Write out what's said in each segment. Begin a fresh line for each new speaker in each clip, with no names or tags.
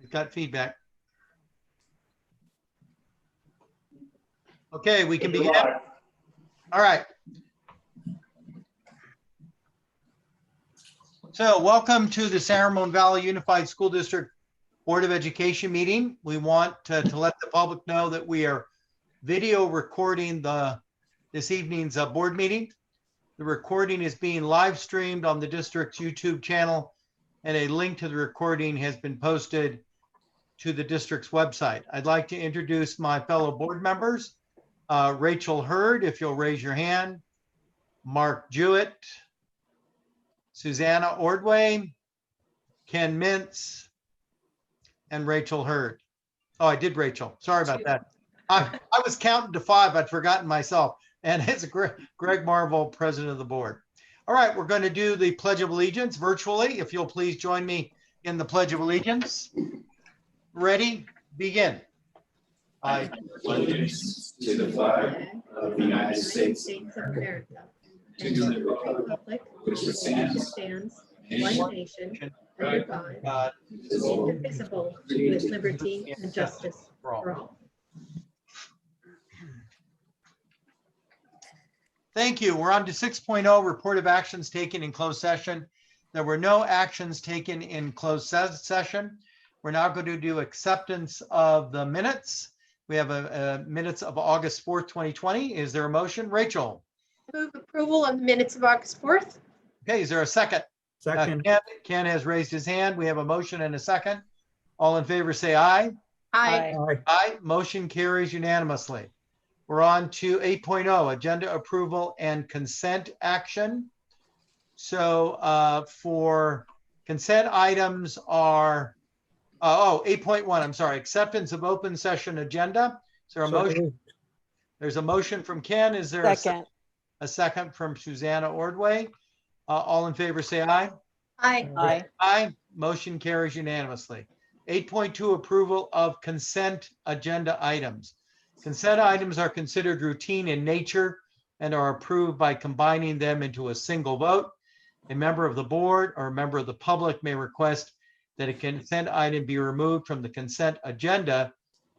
We've got feedback. Okay, we can begin. All right. So welcome to the San Ramon Valley Unified School District Board of Education meeting. We want to let the public know that we are video recording this evening's board meeting. The recording is being live streamed on the district's YouTube channel, and a link to the recording has been posted to the district's website. I'd like to introduce my fellow board members. Rachel Hurd, if you'll raise your hand. Mark Jewett, Susanna Ordway, Ken Mintz, and Rachel Hurd. Oh, I did Rachel. Sorry about that. I was counting to 5. I'd forgotten myself. And it's Greg Marvel, president of the board. All right, we're going to do the Pledge of Allegiance virtually. If you'll please join me in the Pledge of Allegiance. Ready? Begin. I
pledge allegiance to the flag of the United States of America, and to the republic which stands one nation under God, indivisible, with liberty and justice for all.
Thank you. We're on to 6.0, report of actions taken in closed session. There were no actions taken in closed session. We're now going to do acceptance of the minutes. We have a minutes of August 4th, 2020. Is there a motion? Rachel?
Move approval of the minutes of August 4th.
Okay, is there a second?
Second.
Ken has raised his hand. We have a motion and a second. All in favor say aye.
Aye.
Aye. Motion carries unanimously. We're on to 8.0, agenda approval and consent action. So for consent items are, 8.1, I'm sorry, acceptance of open session agenda. Is there a motion? There's a motion from Ken. Is there a second from Susanna Ordway? All in favor say aye.
Aye.
Aye.
Aye. Motion carries unanimously. 8.2, approval of consent agenda items. Consent items are considered routine in nature and are approved by combining them into a single vote. A member of the board or a member of the public may request that a consent item be removed from the consent agenda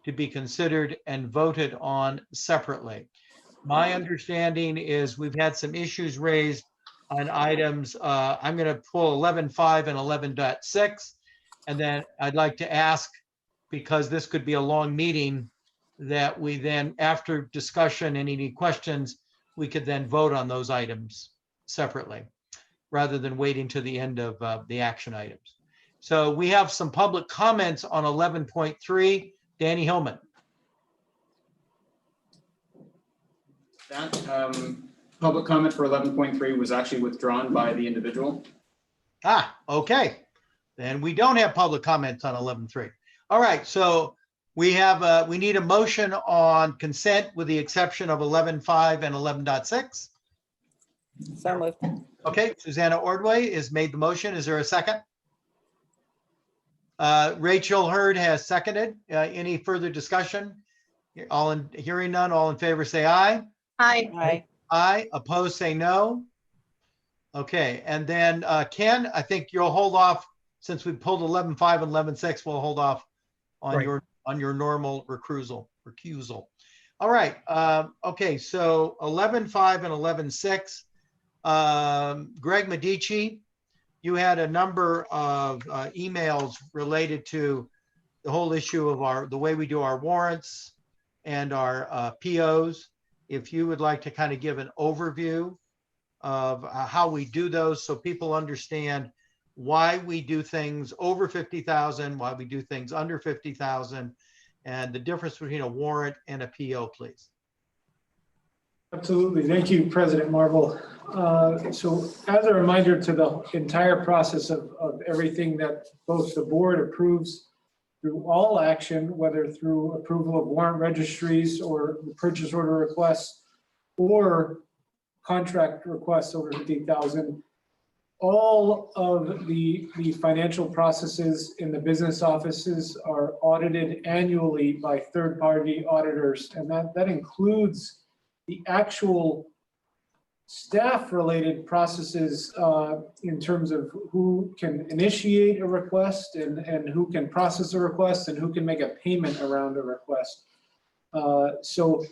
to be considered and voted on separately. My understanding is we've had some issues raised on items. I'm going to pull 11.5 and 11.6. And then I'd like to ask, because this could be a long meeting, that we then, after discussion and any questions, we could then vote on those items separately, rather than waiting to the end of the action items. So we have some public comments on 11.3. Danny Hillman.
That public comment for 11.3 was actually withdrawn by the individual.
Okay. Then we don't have public comments on 11.3. All right, so we have we need a motion on consent with the exception of 11.5 and 11.6.
So moved.
Okay, Susanna Ordway has made the motion. Is there a second? Rachel Hurd has seconded. Any further discussion? Hearing none, all in favor say aye.
Aye.
Aye.
Aye. Opposed say no. Okay, and then Ken, I think you'll hold off since we pulled 11.5 and 11.6. We'll hold off on your normal recusal. All right. Okay. So 11.5 and 11.6. Greg Medici, you had a number of emails related to the whole issue of the way we do our warrants and our POs. If you would like to kind of give an overview of how we do those so people understand why we do things over 50,000, why we do things under 50,000, and the difference between a warrant and a PO, please.
Absolutely. Thank you, President Marvel. So as a reminder to the entire process of everything that both the board approves through all action, whether through approval of warrant registries or the purchase order requests or contract requests over 50,000, all of the financial processes in the business offices are audited annually by third-party auditors, and that includes the actual staff-related processes in terms of who can initiate a request and who can process a request and who can make a payment around a request. So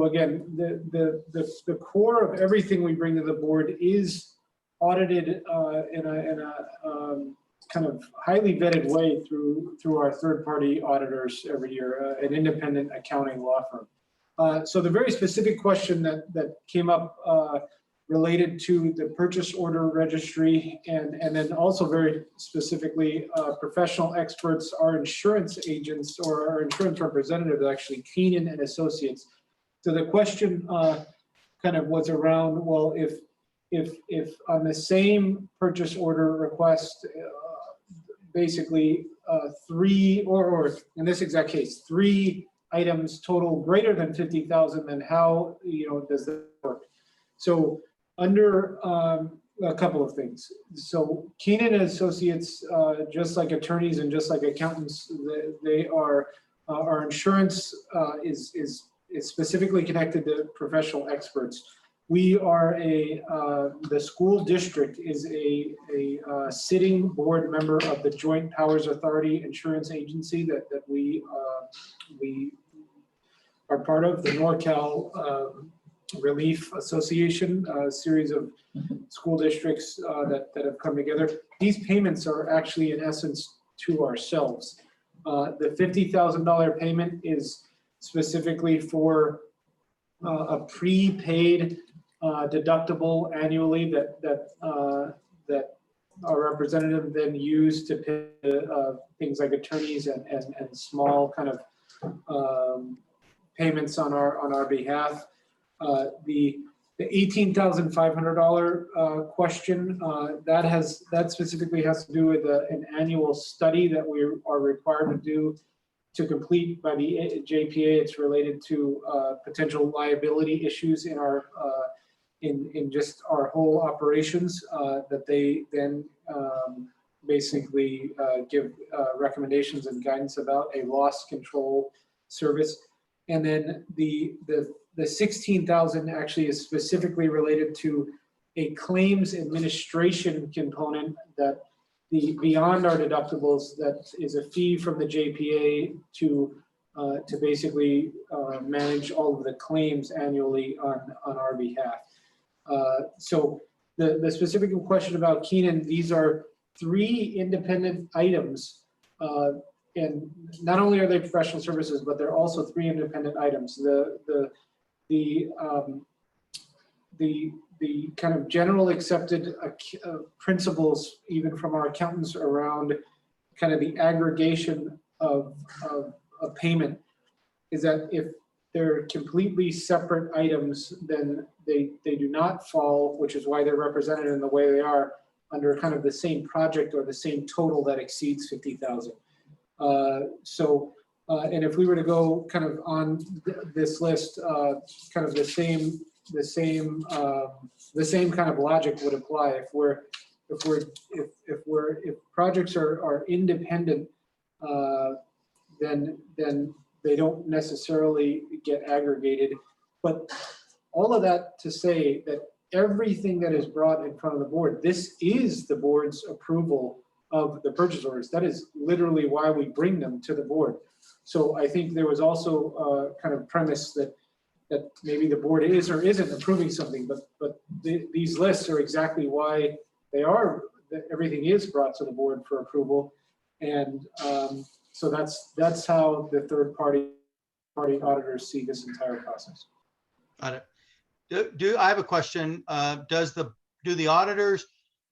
again, the core of everything we bring to the board is audited in a kind of highly vetted way through our third-party auditors every year, an independent accounting law firm. So the very specific question that came up related to the purchase order registry and then also very specifically professional experts, our insurance agents or our insurance representatives, actually Keenan and Associates. So the question kind of was around, well, if on the same purchase order request, basically three or in this exact case, 3 items total greater than 50,000, then how, does that work? So under a couple of things. So Keenan and Associates, just like attorneys and just like accountants, they are, our insurance is specifically connected to professional experts. We are the school district is a sitting board member of the Joint Powers Authority Insurance Agency that we are part of, the NorCal Relief Association, a series of school districts that have come together. These payments are actually in essence to ourselves. The $50,000 payment is specifically for a prepaid deductible annually that our representative then used to pay things like attorneys and small kind of payments on our behalf. The $18,500 question that specifically has to do with an annual study that we are required to do to complete by the JPA. It's related to potential liability issues in our in just our whole operations that they then basically give recommendations and guidance about a loss control service. And then the 16,000 actually is specifically related to a claims administration component that beyond our deductibles, that is a fee from the JPA to basically manage all of the claims annually on our behalf. So the specific question about Keenan, these are 3 independent items, and not only are they professional services, but they're also 3 independent items. The kind of general accepted principles, even from our accountants, around kind of the aggregation of a payment, is that if they're completely separate items, then they do not fall, which is why they're represented in the way they are, under kind of the same project or the same total that exceeds 50,000. And if we were to go kind of on this list, kind of the same kind of logic would apply. If projects are independent, then they don't necessarily get aggregated. But all of that to say that everything that is brought in front of the board, this is the board's approval of the purchase orders. That is literally why we bring them to the board. So I think there was also a kind of premise that maybe the board is or isn't approving something, but these lists are exactly why they are, everything is brought to the board for approval. And so that's how the third party auditors see this entire process.
Got it. I have a question. Do the auditors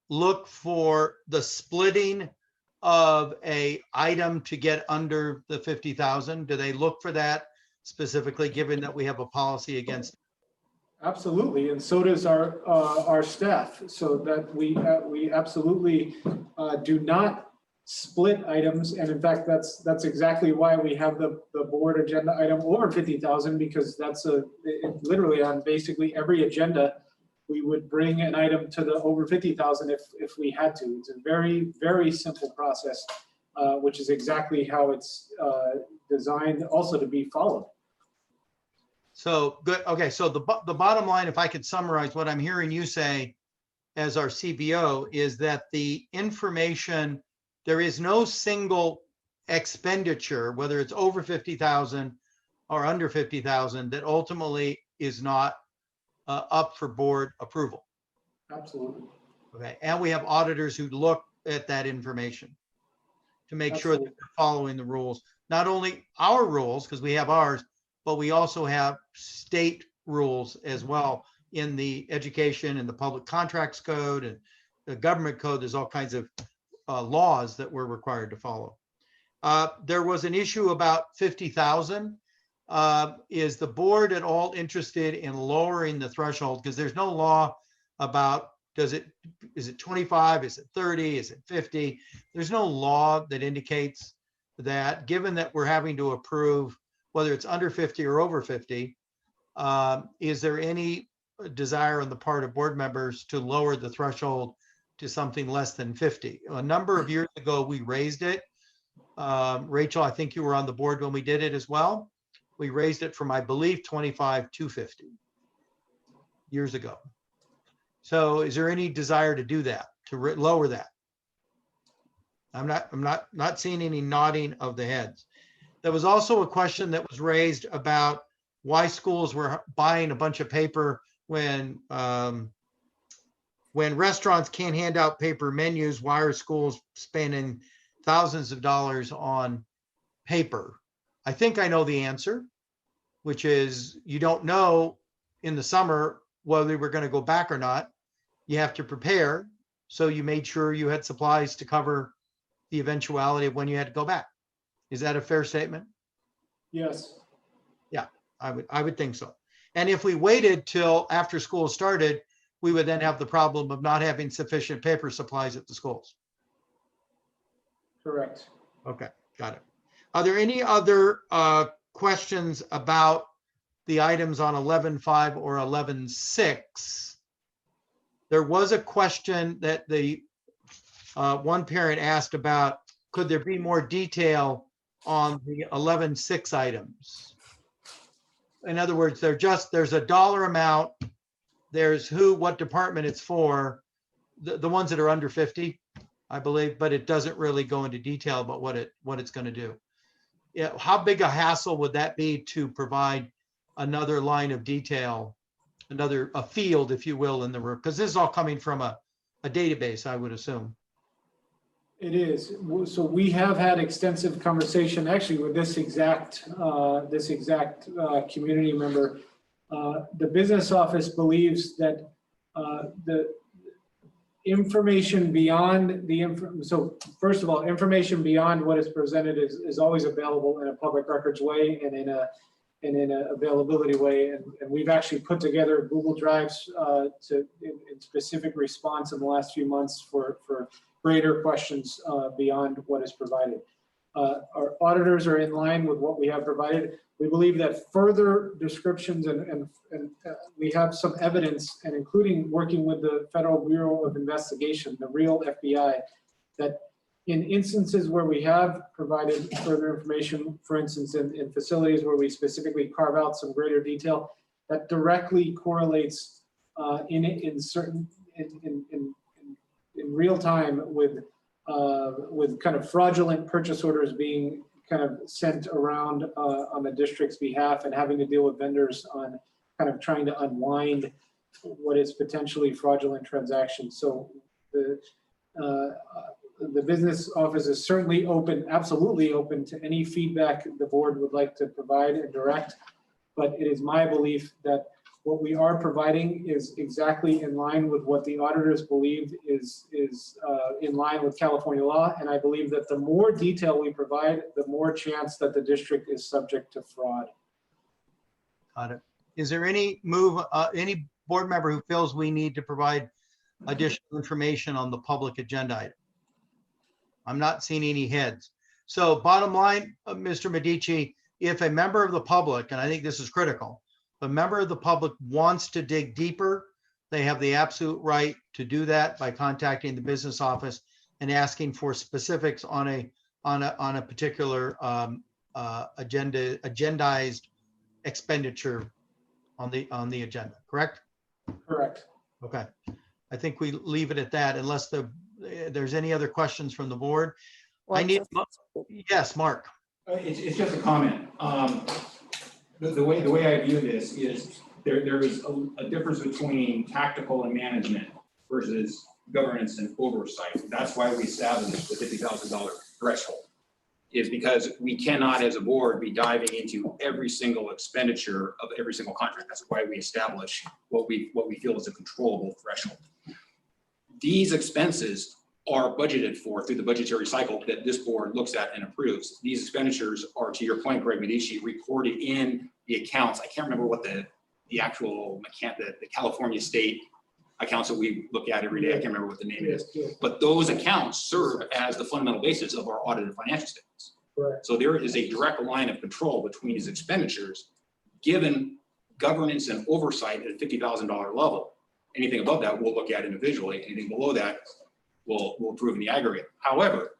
look for the splitting of a item to get under the 50,000? Do they look for that specifically, given that we have a policy against?
Absolutely, and so does our staff. So that we absolutely do not split items, and in fact, that's exactly why we have the board agenda item over 50,000, because that's literally on basically every agenda. We would bring an item to the over 50,000 if we had to. It's a very, very simple process, which is exactly how it's designed also to be followed.
So good. Okay. So the bottom line, if I could summarize what I'm hearing you say as our CBO, is that the information, there is no single expenditure, whether it's over 50,000 or under 50,000, that ultimately is not up for board approval.
Absolutely.
Okay. And we have auditors who look at that information to make sure that
Absolutely.
we're following the rules, not only our rules, because we have ours, but we also have state rules as well in the education and the public contracts code and the government code. There's all kinds of laws that we're required to follow. There was an issue about 50,000. Is the board at all interested in lowering the threshold? Because there's no law about, is it 25? Is it 30? Is it 50? There's no law that indicates that. Given that we're having to approve whether it's under 50 or over 50, is there any desire on the part of board members to lower the threshold to something less than 50? A number of years ago, we raised it. Rachel, I think you were on the board when we did it as well. We raised it from, I believe, 25 to 50 years ago. So is there any desire to do that, to lower that? I'm not seeing any nodding of the heads. There was also a question that was raised about why schools were buying a bunch of paper when restaurants can't hand out paper menus. Why are schools spending thousands of dollars on paper? I think I know the answer, which is you don't know in the summer whether we're going to go back or not. You have to prepare. So you made sure you had supplies to cover the eventuality of when you had to go back. Is that a fair statement?
Yes.
I would think so. And if we waited till after school started, we would then have the problem of not having sufficient paper supplies at the schools.
Correct.
Okay, got it. Are there any other questions about the items on 11.5 or 11.6? There was a question that the one parent asked about, could there be more detail on the 11.6 items? In other words, there's a dollar amount, there's what department it's for, the ones that are under 50, I believe, but it doesn't really go into detail about what it's going to do. Yeah, how big a hassle would that be to provide another line of detail, a field, if you will, in the room? Because this is all coming from a database, I would assume.
It is. So we have had extensive conversation actually with this exact community member. The business office believes that the information beyond so first of all, information beyond what is presented is always available in a public records way and in an availability way. And we've actually put together Google Drives in specific response in the last few months for greater questions beyond what is provided. Our auditors are in line with what we have provided. We believe that further descriptions and we have some evidence, and including working with the Federal Bureau of Investigation, the real FBI, that in instances where we have provided further information, for instance, in facilities where we specifically carve out some greater detail, that directly correlates in real time with kind of fraudulent purchase orders being kind of sent around on the district's behalf and having to deal with vendors on kind of trying to unwind what is potentially fraudulent transactions. So the business office is certainly open, absolutely open to any feedback the board would like to provide and direct. But it is my belief that what we are providing is exactly in line with what the auditors believe is in line with California law. And I believe that the more detail we provide, the more chance that the district is subject to fraud.
Got it. Is there any any board member who feels we need to provide additional information on the public agenda item? I'm not seeing any heads. So bottom line, Mr. Medici, if a member of the public, and I think this is critical, if a member of the public wants to dig deeper, they have the absolute right to do that by contacting the business office and asking for specifics on a particular agendized expenditure on the agenda, correct?
Correct.
Okay. I think we leave it at that unless there's any other questions from the board. I need, yes, Mark.
It's just a comment. The way I view this is there is a difference between tactical and management versus governance and oversight. That's why we established the $50,000 threshold, is because we cannot, as a board, be diving into every single expenditure of every single contract. That's why we establish what we feel is a controllable threshold. These expenses are budgeted for through the budgetary cycle that this board looks at and approves. These expenditures are, to your point, Greg Medici, recorded in the accounts. I can't remember what the actual the California state accounts that we look at every day. I can't remember what the name is, but those accounts serve as the fundamental basis of our audited financial statements.
Correct.
So there is a direct line of control between these expenditures, given governance and oversight at a $50,000 level. Anything above that, we'll look at individually. Anything below that, we'll approve in the aggregate. However,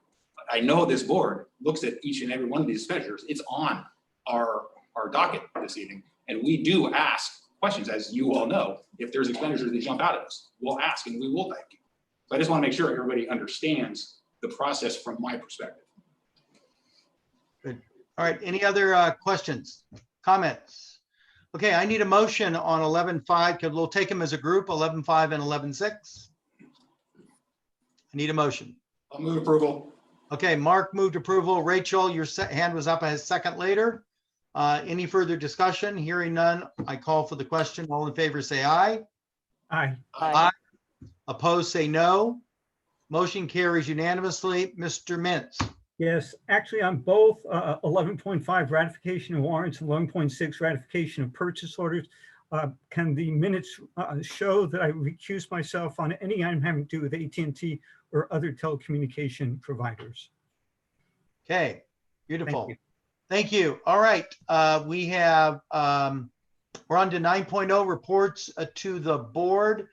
I know this board looks at each and every one of these expenditures. It's on our docket this evening, and we do ask questions, as you all know. If there's expenditures that jump out at us, we'll ask and we will thank you. So I just want to make sure everybody understands the process from my perspective.
Good. All right. Any other questions, comments? Okay, I need a motion on 11.5 because we'll take them as a group, 11.5 and 11.6. I need a motion.
I'll move approval.
Okay, Mark moved approval. Rachel, your hand was up a second later. Any further discussion? Hearing none, I call for the question. All in favor, say aye.
Aye.
Aye. Opposed, say no. Motion carries unanimously. Mr. Mintz.
Yes, actually on both 11.5 ratification of warrants and 11.6 ratification of purchase orders. Can the minutes show that I recuse myself on any item having to do with AT&T or other telecommunication providers?
Okay, beautiful.
Thank you.
Thank you. All right, we have, we're on to 9.0 reports to the board.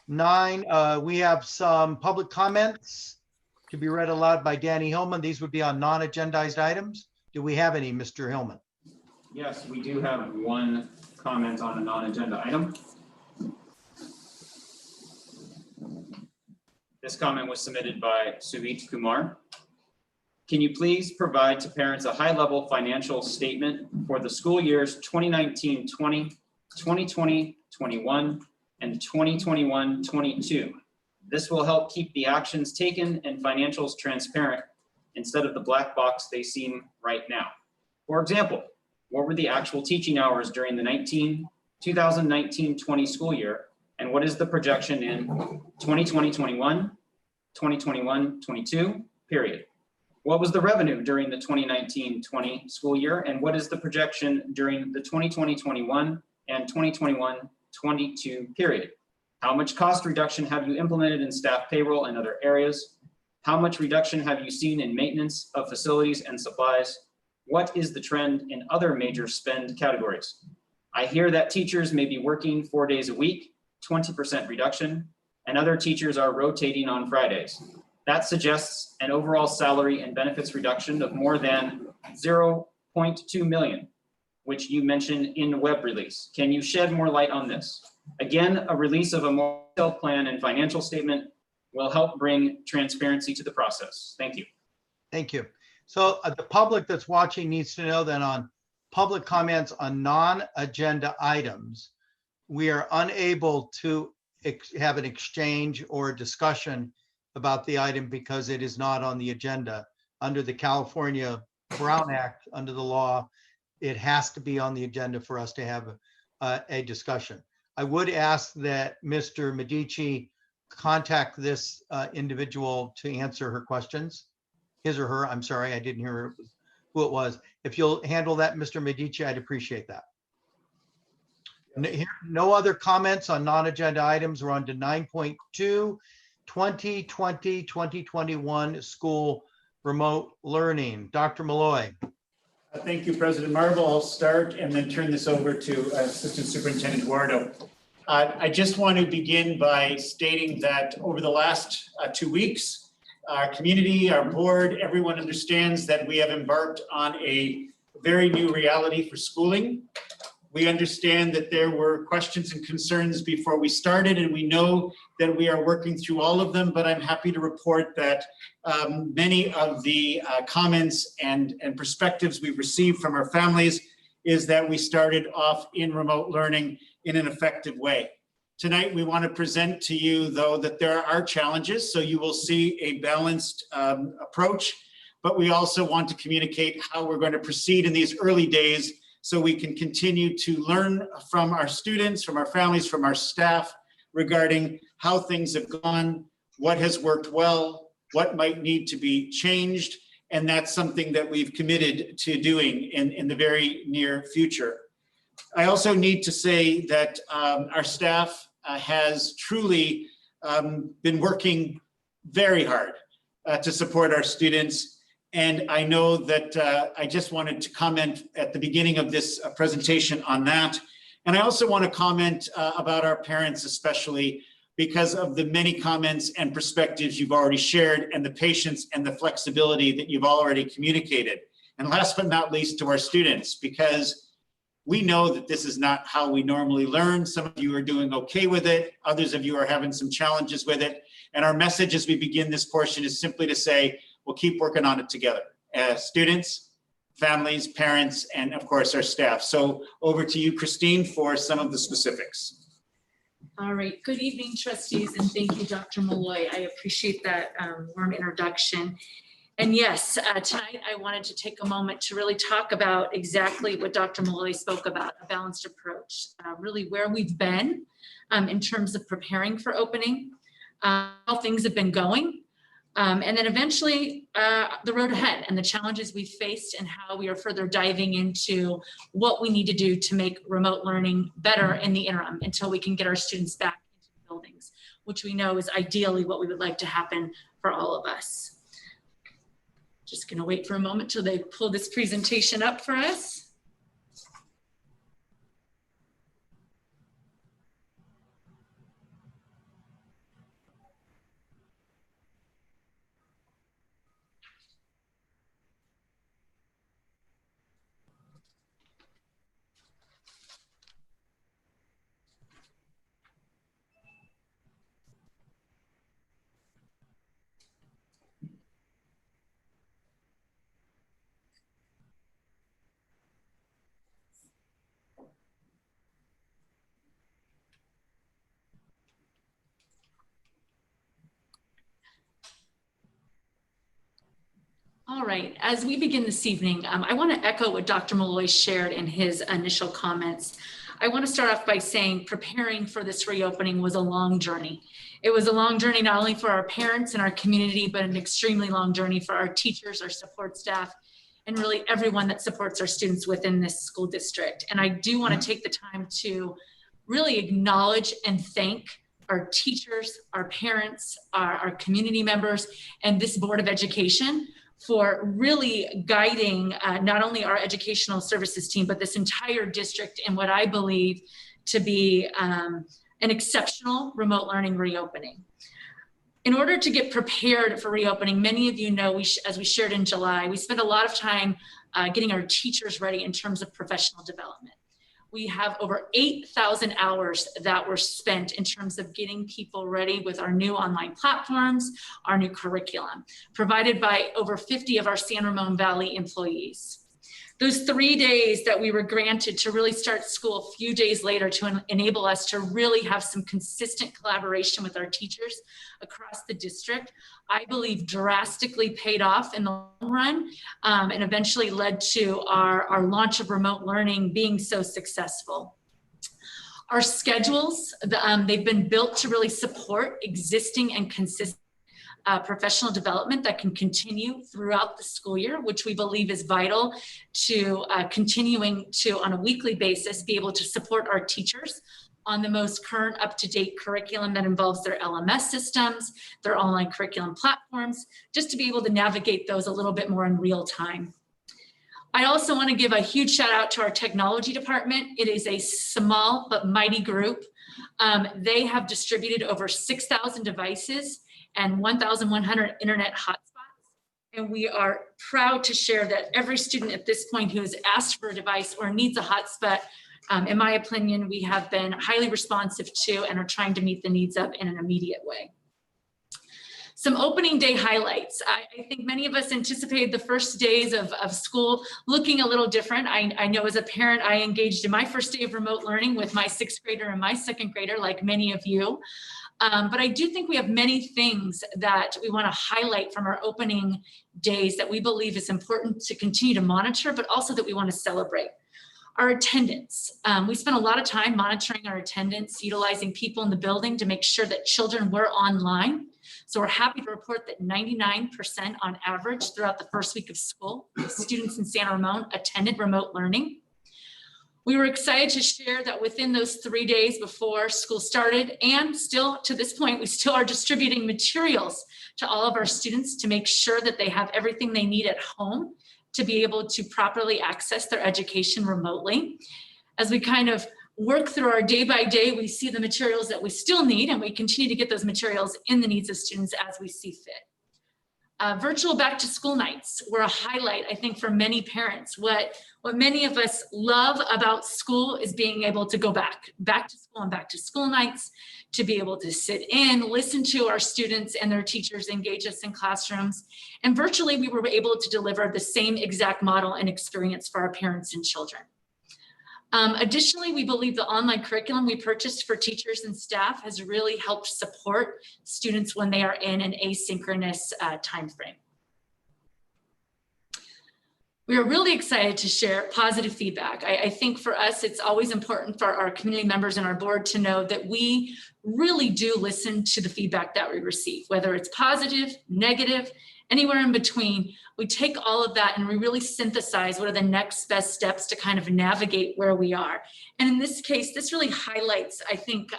9, we have some public comments to be read aloud by Danny Hillman. These would be on non-agendized items. Do we have any, Mr. Hillman?
Yes, we do have one comment on a non-agenda item. This comment was submitted by Suvit Kumar. Can you please provide to parents a high-level financial statement for the school years 2019-20, 2020-21, and 2021-22? This will help keep the actions taken and financials transparent instead of the black box they seem right now. For example, what were the actual teaching hours during the 2019-20 school year, and what is the projection in 2020-21, 2021-22, period? What was the revenue during the 2019-20 school year, and what is the projection during the 2020-21 and 2021-22 period? How much cost reduction have you implemented in staff payroll and other areas? How much reduction have you seen in maintenance of facilities and supplies? What is the trend in other major spend categories? I hear that teachers may be working 4 days a week, 20% reduction, and other teachers are rotating on Fridays. That suggests an overall salary and benefits reduction of more than 0.2 million, which you mentioned in the web release. Can you shed more light on this? Again, a release of a more detailed plan and financial statement will help bring transparency to the process. Thank you.
Thank you. So the public that's watching needs to know that on public comments on non-agenda items, we are unable to have an exchange or a discussion about the item because it is not on the agenda. Under the California Brown Act, under the law, it has to be on the agenda for us to have a discussion. I would ask that Mr. Medici contact this individual to answer her questions, his or her. I'm sorry, I didn't hear who it was. If you'll handle that, Mr. Medici, I'd appreciate that. No other comments on non-agenda items. We're on to 9.2, 2020-2021 school remote learning. Dr. Malloy.
Thank you, President Marvel. I'll start and then turn this over to Assistant Superintendent Eduardo. I just want to begin by stating that over the last 2 weeks, our community, our board, everyone understands that we have embarked on a very new reality for schooling. We understand that there were questions and concerns before we started, and we know that we are working through all of them, but I'm happy to report that many of the comments and perspectives we've received from our families is that we started off in remote learning in an effective way. Tonight, we want to present to you, though, that there are challenges, so you will see a balanced approach, but we also want to communicate how we're going to proceed in these early days so we can continue to learn from our students, from our families, from our staff regarding how things have gone, what has worked well, what might need to be changed, and that's something that we've committed to doing in the very near future. I also need to say that our staff has truly been working very hard to support our students. And I know that I just wanted to comment at the beginning of this presentation on that. And I also want to comment about our parents, especially because of the many comments and perspectives you've already shared and the patience and the flexibility that you've already communicated. And last but not least, to our students, because we know that this is not how we normally learn. Some of you are doing okay with it. Others of you are having some challenges with it. And our message as we begin this portion is simply to say, we'll keep working on it together as students, families, parents, and of course our staff. So over to you, Christine, for some of the specifics.
All right, good evening, trustees, and thank you, Dr. Malloy. I appreciate that warm introduction. And yes, tonight I wanted to take a moment to really talk about exactly what Dr. Malloy spoke about, a balanced approach, really where we've been in terms of preparing for opening, how things have been going, and then eventually the road ahead and the challenges we faced and how we are further diving into what we need to do to make remote learning better in the interim until we can get our students back into the buildings, which we know is ideally what we would like to happen for all of us. Just gonna wait for a moment till they pull this presentation up for us. All right, as we begin this evening, I want to echo what Dr. Malloy shared in his initial comments. I want to start off by saying preparing for this reopening was a long journey. It was a long journey not only for our parents and our community, but an extremely long journey for our teachers, our support staff, and really everyone that supports our students within this school district. And I do want to take the time to really acknowledge and thank our teachers, our parents, our community members, and this Board of Education for really guiding not only our educational services team, but this entire district in what I believe to be an exceptional remote learning reopening. In order to get prepared for reopening, many of you know, as we shared in July, we spent a lot of time getting our teachers ready in terms of professional development. We have over 8,000 hours that were spent in terms of getting people ready with our new online platforms, our new curriculum, provided by over 50 of our San Ramon Valley employees. Those 3 days that we were granted to really start school a few days later to enable us to really have some consistent collaboration with our teachers across the district, I believe drastically paid off in the long run and eventually led to our launch of remote learning being so successful. Our schedules, they've been built to really support existing and consistent professional development that can continue throughout the school year, which we believe is vital to continuing to, on a weekly basis, be able to support our teachers on the most current up-to-date curriculum that involves their LMS systems, their online curriculum platforms, just to be able to navigate those a little bit more in real time. I also want to give a huge shout out to our technology department. It is a small but mighty group. They have distributed over 6,000 devices and 1,100 internet hotspots. And we are proud to share that every student at this point who has asked for a device or needs a hotspot In my opinion, we have been highly responsive to and are trying to meet the needs of in an immediate way. Some opening day highlights. I think many of us anticipated the first days of school looking a little different. I know as a parent, I engaged in my first day of remote learning with my 6th grader and my 2nd grader, like many of you. But I do think we have many things that we want to highlight from our opening days that we believe is important to continue to monitor, but also that we want to celebrate. Our attendance. We spent a lot of time monitoring our attendance, utilizing people in the building to make sure that children were online. So we're happy to report that 99% on average throughout the first week of school, students in Santa Ramon attended remote learning. We were excited to share that within those 3 days before school started, and still to this point, we still are distributing materials to all of our students to make sure that they have everything they need at home to be able to properly access their education remotely. As we kind of work through our day by day, we see the materials that we still need, and we continue to get those materials in the needs of students as we see fit. Virtual back to school nights were a highlight, I think, for many parents. What many of us love about school is being able to go back to school and back to school nights, to be able to sit in, listen to our students and their teachers engage us in classrooms. And virtually, we were able to deliver the same exact model and experience for our parents and children. Additionally, we believe the online curriculum we purchased for teachers and staff has really helped support students when they are in an asynchronous time frame. We are really excited to share positive feedback. I think for us, it's always important for our community members and our board to know that we really do listen to the feedback that we receive, whether it's positive, negative, anywhere in between. We take all of that and we really synthesize what are the next best steps to kind of navigate where we are. And in this case, this really highlights, I think,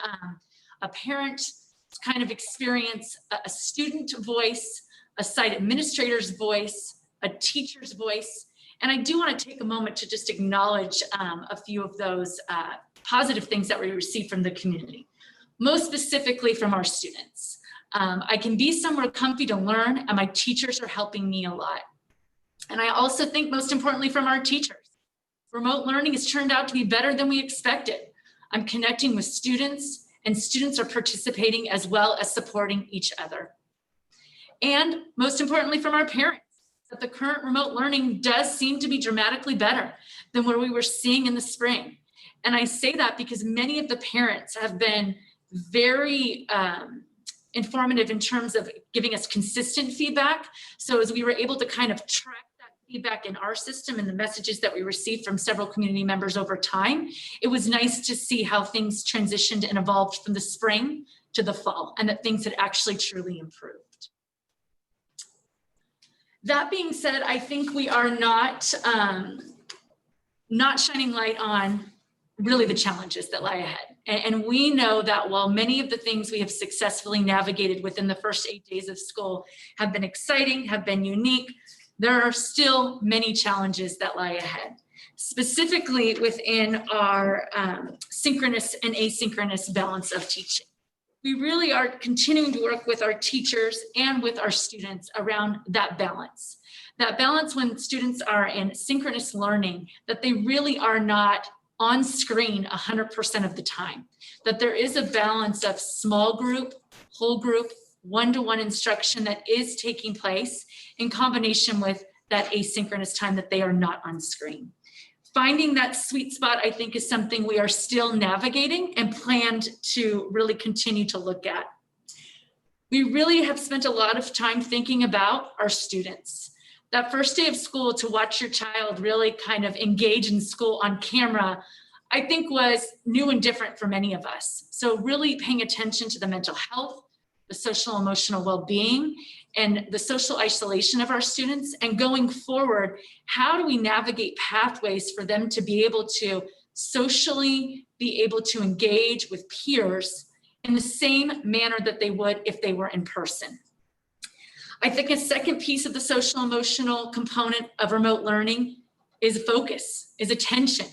a parent's kind of experience, a student voice, a site administrator's voice, a teacher's voice. And I do want to take a moment to just acknowledge a few of those positive things that we receive from the community, most specifically from our students. I can be somewhere comfy to learn, and my teachers are helping me a lot. And I also think most importantly from our teachers, remote learning has turned out to be better than we expected. I'm connecting with students, and students are participating as well as supporting each other. And most importantly from our parents, that the current remote learning does seem to be dramatically better than what we were seeing in the spring. And I say that because many of the parents have been very informative in terms of giving us consistent feedback. So as we were able to kind of track that feedback in our system and the messages that we received from several community members over time, it was nice to see how things transitioned and evolved from the spring to the fall, and that things had actually truly improved. That being said, I think we are not shining light on really the challenges that lie ahead. And we know that while many of the things we have successfully navigated within the first 8 days of school have been exciting, have been unique, there are still many challenges that lie ahead, specifically within our synchronous and asynchronous balance of teaching. We really are continuing to work with our teachers and with our students around that balance. That balance when students are in synchronous learning, that they really are not on screen 100% of the time, that there is a balance of small group, whole group, one-to-one instruction that is taking place in combination with that asynchronous time that they are not on screen. Finding that sweet spot, I think, is something we are still navigating and planned to really continue to look at. We really have spent a lot of time thinking about our students. That first day of school, to watch your child really kind of engage in school on camera, I think was new and different for many of us. So really paying attention to the mental health, the social emotional well-being, and the social isolation of our students. And going forward, how do we navigate pathways for them to be able to socially be able to engage with peers in the same manner that they would if they were in person? I think a second piece of the social emotional component of remote learning is focus, is attention,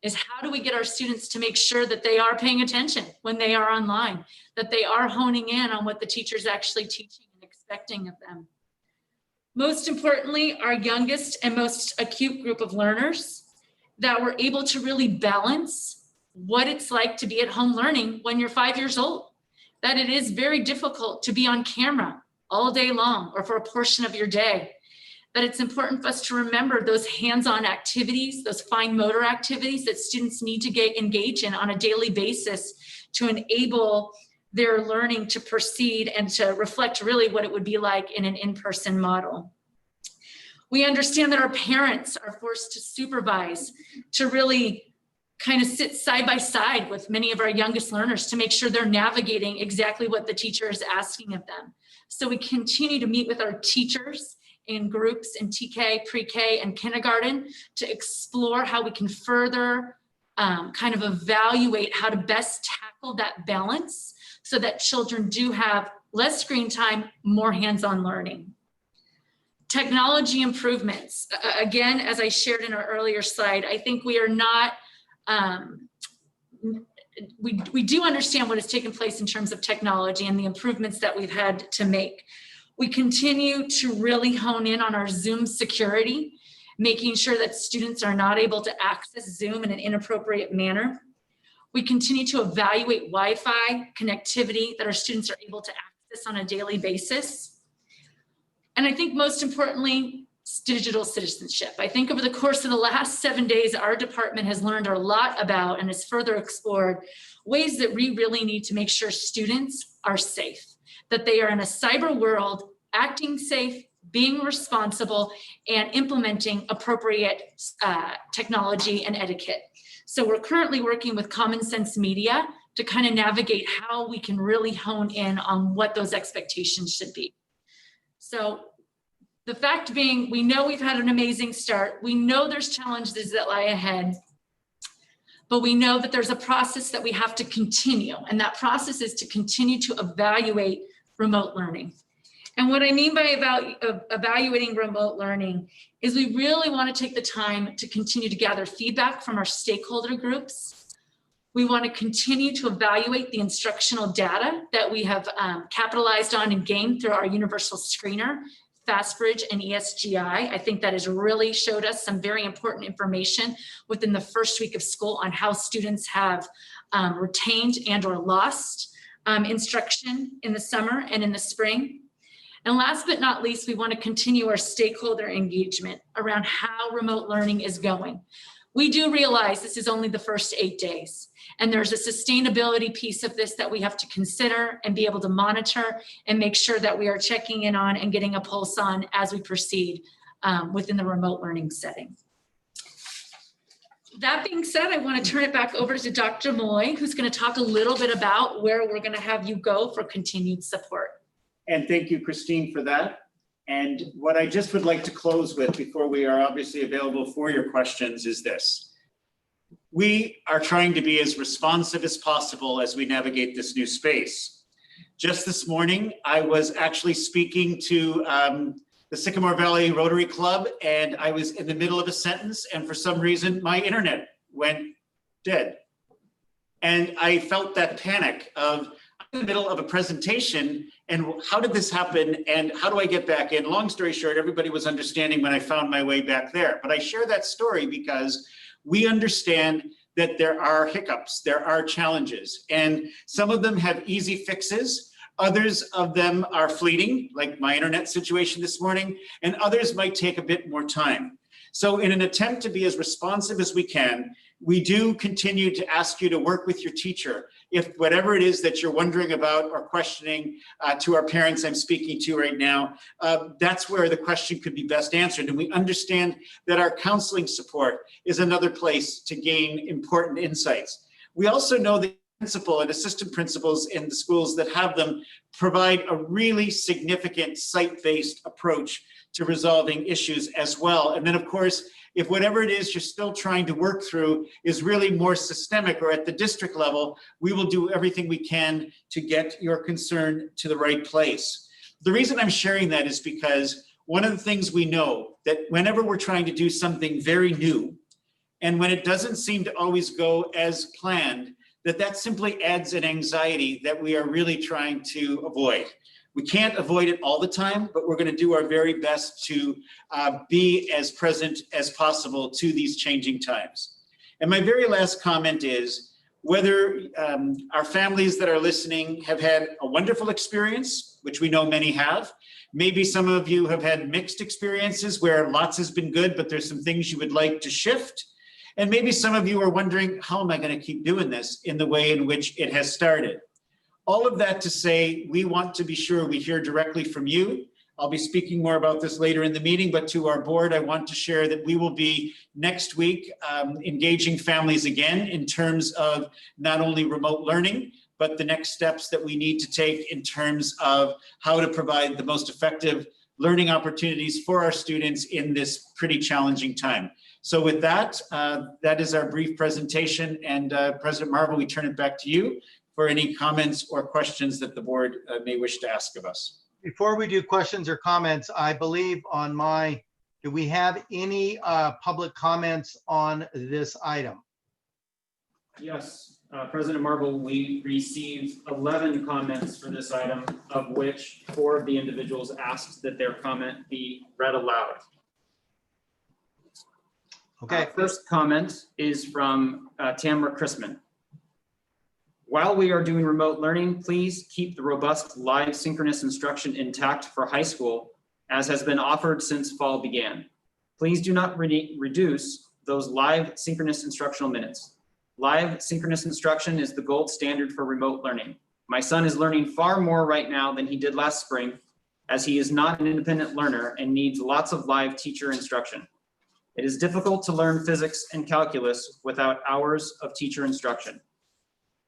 is how do we get our students to make sure that they are paying attention when they are online, that they are honing in on what the teacher's actually teaching and expecting of them. Most importantly, our youngest and most acute group of learners that we're able to really balance what it's like to be at home learning when you're 5 years old. That it is very difficult to be on camera all day long or for a portion of your day. That it's important for us to remember those hands-on activities, those fine motor activities that students need to engage in on a daily basis to enable their learning to proceed and to reflect really what it would be like in an in-person model. We understand that our parents are forced to supervise, to really kind of sit side by side with many of our youngest learners to make sure they're navigating exactly what the teacher is asking of them. So we continue to meet with our teachers in groups in TK, pre-K, and kindergarten to explore how we can further kind of evaluate how to best tackle that balance so that children do have less screen time, more hands-on learning. Technology improvements. Again, as I shared in our earlier slide, I think we are not, we do understand what has taken place in terms of technology and the improvements that we've had to make. We continue to really hone in on our Zoom security, making sure that students are not able to access Zoom in an inappropriate manner. We continue to evaluate Wi-Fi connectivity that our students are able to access on a daily basis. And I think most importantly, digital citizenship. I think over the course of the last 7 days, our department has learned a lot about and has further explored ways that we really need to make sure students are safe, that they are in a cyber world, acting safe, being responsible, and implementing appropriate technology and etiquette. So we're currently working with Common Sense Media to kind of navigate how we can really hone in on what those expectations should be. So the fact being, we know we've had an amazing start. We know there's challenges that lie ahead, but we know that there's a process that we have to continue. And that process is to continue to evaluate remote learning. And what I mean by evaluating remote learning is we really want to take the time to continue to gather feedback from our stakeholder groups. We want to continue to evaluate the instructional data that we have capitalized on and gained through our universal screener, FastBridge and ESGI. I think that has really showed us some very important information within the first week of school on how students have retained and or lost instruction in the summer and in the spring. And last but not least, we want to continue our stakeholder engagement around how remote learning is going. We do realize this is only the first 8 days, and there's a sustainability piece of this that we have to consider and be able to monitor and make sure that we are checking in on and getting a pulse on as we proceed within the remote learning setting. That being said, I want to turn it back over to Dr. Moy, who's going to talk a little bit about where we're going to have you go for continued support.
And thank you, Christine, for that. And what I just would like to close with before we are obviously available for your questions is this. We are trying to be as responsive as possible as we navigate this new space. Just this morning, I was actually speaking to the Sycamore Valley Rotary Club, and I was in the middle of a sentence, and for some reason, my internet went dead. And I felt that panic of, I'm in the middle of a presentation, and how did this happen, and how do I get back in? Long story short, everybody was understanding when I found my way back there. But I share that story because we understand that there are hiccups, there are challenges, and some of them have easy fixes. Others of them are fleeting, like my internet situation this morning, and others might take a bit more time. So in an attempt to be as responsive as we can, we do continue to ask you to work with your teacher. If whatever it is that you're wondering about or questioning to our parents I'm speaking to right now, that's where the question could be best answered. And we understand that our counseling support is another place to gain important insights. We also know that principal and assistant principals in the schools that have them provide a really significant site-based approach to resolving issues as well. And then of course, if whatever it is you're still trying to work through is really more systemic or at the district level, we will do everything we can to get your concern to the right place. The reason I'm sharing that is because one of the things we know that whenever we're trying to do something very new, and when it doesn't seem to always go as planned, that simply adds an anxiety that we are really trying to avoid. We can't avoid it all the time, but we're going to do our very best to be as present as possible to these changing times. And my very last comment is, whether our families that are listening have had a wonderful experience, which we know many have. Maybe some of you have had mixed experiences where lots has been good, but there's some things you would like to shift. And maybe some of you are wondering, how am I going to keep doing this in the way in which it has started? All of that to say, we want to be sure we hear directly from you. I'll be speaking more about this later in the meeting, but to our board, I want to share that we will be next week engaging families again in terms of not only remote learning, but the next steps that we need to take in terms of how to provide the most effective learning opportunities for our students in this pretty challenging time. So with that, that is our brief presentation. And President Marvel, we turn it back to you for any comments or questions that the board may wish to ask of us.
Before we do questions or comments, I believe on my, do we have any public comments on this item?
Yes, President Marble, we received 11 comments for this item, of which 4 of the individuals asked that their comment be read aloud.
Okay.
First comment is from Tamara Chrisman. While we are doing remote learning, please keep the robust live synchronous instruction intact for high school, as has been offered since fall began. Please do not reduce those live synchronous instructional minutes. Live synchronous instruction is the gold standard for remote learning. My son is learning far more right now than he did last spring, as he is not an independent learner and needs lots of live teacher instruction. It is difficult to learn physics and calculus without hours of teacher instruction.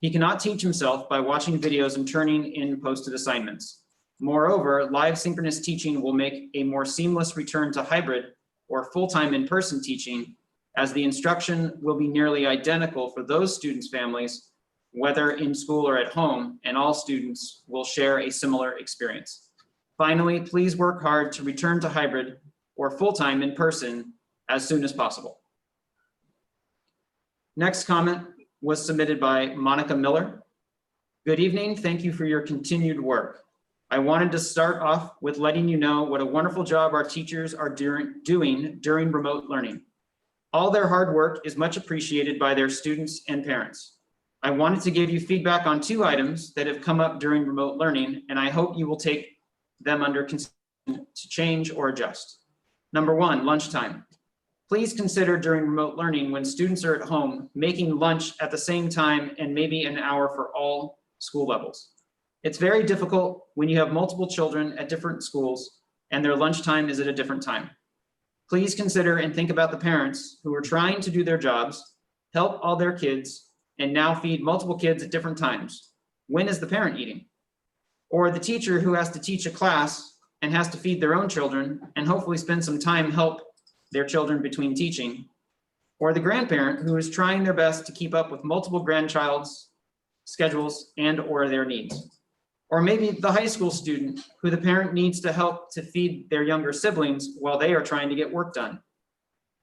He cannot teach himself by watching videos and turning in posted assignments. Moreover, live synchronous teaching will make a more seamless return to hybrid or full-time in-person teaching, as the instruction will be nearly identical for those students' families, whether in school or at home, and all students will share a similar experience. Finally, please work hard to return to hybrid or full-time in-person as soon as possible. Next comment was submitted by Monica Miller. Good evening, thank you for your continued work. I wanted to start off with letting you know what a wonderful job our teachers are doing during remote learning. All their hard work is much appreciated by their students and parents. I wanted to give you feedback on 2 items that have come up during remote learning, and I hope you will take them under consideration to change or adjust. Number 1, lunchtime. Please consider during remote learning, when students are at home, making lunch at the same time and maybe an hour for all school levels. It's very difficult when you have multiple children at different schools and their lunchtime is at a different time. Please consider and think about the parents who are trying to do their jobs, help all their kids, and now feed multiple kids at different times. When is the parent eating? Or the teacher who has to teach a class and has to feed their own children and hopefully spend some time help their children between teaching, or the grandparent who is trying their best to keep up with multiple grandchild's schedules and or their needs. Or maybe the high school student who the parent needs to help to feed their younger siblings while they are trying to get work done.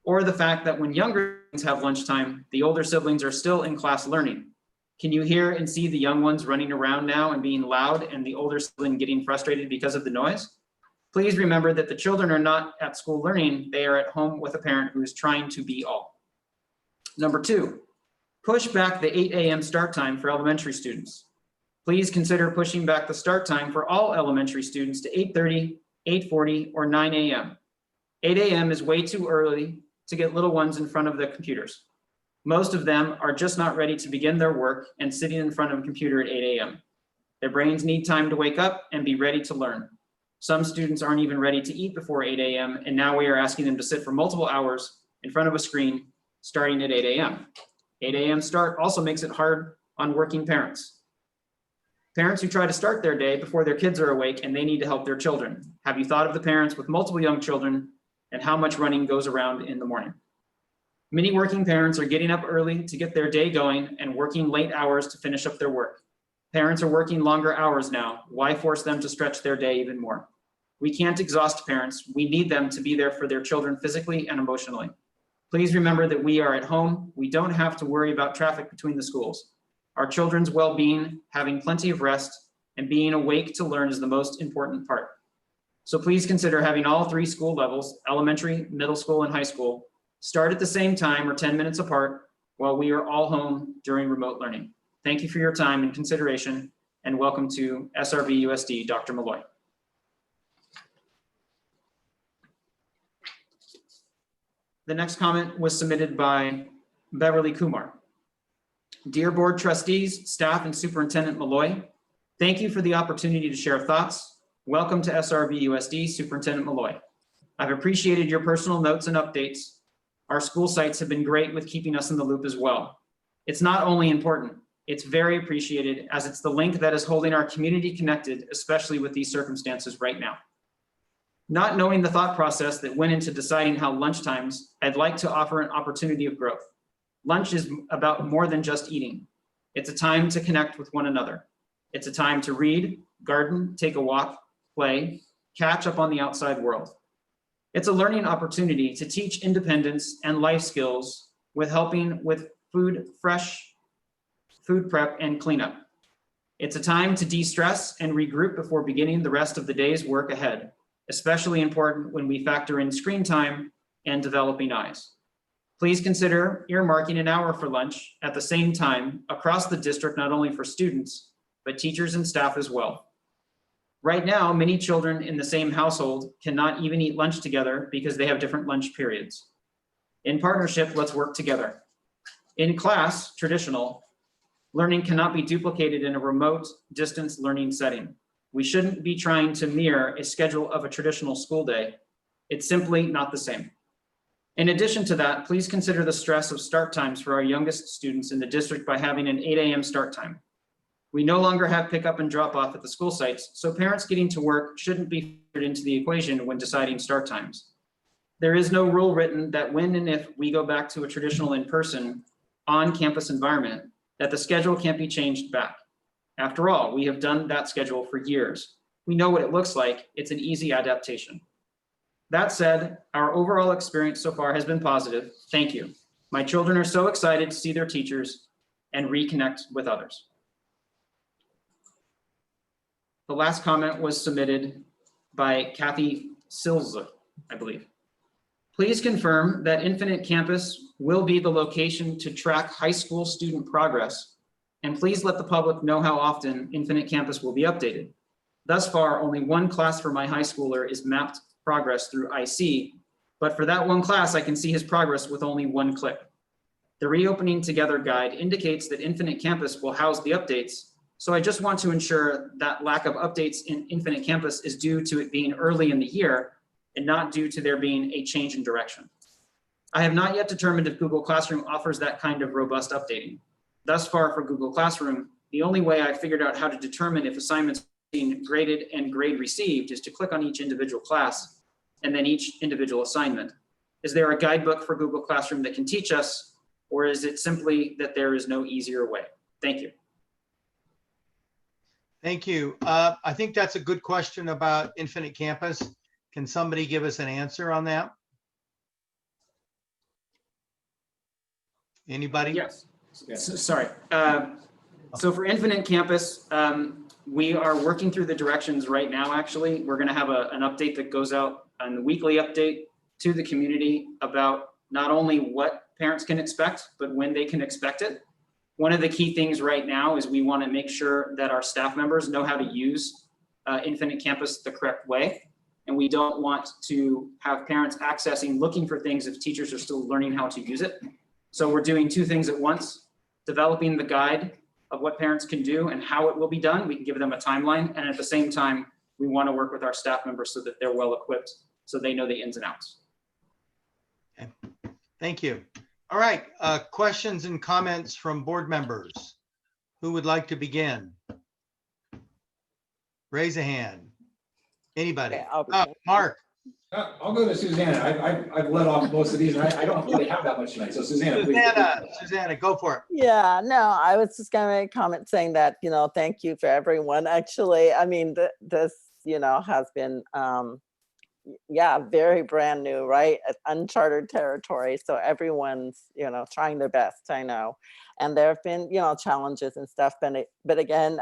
Or the fact that when younger siblings have lunchtime, the older siblings are still in class learning. Can you hear and see the young ones running around now and being loud and the older sibling getting frustrated because of the noise? Please remember that the children are not at school learning, they are at home with a parent who is trying to be all. Number 2, push back the 8 a.m. start time for elementary students. Please consider pushing back the start time for all elementary students to 8:30, 8:40, or 9 a.m. 8 a.m. is way too early to get little ones in front of the computers. Most of them are just not ready to begin their work and sitting in front of a computer at 8 a.m. Their brains need time to wake up and be ready to learn. Some students aren't even ready to eat before 8 a.m. and now we are asking them to sit for multiple hours in front of a screen starting at 8 a.m. 8 a.m. start also makes it hard on working parents. Parents who try to start their day before their kids are awake and they need to help their children. Have you thought of the parents with multiple young children and how much running goes around in the morning? Many working parents are getting up early to get their day going and working late hours to finish up their work. Parents are working longer hours now. Why force them to stretch their day even more? We can't exhaust parents. We need them to be there for their children physically and emotionally. Please remember that we are at home. We don't have to worry about traffic between the schools. Our children's well-being, having plenty of rest, and being awake to learn is the most important part. So please consider having all 3 school levels, elementary, middle school, and high school, start at the same time or 10 minutes apart while we are all home during remote learning. Thank you for your time and consideration, and welcome to SRVUSD, Dr. Malloy. The next comment was submitted by Beverly Kumar. Dear Board Trustees, staff, and Superintendent Malloy, thank you for the opportunity to share thoughts. Welcome to SRVUSD, Superintendent Malloy. I've appreciated your personal notes and updates. Our school sites have been great with keeping us in the loop as well. It's not only important, it's very appreciated, as it's the link that is holding our community connected, especially with these circumstances right now. Not knowing the thought process that went into deciding how lunch times, I'd like to offer an opportunity of growth. Lunch is about more than just eating. It's a time to connect with one another. It's a time to read, garden, take a walk, play, catch up on the outside world. It's a learning opportunity to teach independence and life skills with helping with fresh food prep and cleanup. It's a time to de-stress and regroup before beginning the rest of the day's work ahead, especially important when we factor in screen time and developing eyes. Please consider earmarking an hour for lunch at the same time across the district, not only for students, but teachers and staff as well. Right now, many children in the same household cannot even eat lunch together because they have different lunch periods. In partnership, let's work together. In class, traditional, learning cannot be duplicated in a remote distance learning setting. We shouldn't be trying to mirror a schedule of a traditional school day. It's simply not the same. In addition to that, please consider the stress of start times for our youngest students in the district by having an 8 a.m. start time. We no longer have pickup and drop off at the school sites, so parents getting to work shouldn't be factored into the equation when deciding start times. There is no rule written that when and if we go back to a traditional in-person on-campus environment, that the schedule can't be changed back. After all, we have done that schedule for years. We know what it looks like. It's an easy adaptation. That said, our overall experience so far has been positive. Thank you. My children are so excited to see their teachers and reconnect with others. The last comment was submitted by Kathy Silza, I believe. Please confirm that Infinite Campus will be the location to track high school student progress, and please let the public know how often Infinite Campus will be updated. Thus far, only one class for my high schooler is mapped progress through IC, but for that one class, I can see his progress with only one click. The Reopening Together guide indicates that Infinite Campus will house the updates, so I just want to ensure that lack of updates in Infinite Campus is due to it being early in the year and not due to there being a change in direction. I have not yet determined if Google Classroom offers that kind of robust updating. Thus far for Google Classroom, the only way I figured out how to determine if assignments are being graded and grade received is to click on each individual class and then each individual assignment. Is there a guidebook for Google Classroom that can teach us, or is it simply that there is no easier way? Thank you.
Thank you. I think that's a good question about Infinite Campus. Can somebody give us an answer on that? Anybody?
Yes. Sorry. So for Infinite Campus, we are working through the directions right now, actually. We're going to have an update that goes out, a weekly update to the community about not only what parents can expect, but when they can expect it. One of the key things right now is we want to make sure that our staff members know how to use Infinite Campus the correct way. And we don't want to have parents accessing, looking for things if teachers are still learning how to use it. So we're doing two things at once, developing the guide of what parents can do and how it will be done. We can give them a timeline. And at the same time, we want to work with our staff members so that they're well equipped, so they know the ins and outs.
Okay. Thank you. All right, questions and comments from board members. Who would like to begin? Raise a hand. Anybody?
Okay,
Mark.
I'll go to Susanna. I've let off most of these, and I don't really have that much tonight. So Susanna, please.
Susanna, go for it.
Yeah, no, I was just going to make a comment saying that, thank you for everyone. Actually, I mean, this, has been, very brand new, right? Uncharted territory. So everyone's, trying their best, I know. And there have been, challenges and stuff. But again,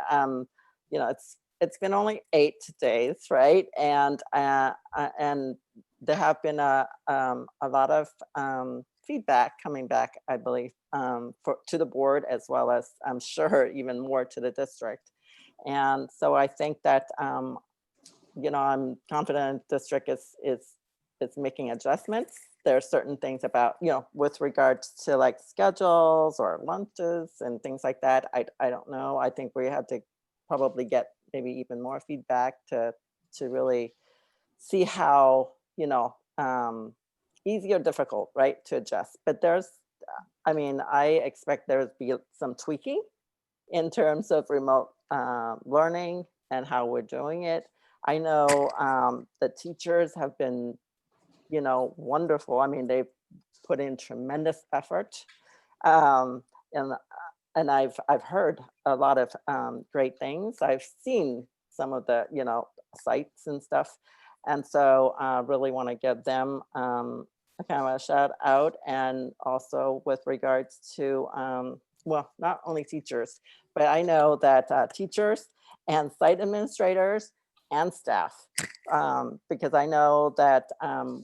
it's it's been only 8 days, right? And there have been a lot of feedback coming back, I believe, to the board, as well as I'm sure even more to the district. And so I think that, I'm confident district is making adjustments. There are certain things about, with regards to like schedules or lunches and things like that. I don't know. I think we have to probably get maybe even more feedback to really see how, easy or difficult, right, to adjust. But I expect there to be some tweaking in terms of remote learning and how we're doing it. I know the teachers have been, wonderful. I mean, they've put in tremendous effort. And I've heard a lot of great things. I've seen some of the, sites and stuff. And so I really want to give them kind of a shout out. And also with regards to, not only teachers, but I know that teachers and site administrators and staff, because I know that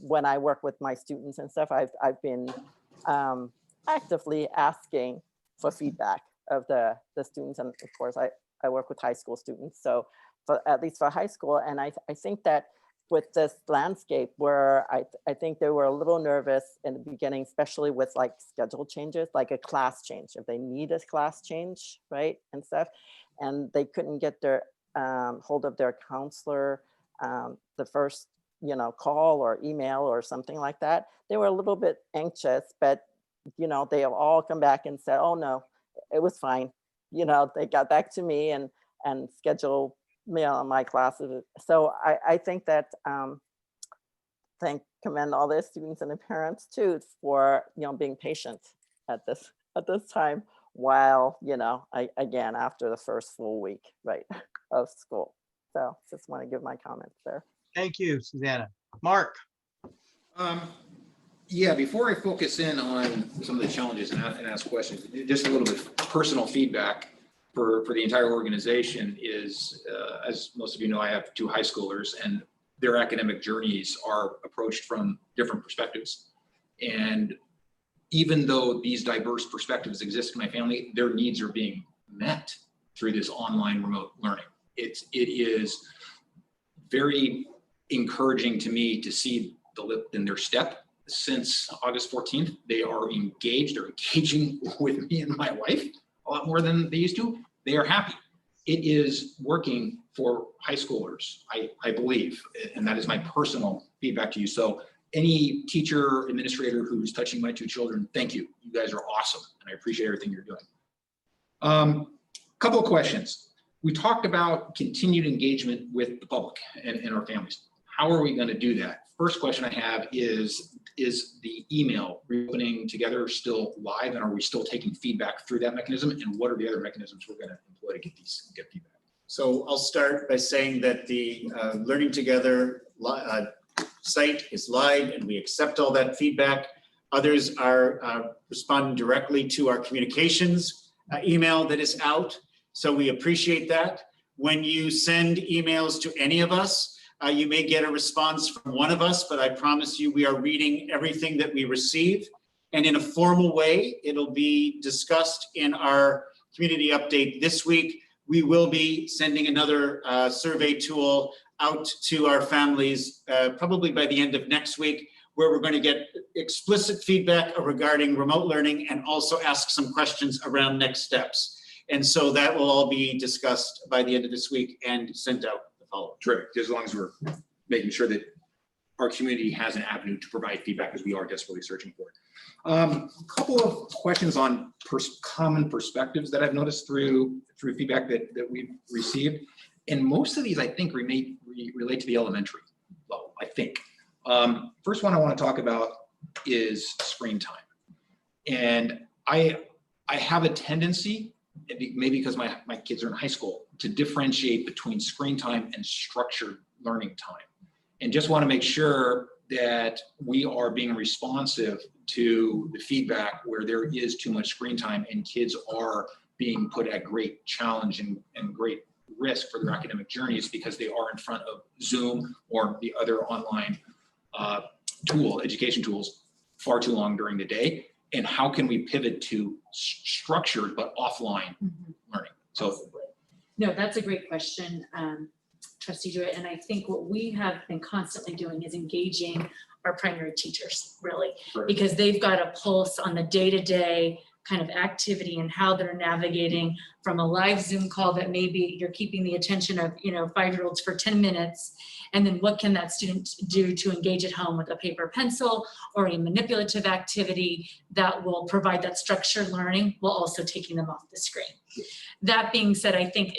when I work with my students and stuff, I've been actively asking for feedback of the students. And of course, I work with high school students. So at least for high school, and I think that with this landscape where I think they were a little nervous in the beginning, especially with like schedule changes, like a class change, if they need a class change, right, and stuff, and they couldn't get their hold of their counselor the first, call or email or something like that. They were a little bit anxious, but, they have all come back and said, oh no, it was fine. They got back to me and scheduled me on my classes. So I think that commend all the students and the parents too for, being patient at this time while, again, after the first full week, right, of school. So just want to give my comments there.
Thank you, Susanna. Mark?
Yeah, before I focus in on some of the challenges and ask questions, just a little bit of personal feedback for the entire organization is, as most of you know, I have 2 high schoolers and their academic journeys are approached from different perspectives. And even though these diverse perspectives exist in my family, their needs are being met through this online remote learning. It is very encouraging to me to see the lift in their step. Since August 14th, they are engaged or engaging with me and my wife a lot more than they used to. They are happy. It is working for high schoolers, I believe, and that is my personal feedback to you. So any teacher, administrator who's touching my 2 children, thank you. You guys are awesome, and I appreciate everything you're doing. Couple of questions. We talked about continued engagement with the public and our families. How are we going to do that? First question I have is the email reopening together still live, and are we still taking feedback through that mechanism? And what are the other mechanisms we're going to employ to get feedback?
So I'll start by saying that the Learning Together site is live and we accept all that feedback. Others are responding directly to our communications email that is out. So we appreciate that. When you send emails to any of us, you may get a response from one of us, but I promise you we are reading everything that we receive. And in a formal way, it'll be discussed in our community update this week. We will be sending another survey tool out to our families probably by the end of next week, where we're going to get explicit feedback regarding remote learning and also ask some questions around next steps. And so that will all be discussed by the end of this week and sent out the follow-up.
Terrific, as long as we're making sure that our community has an avenue to provide feedback, as we are desperately searching for it. A couple of questions on common perspectives that I've noticed through feedback that we've received. And most of these, I think, relate to the elementary level, I think. First one I want to talk about is screen time. And I have a tendency, maybe because my kids are in high school, to differentiate between screen time and structured learning time. And just want to make sure that we are being responsive to the feedback where there is too much screen time and kids are being put at great challenge and great risk for their academic journeys because they are in front of Zoom or the other online education tools far too long during the day. And how can we pivot to structured but offline learning? So,
no, that's a great question, Trustee Jewett. And I think what we have been constantly doing is engaging our primary teachers, really, because they've got a pulse on the day-to-day kind of activity and how they're navigating from a live Zoom call that maybe you're keeping the attention of, 5-year-olds for 10 minutes. And then what can that student do to engage at home with a paper pencil or a manipulative activity that will provide that structured learning while also taking them off the screen. That being said, I think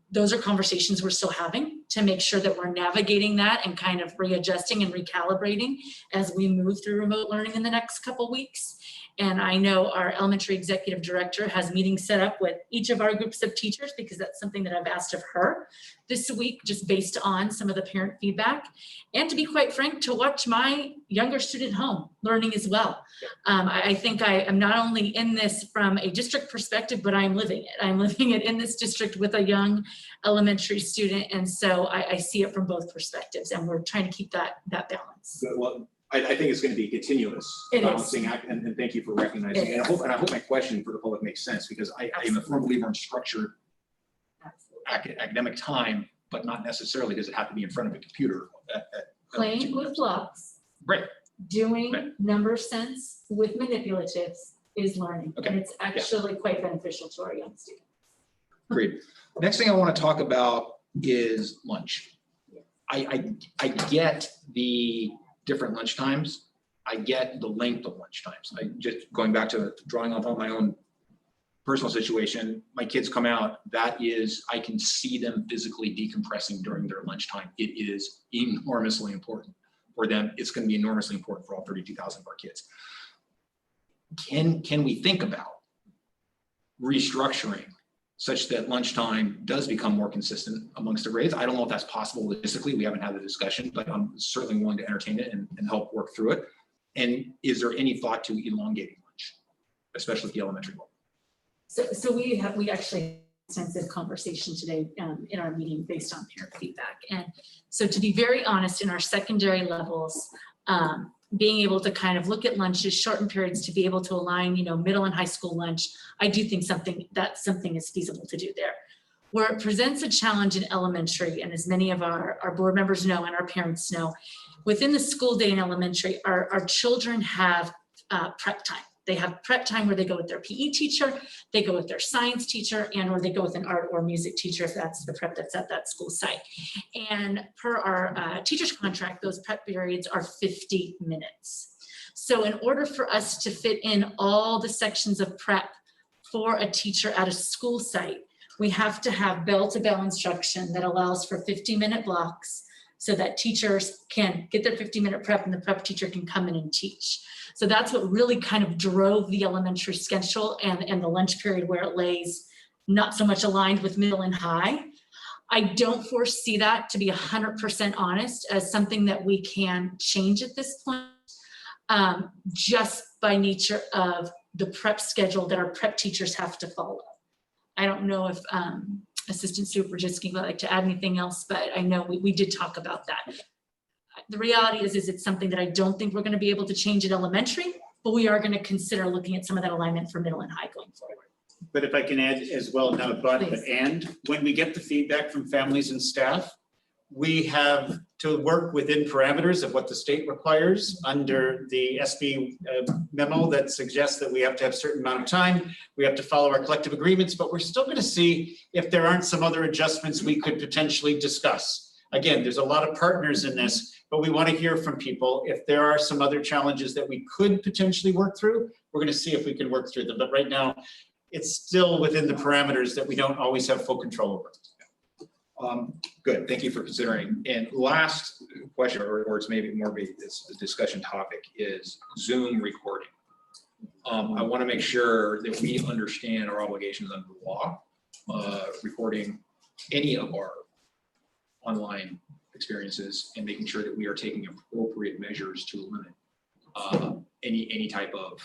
those are conversations we're still having to make sure that we're navigating that and kind of readjusting and recalibrating as we move through remote learning in the next couple weeks. And I know our elementary executive director has meetings set up with each of our groups of teachers because that's something that I've asked of her this week, just based on some of the parent feedback. And to be quite frank, to watch my younger student home learning as well. I think I am not only in this from a district perspective, but I'm living it. I'm living it in this district with a young elementary student. And so I see it from both perspectives, and we're trying to keep that balance.
well, I think it's going to be continuous balancing act, and thank you for recognizing it. And I hope my question for the public makes sense, because I am a firm believer in structured academic time, but not necessarily does it have to be in front of a computer.
Playing with blocks.
Right.
Doing number sense with manipulatives is learning.
Okay.
And it's actually quite beneficial to our young students.
Great. Next thing I want to talk about is lunch. I get the different lunch times. I get the length of lunch times. I just going back to drawing on my own personal situation, my kids come out, that is, I can see them physically decompressing during their lunchtime. It is enormously important for them. It's going to be enormously important for all 32,000 of our kids. Can we think about restructuring such that lunchtime does become more consistent amongst the grades? I don't know if that's possible logistically. We haven't had the discussion, but I'm certainly willing to entertain it and help work through it. And is there any thought to elongating lunch, especially at the elementary level?
So we actually had extensive conversation today in our meeting based on parent feedback. And so to be very honest, in our secondary levels, being able to kind of look at lunches, shorten periods to be able to align, middle and high school lunch, I do think something is feasible to do there. Where it presents a challenge in elementary, and as many of our board members know and our parents know, within the school day in elementary, our children have prep time. They have prep time where they go with their PE teacher, they go with their science teacher, and or they go with an art or music teacher if that's the prep that's at that school site. And per our teacher's contract, those prep periods are 50 minutes. So in order for us to fit in all the sections of prep for a teacher at a school site, we have to have bell-to-bell instruction that allows for 50-minute blocks so that teachers can get their 50-minute prep and the prep teacher can come in and teach. So that's what really kind of drove the elementary schedule and the lunch period where it lays not so much aligned with middle and high. I don't foresee that, to be 100% honest, as something that we can change at this point, just by nature of the prep schedule that our prep teachers have to follow. I don't know if Assistant Superintendent would like to add anything else, but I know we did talk about that. The reality is it's something that I don't think we're going to be able to change at elementary, but we are going to consider looking at some of that alignment for middle and high going forward.
But if I can add as well, not a but,
Please.
and when we get the feedback from families and staff, we have to work within parameters of what the state requires under the SB memo that suggests that we have to have a certain amount of time. We have to follow our collective agreements, but we're still going to see if there aren't some other adjustments we could potentially discuss. Again, there's a lot of partners in this, but we want to hear from people. If there are some other challenges that we could potentially work through, we're going to see if we can work through them. But right now, it's still within the parameters that we don't always have full control over.
Good, thank you for considering. And last question, or it's maybe more of a discussion topic, is Zoom recording. I want to make sure that we understand our obligations under the law, recording any of our online experiences and making sure that we are taking appropriate measures to limit any type of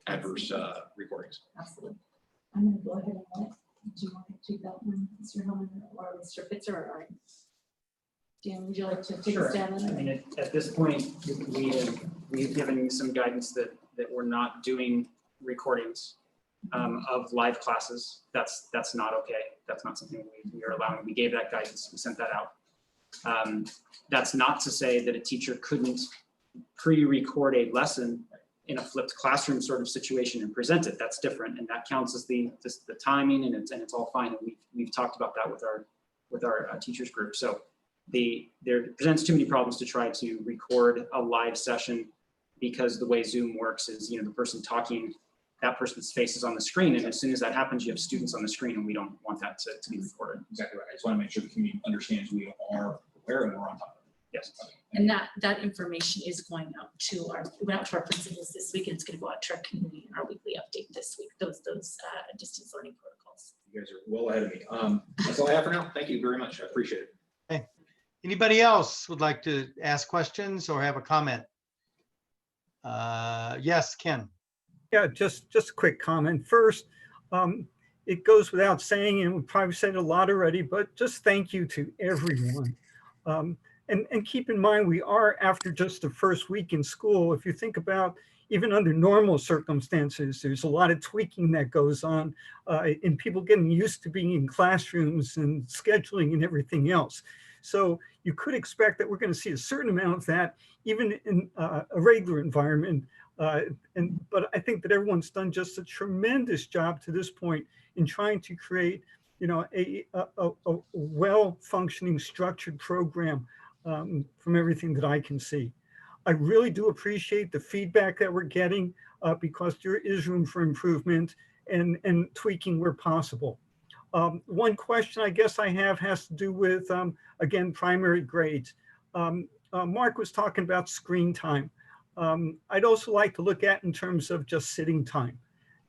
adverse recordings.
Absolutely. I'm going to go ahead and let Do you want to take that one, Mr. Hellman or Mr. Fitzer, or Dan, would you like to take a
Sure.
stab at
I
it?
mean, at this point, we've given you some guidance that we're not doing recordings of live classes. That's not okay. That's not something we are allowing. We gave that guidance. We sent that out. That's not to say that a teacher couldn't pre-record a lesson in a flipped classroom sort of situation and present it. That's different, and that counts as the timing, and it's all fine. And we've talked about that with our teachers group. So there presents too many problems to try to record a live session, because the way Zoom works is, the person talking, that person's face is on the screen, and as soon as that happens, you have students on the screen, and we don't want that to be recorded.
Exactly right. I just want to make sure the community understands we are aware and we're on top of it.
Yes.
And that information is going out to our principals this week, and it's going to go out to our community in our weekly update this week, those distance learning protocols.
You guys are well ahead of me. That's all I have for now. Thank you very much. I appreciate it.
Okay. Anybody else would like to ask questions or have a comment? Yes, Ken.
Yeah, just a quick comment. First, it goes without saying, and we probably said it a lot already, but just thank you to everyone. And keep in mind, we are after just the first week in school. If you think about even under normal circumstances, there's a lot of tweaking that goes on and people getting used to being in classrooms and scheduling and everything else. So you could expect that we're going to see a certain amount of that even in a regular environment. But I think that everyone's done just a tremendous job to this point in trying to create, a well-functioning, structured program from everything that I can see. I really do appreciate the feedback that we're getting because there is room for improvement and tweaking where possible. One question I guess I have has to do with, again, primary grades. Mark was talking about screen time. I'd also like to look at in terms of just sitting time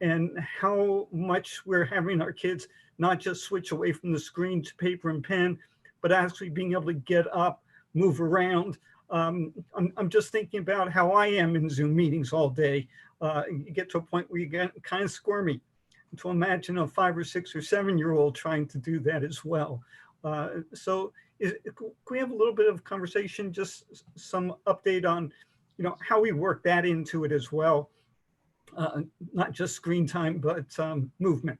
and how much we're having our kids not just switch away from the screen to paper and pen, but actually being able to get up, move around. I'm just thinking about how I am in Zoom meetings all day. You get to a point where you get kind of squirmy. To imagine a 5 or 6 or 7-year-old trying to do that as well. So can we have a little bit of conversation, just some update on, how we work that into it as well? Not just screen time, but movement.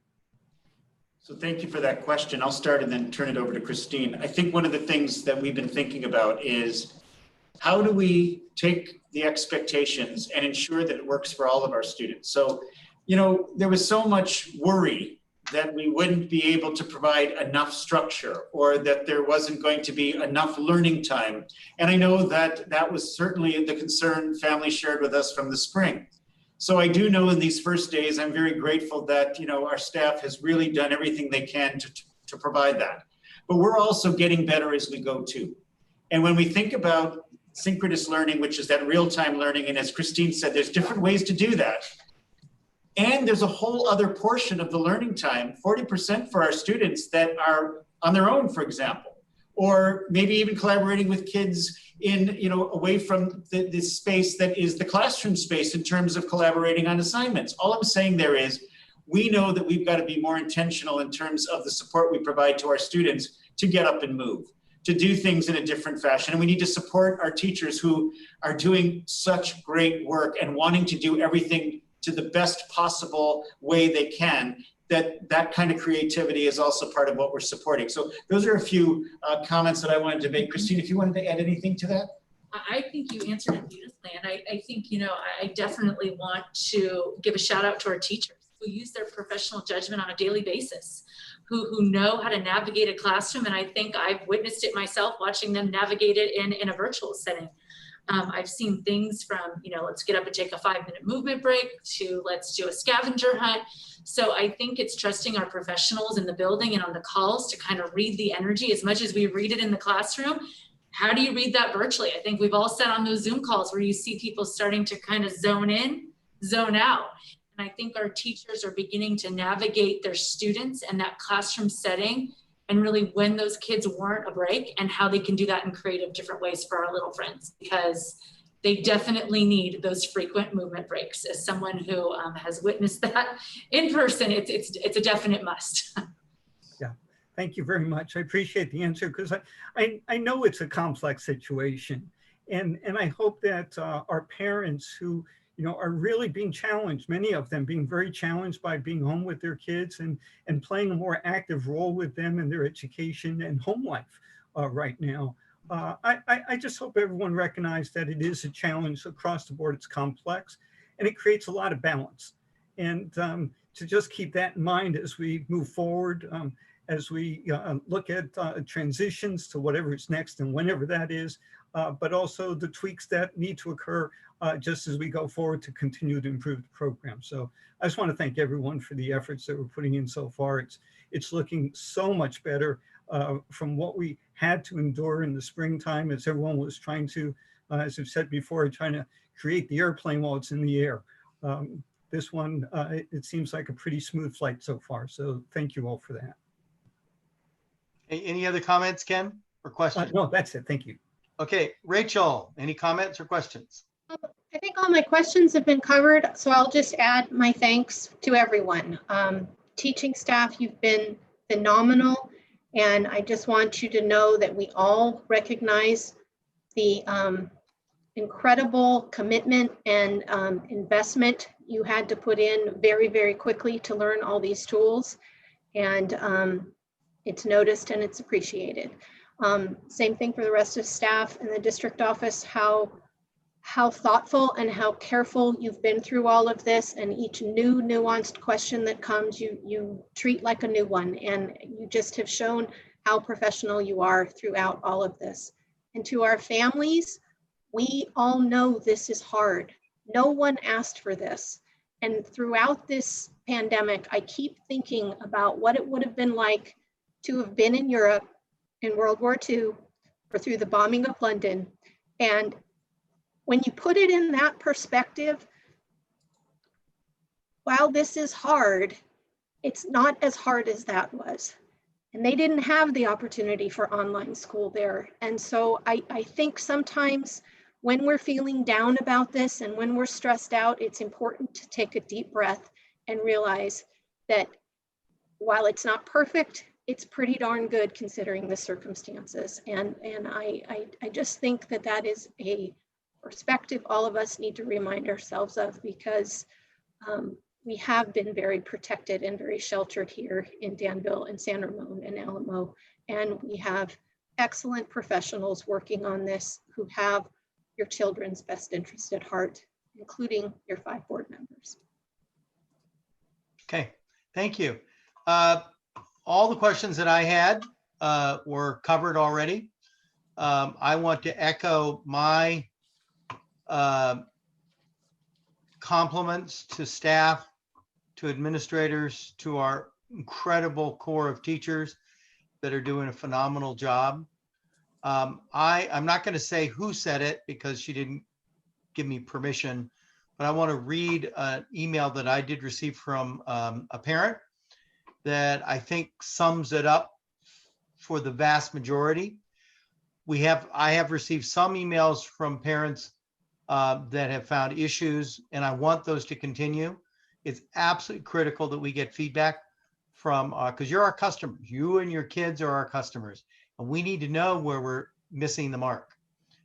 So thank you for that question. I'll start and then turn it over to Christine. I think one of the things that we've been thinking about is how do we take the expectations and ensure that it works for all of our students? So, there was so much worry that we wouldn't be able to provide enough structure or that there wasn't going to be enough learning time. And I know that that was certainly the concern families shared with us from the spring. So I do know in these first days, I'm very grateful that, our staff has really done everything they can to provide that. But we're also getting better as we go too. And when we think about synchronous learning, which is that real-time learning, and as Christine said, there's different ways to do that. And there's a whole other portion of the learning time, 40% for our students that are on their own, for example, or maybe even collaborating with kids in, away from the space that is the classroom space in terms of collaborating on assignments. All I'm saying there is, we know that we've got to be more intentional in terms of the support we provide to our students to get up and move, to do things in a different fashion. And we need to support our teachers who are doing such great work and wanting to do everything to the best possible way they can. That kind of creativity is also part of what we're supporting. So those are a few comments that I wanted to make. Christine, if you wanted to add anything to that?
I think you answered it beautifully. And I think, I definitely want to give a shout out to our teachers who use their professional judgment on a daily basis, who know how to navigate a classroom. And I think I've witnessed it myself, watching them navigate it in a virtual setting. I've seen things from, let's get up and take a 5-minute movement break to let's do a scavenger hunt. So I think it's trusting our professionals in the building and on the calls to kind of read the energy as much as we read it in the classroom. How do you read that virtually? I think we've all sat on those Zoom calls where you see people starting to kind of zone in, zone out. And I think our teachers are beginning to navigate their students and that classroom setting and really when those kids warrant a break and how they can do that in creative different ways for our little friends, because they definitely need those frequent movement breaks. As someone who has witnessed that in person, it's a definite must.
Thank you very much. I appreciate the answer because I know it's a complex situation. And I hope that our parents who, are really being challenged, many of them being very challenged by being home with their kids and playing a more active role with them in their education and home life right now. I just hope everyone recognizes that it is a challenge across the board. It's complex and it creates a lot of balance. And to just keep that in mind as we move forward, as we look at transitions to whatever is next and whenever that is, but also the tweaks that need to occur just as we go forward to continue to improve the program. So I just want to thank everyone for the efforts that we're putting in so far. It's looking so much better from what we had to endure in the springtime as everyone was trying to, as I've said before, trying to create the airplane while it's in the air. This one, it seems like a pretty smooth flight so far. So thank you all for that.
Any other comments, Ken, or questions?
No, that's it. Thank you.
Okay, Rachel, any comments or questions?
I think all my questions have been covered, so I'll just add my thanks to everyone. Teaching staff, you've been phenomenal, and I just want you to know that we all recognize the incredible commitment and investment you had to put in very, very quickly to learn all these tools, and it's noticed and it's appreciated. Same thing for the rest of staff in the district office, how thoughtful and how careful you've been through all of this, and each new nuanced question that comes, you treat like a new one, and you just have shown how professional you are throughout all of this. And to our families, we all know this is hard. No one asked for this. And throughout this pandemic, I keep thinking about what it would have been like to have been in Europe in World War II or through the bombing of London. And when you put it in that perspective, while this is hard, it's not as hard as that was. And they didn't have the opportunity for online school there. And so I think sometimes when we're feeling down about this and when we're stressed out, it's important to take a deep breath and realize that while it's not perfect, it's pretty darn good considering the circumstances. And I just think that that is a perspective all of us need to remind ourselves of, because we have been very protected and very sheltered here in Danville and San Ramon and Alamo. And we have excellent professionals working on this who have your children's best interest at heart, including your 5 board members.
Okay, thank you. All the questions that I had were covered already. I want to echo my compliments to staff, to administrators, to our incredible core of teachers that are doing a phenomenal job. I'm not going to say who said it because she didn't give me permission, but I want to read an email that I did receive from a parent that I think sums it up for the vast majority. I have received some emails from parents that have found issues, and I want those to continue. It's absolutely critical that we get feedback from, because you're our customers. You and your kids are our customers, and we need to know where we're missing the mark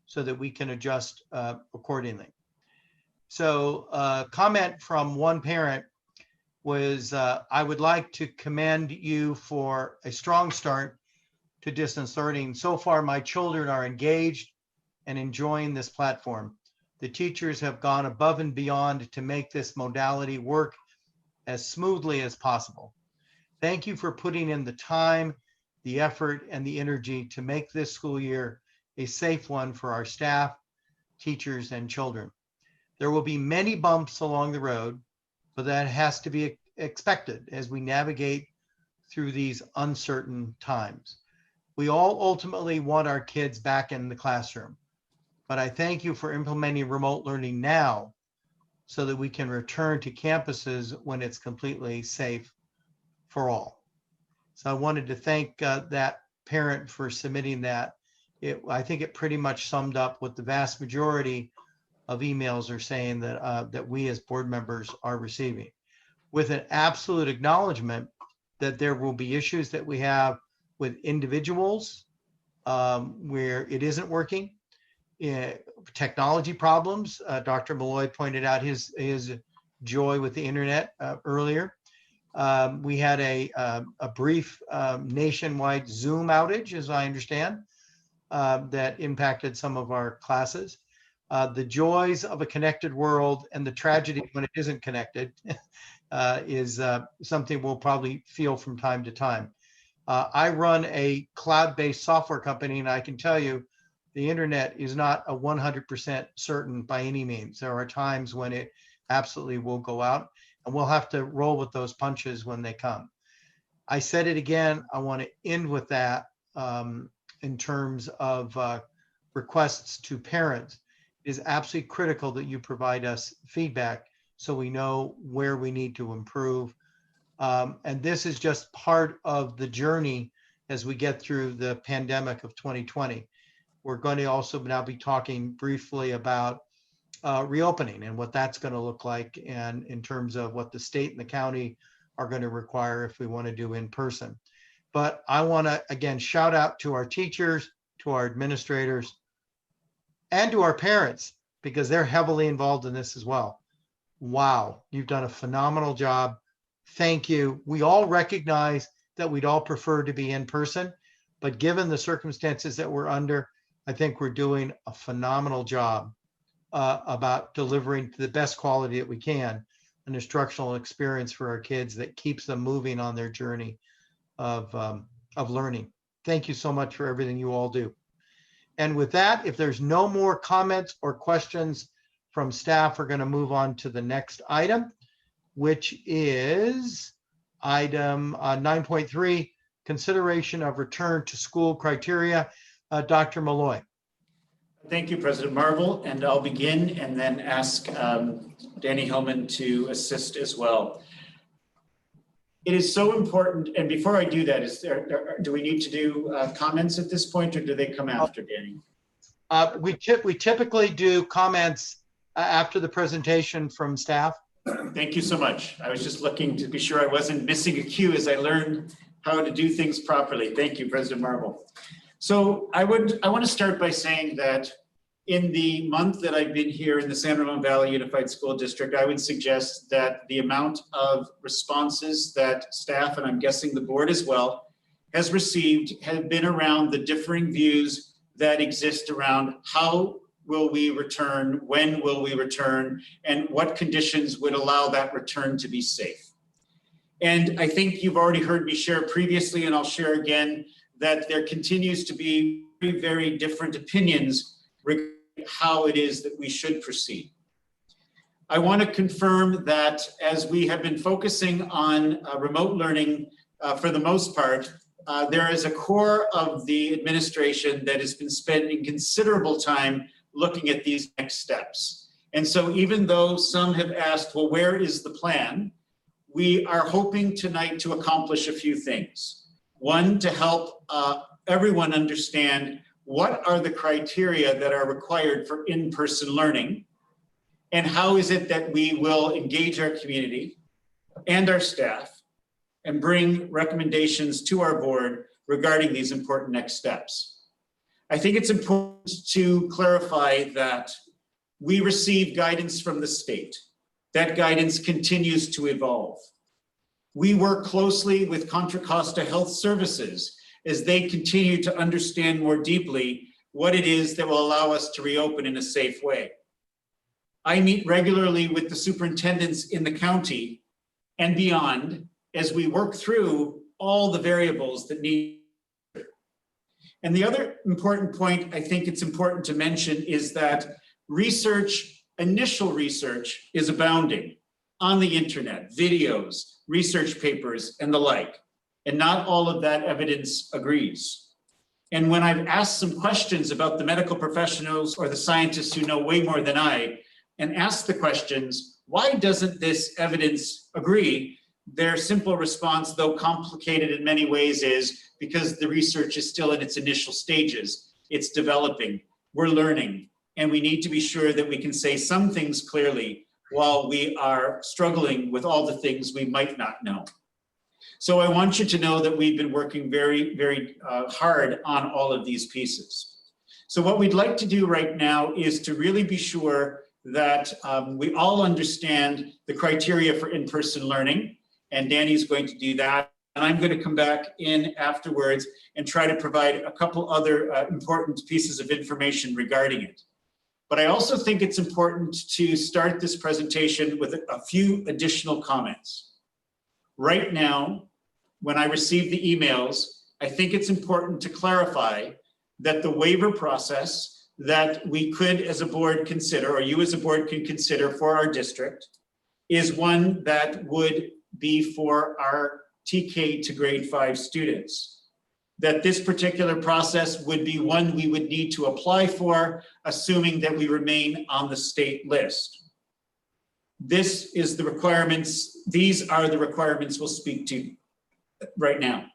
so that we can adjust accordingly. So comment from one parent was, I would like to commend you for a strong start to distance learning. So far, my children are engaged and enjoying this platform. The teachers have gone above and beyond to make this modality work as smoothly as possible. Thank you for putting in the time, the effort, and the energy to make this school year a safe one for our staff, teachers, and children. There will be many bumps along the road, but that has to be expected as we navigate through these uncertain times. We all ultimately want our kids back in the classroom, but I thank you for implementing remote learning now so that we can return to campuses when it's completely safe for all. So I wanted to thank that parent for submitting that. I think it pretty much summed up what the vast majority of emails are saying that we as board members are receiving, with an absolute acknowledgement that there will be issues that we have with individuals where it isn't working. Technology problems. Dr. Malloy pointed out his joy with the internet earlier. We had a brief nationwide Zoom outage, as I understand, that impacted some of our classes. The joys of a connected world and the tragedy when it isn't connected is something we'll probably feel from time to time. I run a cloud-based software company, and I can tell you the internet is not a 100% certain by any means. There are times when it absolutely will go out, and we'll have to roll with those punches when they come. I said it again, I want to end with that in terms of requests to parents. It is absolutely critical that you provide us feedback so we know where we need to improve. And this is just part of the journey as we get through the pandemic of 2020. We're going to also now be talking briefly about reopening and what that's going to look like, and in terms of what the state and the county are going to require if we want to do in person. But I want to again shout out to our teachers, to our administrators, and to our parents, because they're heavily involved in this as well. Wow, you've done a phenomenal job. Thank you. We all recognize that we'd all prefer to be in person, but given the circumstances that we're under, I think we're doing a phenomenal job about delivering the best quality that we can, an instructional experience for our kids that keeps them moving on their journey of learning. Thank you so much for everything you all do. And with that, if there's no more comments or questions from staff, we're going to move on to the next item, which is item 9.3, consideration of return to school criteria. Dr. Malloy.
Thank you, President Marvel, and I'll begin and then ask Danny Hillman to assist as well. It is so important, and before I do that, do we need to do comments at this point, or do they come after, Danny?
We typically do comments after the presentation from staff.
Thank you so much. I was just looking to be sure I wasn't missing a cue as I learned how to do things properly. Thank you, President Marvel. So I want to start by saying that in the month that I've been here in the San Ramon Valley Unified School District, I would suggest that the amount of responses that staff, and I'm guessing the board as well, has received have been around the differing views that exist around how will we return, when will we return, and what conditions would allow that return to be safe. And I think you've already heard me share previously, and I'll share again, that there continues to be very, very different opinions regarding how it is that we should proceed. I want to confirm that as we have been focusing on remote learning for the most part, there is a core of the administration that has been spending considerable time looking at these next steps. And so even though some have asked, well, where is the plan? We are hoping tonight to accomplish a few things. One, to help everyone understand what are the criteria that are required for in-person learning, and how is it that we will engage our community and our staff and bring recommendations to our board regarding these important next steps. I think it's important to clarify that we receive guidance from the state. That guidance continues to evolve. We work closely with Contra Costa Health Services as they continue to understand more deeply what it is that will allow us to reopen in a safe way. I meet regularly with the superintendents in the county and beyond as we work through all the variables that need. And the other important point I think it's important to mention is that research, initial research, is abounding on the internet, videos, research papers, and the like. And not all of that evidence agrees. And when I've asked some questions about the medical professionals or the scientists who know way more than I, and asked the questions, why doesn't this evidence agree? Their simple response, though complicated in many ways, is because the research is still in its initial stages. It's developing, we're learning, and we need to be sure that we can say some things clearly while we are struggling with all the things we might not know. So I want you to know that we've been working very, very hard on all of these pieces. So what we'd like to do right now is to really be sure that we all understand the criteria for in-person learning, and Danny's going to do that. And I'm going to come back in afterwards and try to provide a couple other important pieces of information regarding it. But I also think it's important to start this presentation with a few additional comments. Right now, when I receive the emails, I think it's important to clarify that the waiver process that we could as a board consider, or you as a board can consider for our district, is one that would be for our TK to grade 5 students. That this particular process would be one we would need to apply for, assuming that we remain on the state list. This is the requirements, these are the requirements we'll speak to right now.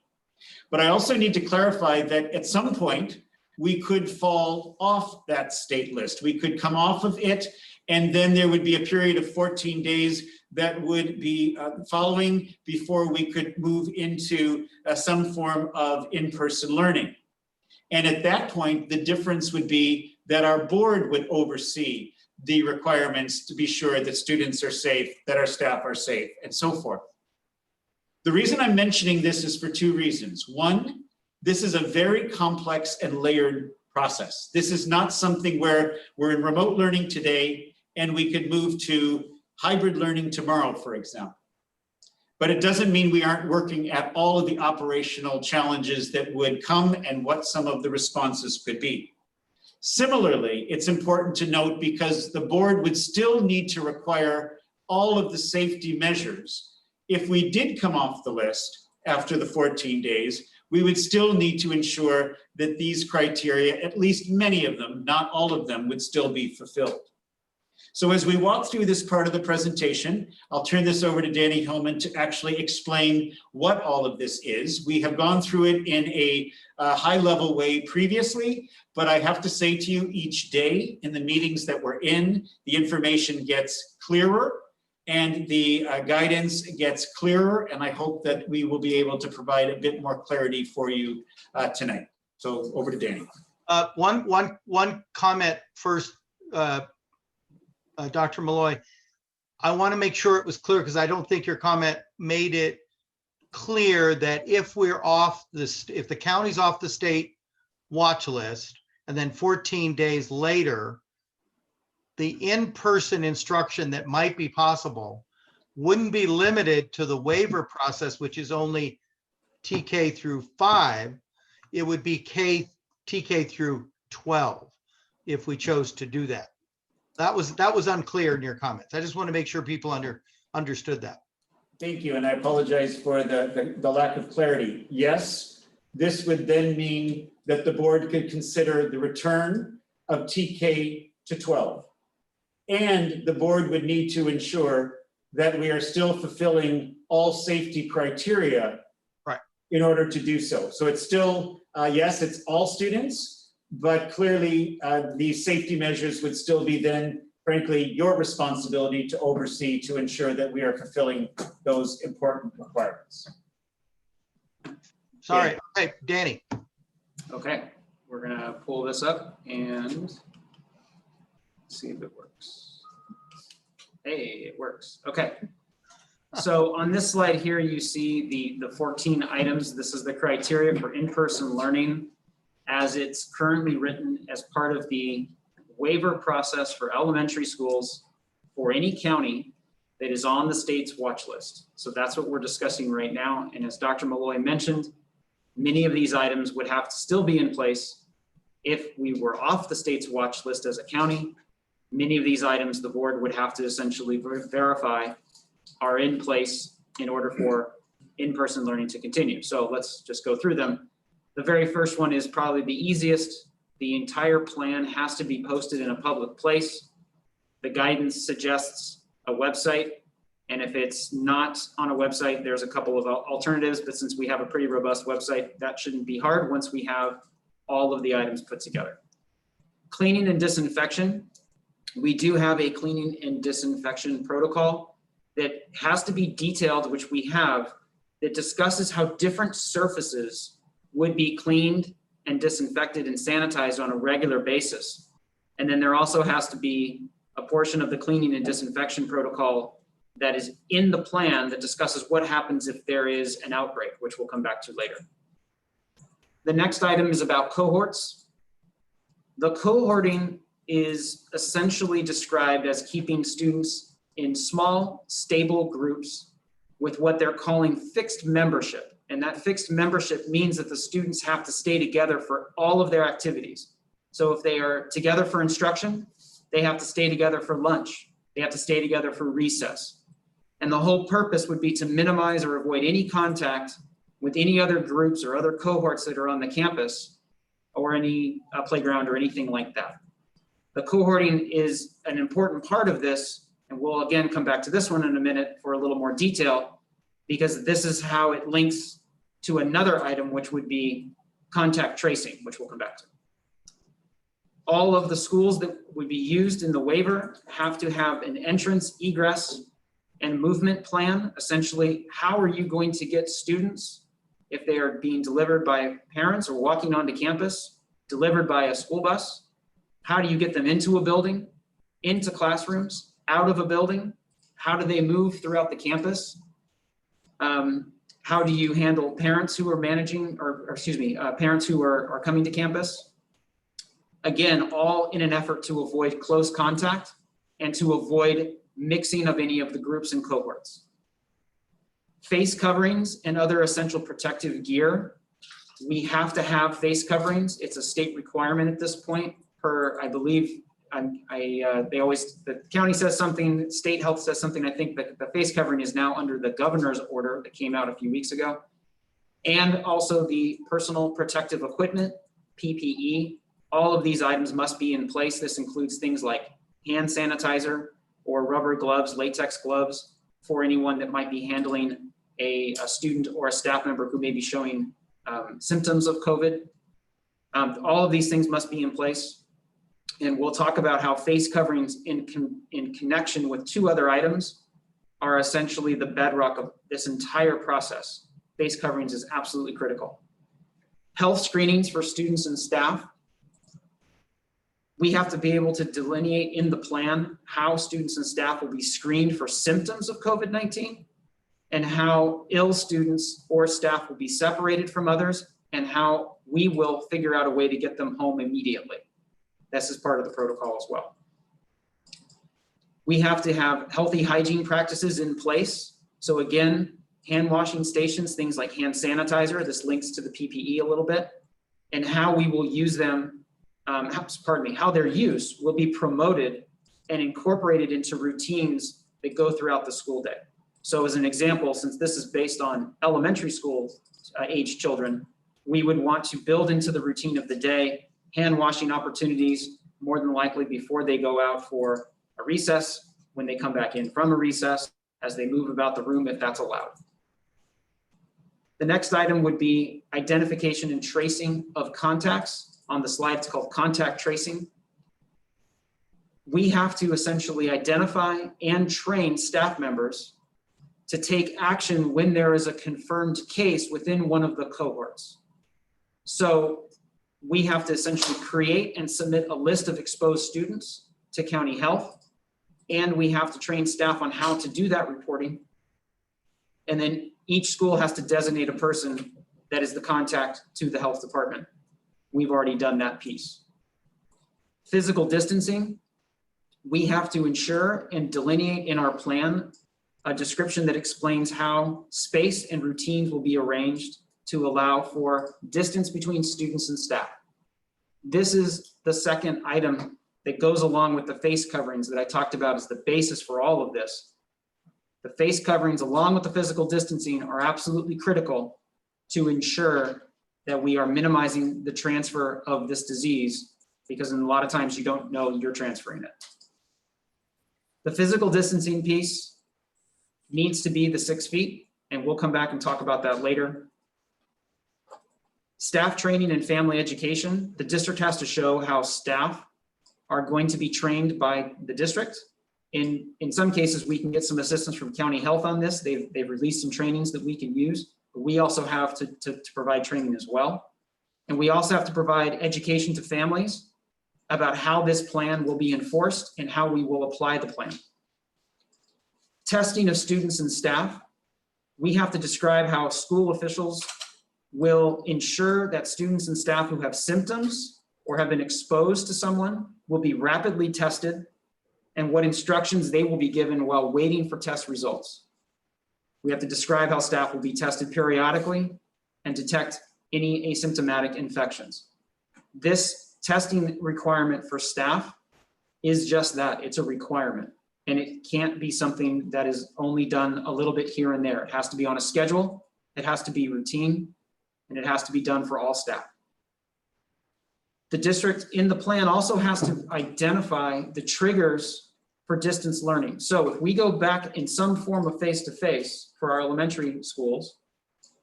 But I also need to clarify that at some point, we could fall off that state list. We could come off of it, and then there would be a period of 14 days that would be following before we could move into some form of in-person learning. And at that point, the difference would be that our board would oversee the requirements to be sure that students are safe, that our staff are safe, and so forth. The reason I'm mentioning this is for 2 reasons. One, this is a very complex and layered process. This is not something where we're in remote learning today and we could move to hybrid learning tomorrow, for example. But it doesn't mean we aren't working at all of the operational challenges that would come and what some of the responses could be. Similarly, it's important to note because the board would still need to require all of the safety measures. If we did come off the list after the 14 days, we would still need to ensure that these criteria, at least many of them, not all of them, would still be fulfilled. So as we walk through this part of the presentation, I'll turn this over to Danny Hillman to actually explain what all of this is. We have gone through it in a high-level way previously, but I have to say to you, each day in the meetings that we're in, the information gets clearer and the guidance gets clearer, and I hope that we will be able to provide a bit more clarity for you tonight. So over to Danny.
One comment first, Dr. Malloy. I want to make sure it was clear because I don't think your comment made it clear that if we're off this, if the county's off the state watch list and then 14 days later, the in-person instruction that might be possible wouldn't be limited to the waiver process, which is only TK through 5. It would be TK through 12 if we chose to do that. That was unclear in your comments. I just want to make sure people understood that.
Thank you, and I apologize for the lack of clarity. Yes, this would then mean that the board could consider the return of TK to 12. And the board would need to ensure that we are still fulfilling all safety criteria in order to do so. So it's still, yes, it's all students, but clearly these safety measures would still be then, frankly, your responsibility to oversee to ensure that we are fulfilling those important requirements.
Sorry, yeah. Okay, Danny.
Okay, we're gonna pull this up and see if it works. Hey, it works. Okay. So on this slide here, you see the 14 items. This is the criteria for in-person learning as it's currently written as part of the waiver process for elementary schools for any county that is on the state's watch list. So that's what we're discussing right now. And as Dr. Malloy mentioned, many of these items would have to still be in place if we were off the state's watch list as a county. Many of these items the board would have to essentially verify are in place in order for in-person learning to continue. So let's just go through them. The very first one is probably the easiest. The entire plan has to be posted in a public place. The guidance suggests a website. And if it's not on a website, there's a couple of alternatives, but since we have a pretty robust website, that shouldn't be hard once we have all of the items put together. Cleaning and disinfection. We do have a cleaning and disinfection protocol that has to be detailed, which we have, that discusses how different surfaces would be cleaned and disinfected and sanitized on a regular basis. And then there also has to be a portion of the cleaning and disinfection protocol that is in the plan that discusses what happens if there is an outbreak, which we'll come back to later. The next item is about cohorts. The cohorting is essentially described as keeping students in small, stable groups with what they're calling fixed membership. And that fixed membership means that the students have to stay together for all of their activities. So if they are together for instruction, they have to stay together for lunch. They have to stay together for recess. And the whole purpose would be to minimize or avoid any contact with any other groups or other cohorts that are on the campus or any playground or anything like that. The cohorting is an important part of this, and we'll again come back to this one in a minute for a little more detail, because this is how it links to another item, which would be contact tracing, which we'll come back to. All of the schools that would be used in the waiver have to have an entrance, egress, and movement plan. Essentially, how are you going to get students, if they are being delivered by parents or walking onto campus, delivered by a school bus? How do you get them into a building, into classrooms, out of a building? How do they move throughout the campus? How do you handle parents who are managing, parents who are coming to campus? Again, all in an effort to avoid close contact and to avoid mixing of any of the groups and cohorts. Face coverings and other essential protective gear. We have to have face coverings. It's a state requirement at this point per, I believe, the county says something, state health says something. I think that the face covering is now under the governor's order that came out a few weeks ago. And also the personal protective equipment, PPE. All of these items must be in place. This includes things like hand sanitizer or rubber gloves, latex gloves for anyone that might be handling a student or a staff member who may be showing symptoms of COVID. All of these things must be in place. And we'll talk about how face coverings in connection with two other items are essentially the bedrock of this entire process. Face coverings is absolutely critical. Health screenings for students and staff. We have to be able to delineate in the plan how students and staff will be screened for symptoms of COVID-19 and how ill students or staff will be separated from others and how we will figure out a way to get them home immediately. This is part of the protocol as well. We have to have healthy hygiene practices in place. So again, hand washing stations, things like hand sanitizer, this links to the PPE a little bit, and how we will use them, how their use will be promoted and incorporated into routines that go throughout the school day. So as an example, since this is based on elementary school age children, we would want to build into the routine of the day hand washing opportunities, more than likely before they go out for a recess, when they come back in from a recess, as they move about the room, if that's allowed. The next item would be identification and tracing of contacts. On the slide, it's called contact tracing. We have to essentially identify and train staff members to take action when there is a confirmed case within one of the cohorts. So we have to essentially create and submit a list of exposed students to county health, and we have to train staff on how to do that reporting. And then each school has to designate a person that is the contact to the health department. We've already done that piece. Physical distancing, we have to ensure and delineate in our plan a description that explains how space and routines will be arranged to allow for distance between students and staff. This is the second item that goes along with the face coverings that I talked about as the basis for all of this. The face coverings along with the physical distancing are absolutely critical to ensure that we are minimizing the transfer of this disease, because in a lot of times you don't know you're transferring it. The physical distancing piece needs to be the 6 feet, and we'll come back and talk about that later. Staff training and family education. The district has to show how staff are going to be trained by the district. In some cases, we can get some assistance from county health on this. They've released some trainings that we can use. we also have to provide training as well. And we also have to provide education to families about how this plan will be enforced and how we will apply the plan. Testing of students and staff. We have to describe how school officials will ensure that students and staff who have symptoms or have been exposed to someone will be rapidly tested, and what instructions they will be given while waiting for test results. We have to describe how staff will be tested periodically and detect any asymptomatic infections. This testing requirement for staff is just that, it's a requirement. And it can't be something that is only done a little bit here and there. It has to be on a schedule, it has to be routine, and it has to be done for all staff. The district in the plan also has to identify the triggers for distance learning. So if we go back in some form of face-to-face for our elementary schools,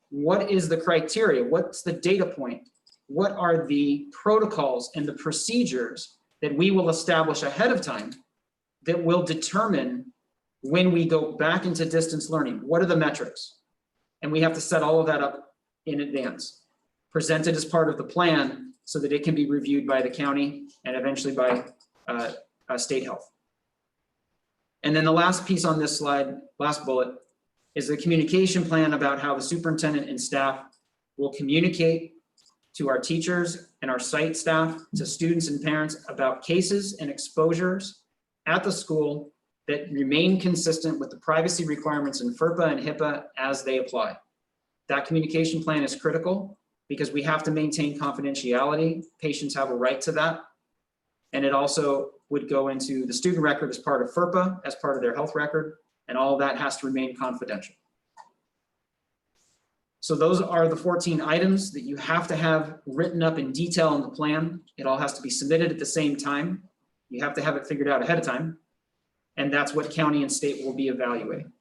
what is the criteria? What's the data point? What are the protocols and the procedures that we will establish ahead of time that will determine when we go back into distance learning? What are the metrics? And we have to set all of that up in advance, presented as part of the plan so that it can be reviewed by the county and eventually by state health. And then the last piece on this slide, last bullet, is the communication plan about how the superintendent and staff will communicate to our teachers and our site staff, to students and parents about cases and exposures at the school that remain consistent with the privacy requirements in FERPA and HIPAA as they apply. That communication plan is critical because we have to maintain confidentiality. Patients have a right to that. And it also would go into the student record as part of FERPA, as part of their health record, and all of that has to remain confidential. So those are the 14 items that you have to have written up in detail in the plan. It all has to be submitted at the same time. You have to have it figured out ahead of time. And that's what county and state will be evaluating.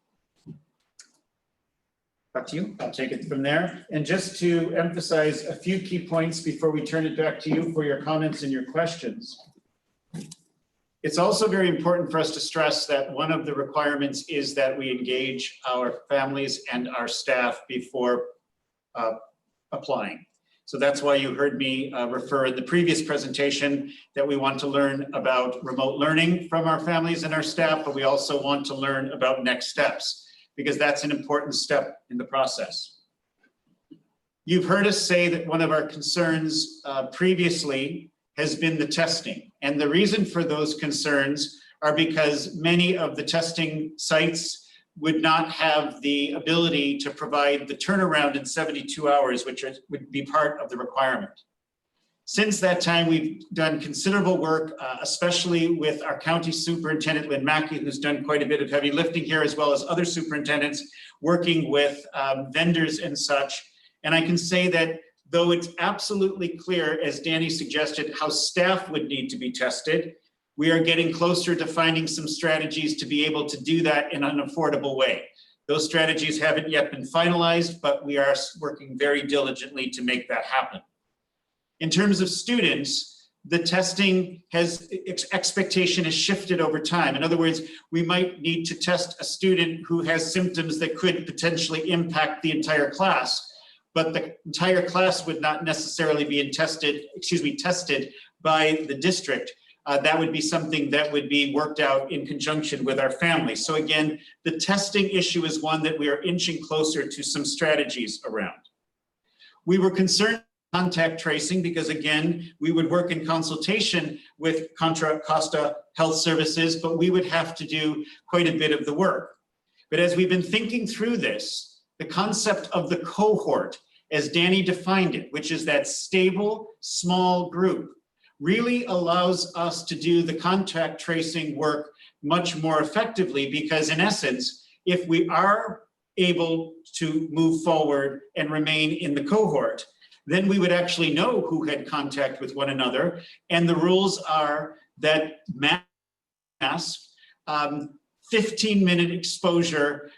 Back to you.
I'll take it from there. And just to emphasize a few key points before we turn it back to you for your comments and your questions. It's also very important for us to stress that one of the requirements is that we engage our families and our staff before applying. So that's why you heard me refer in the previous presentation that we want to learn about remote learning from our families and our staff, but we also want to learn about next steps, because that's an important step in the process. You've heard us say that one of our concerns previously has been the testing. And the reason for those concerns are because many of the testing sites would not have the ability to provide the turnaround in 72 hours, which would be part of the requirement. Since that time, we've done considerable work, especially with our county superintendent, Lynn Mackey, who's done quite a bit of heavy lifting here, as well as other superintendents working with vendors and such. And I can say that though it's absolutely clear, as Danny suggested, how staff would need to be tested, we are getting closer to finding some strategies to be able to do that in an affordable way. Those strategies haven't yet been finalized, but we are working very diligently to make that happen. In terms of students, the testing expectation has shifted over time. In other words, we might need to test a student who has symptoms that could potentially impact the entire class, but the entire class would not necessarily be tested by the district. That would be something that would be worked out in conjunction with our families. So again, the testing issue is one that we are inching closer to some strategies around. We were concerned contact tracing because again, we would work in consultation with Contra Costa Health Services, but we would have to do quite a bit of the work. But as we've been thinking through this, the concept of the cohort, as Danny defined it, which is that stable, small group, really allows us to do the contact tracing work much more effectively, because in essence, if we are able to move forward and remain in the cohort, then we would actually know who had contact with one another. And the rules are that mask, 15-minute exposure,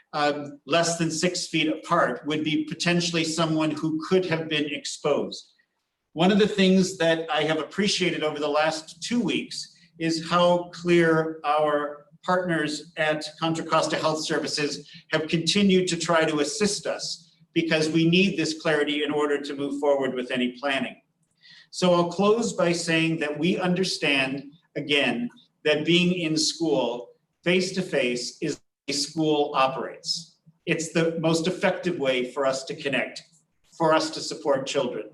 less than 6 feet apart would be potentially someone who could have been exposed. One of the things that I have appreciated over the last 2 weeks is how clear our partners at Contra Costa Health Services have continued to try to assist us because we need this clarity in order to move forward with any planning. So I'll close by saying that we understand, again, that being in school face-to-face is the way school operates. It's the most effective way for us to connect, for us to support children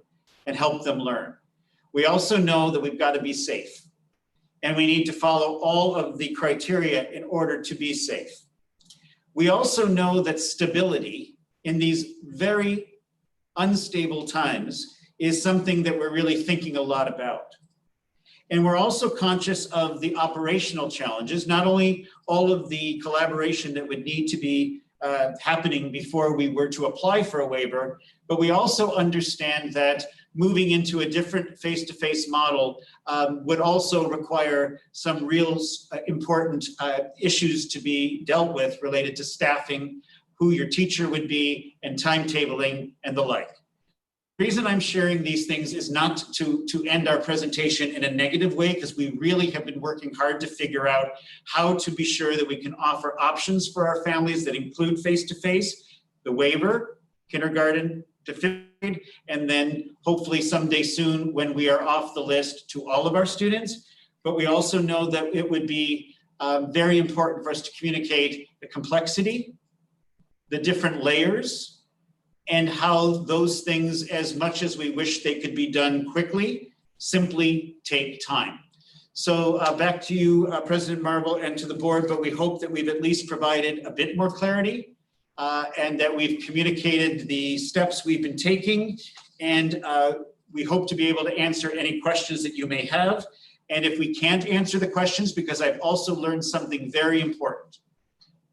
and help them learn. We also know that we've got to be safe, and we need to follow all of the criteria in order to be safe. We also know that stability in these very unstable times is something that we're really thinking a lot about. And we're also conscious of the operational challenges, not only all of the collaboration that would need to be happening before we were to apply for a waiver, but we also understand that moving into a different face-to-face model would also require some real important issues to be dealt with related to staffing, who your teacher would be, and timetabling and the like. The reason I'm sharing these things is not to end our presentation in a negative way, because we really have been working hard to figure out how to be sure that we can offer options for our families that include face-to-face, the waiver, kindergarten to fifth grade, and then hopefully someday soon when we are off the list to all of our students. But we also know that it would be very important for us to communicate the complexity, the different layers, and how those things, as much as we wish they could be done quickly, simply take time. So back to you, President Marble, and to the board, but we hope that we've at least provided a bit more clarity and that we've communicated the steps we've been taking. And we hope to be able to answer any questions that you may have. And if we can't answer the questions, because I've also learned something very important.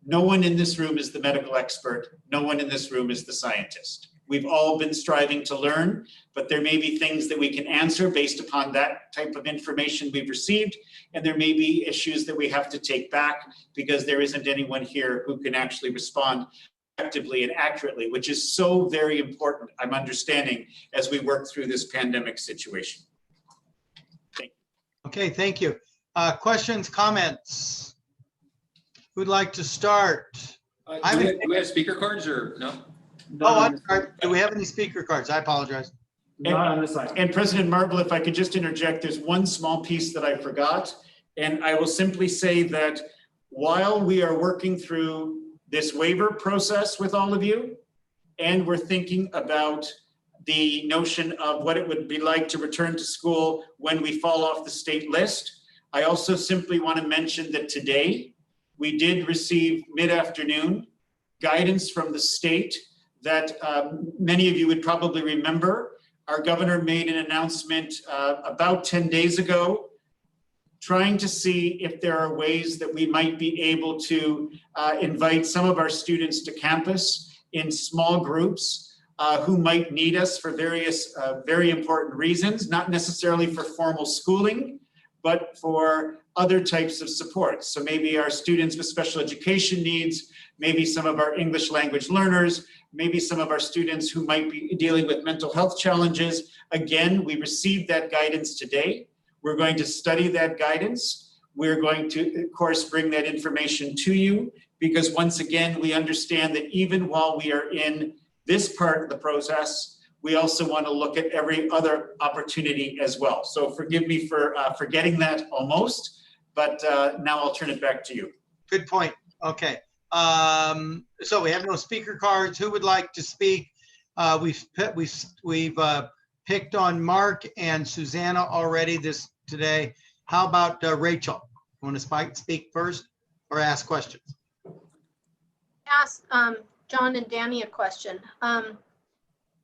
No one in this room is the medical expert. No one in this room is the scientist. We've all been striving to learn, but there may be things that we can answer based upon that type of information we've received. And there may be issues that we have to take back because there isn't anyone here who can actually respond effectively and accurately, which is so very important, I'm understanding, as we work through this pandemic situation. Thank you.
Okay, thank you. Questions, comments? Who'd like to start?
Do we have speaker cards or no?
Oh, I'm sorry. Do we have any speaker cards? I apologize.
Not on this side.
And President Marble, if I could just interject, there's one small piece that I forgot. And I will simply say that while we are working through this waiver process with all of you, and we're thinking about the notion of what it would be like to return to school when we fall off the state list, I also simply want to mention that today, we did receive mid-afternoon guidance from the state that many of you would probably remember. Our governor made an announcement about 10 days ago, trying to see if there are ways that we might be able to invite some of our students to campus in small groups who might need us for various very important reasons, not necessarily for formal schooling, but for other types of support. So maybe our students with special education needs, maybe some of our English language learners, maybe some of our students who might be dealing with mental health challenges. Again, we received that guidance today. We're going to study that guidance. We're going to, of course, bring that information to you because once again, we understand that even while we are in this part of the process, we also want to look at every other opportunity as well. So forgive me for forgetting that almost, but now I'll turn it back to you.
Good point. Okay. So we have no speaker cards. Who would like to speak? We've picked on Mark and Susanna already today. How about Rachel? You want to speak first or ask questions?
Ask John and Danny a question.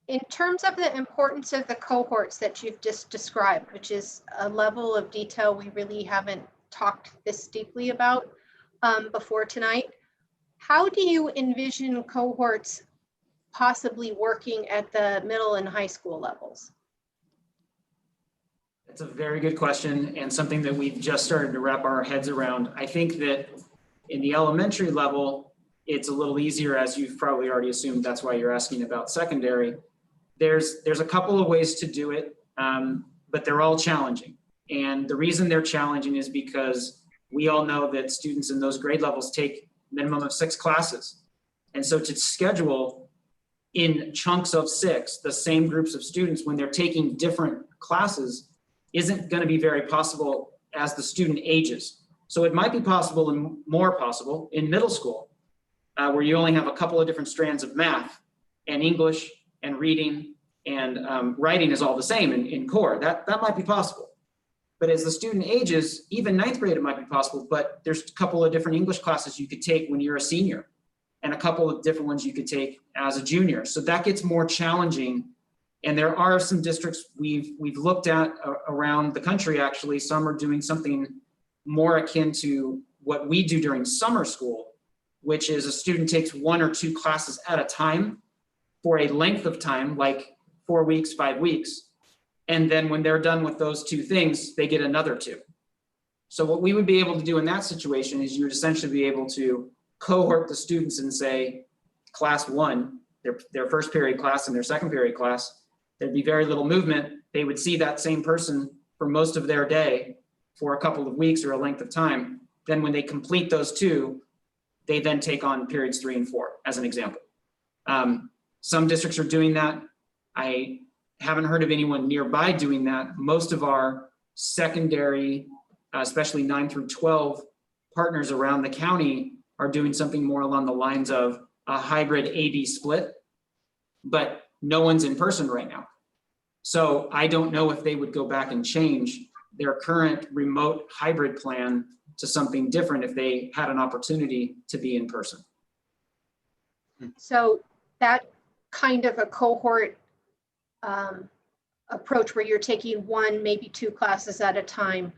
In terms of the importance of the cohorts that you've just described, which is a level of detail we really haven't talked this deeply about before tonight, how do you envision cohorts possibly working at the middle and high school levels?
That's a very good question and something that we've just started to wrap our heads around. I think that in the elementary level, it's a little easier, as you've probably already assumed. That's why you're asking about secondary. There's a couple of ways to do it, but they're all challenging. And the reason they're challenging is because we all know that students in those grade levels take minimum of 6 classes. And so to schedule in chunks of 6, the same groups of students when they're taking different classes isn't going to be very possible as the student ages. So it might be possible and more possible in middle school, where you only have a couple of different strands of math and English and reading and writing is all the same in core. That might be possible. But as the student ages, even 9th grade, it might be possible, but there's a couple of different English classes you could take when you're a senior and a couple of different ones you could take as a junior. So that gets more challenging. And there are some districts we've looked at around the country, actually. Some are doing something more akin to what we do during summer school, which is a student takes 1 or 2 classes at a time for a length of time, like 4 weeks, 5 weeks. And then when they're done with those 2 things, they get another 2. So what we would be able to do in that situation is you would essentially be able to cohort the students and say, class 1, their first period class and their second period class, there'd be very little movement. They would see that same person for most of their day for a couple of weeks or a length of time. Then when they complete those 2, they then take on periods 3 and 4, as an example. Some districts are doing that. I haven't heard of anyone nearby doing that. Most of our secondary, especially 9 through 12 partners around the county are doing something more along the lines of a hybrid A/B split, but no one's in person right now. So I don't know if they would go back and change their current remote hybrid plan to something different if they had an opportunity to be in person.
So that kind of a cohort approach where you're taking 1, maybe 2 classes at a time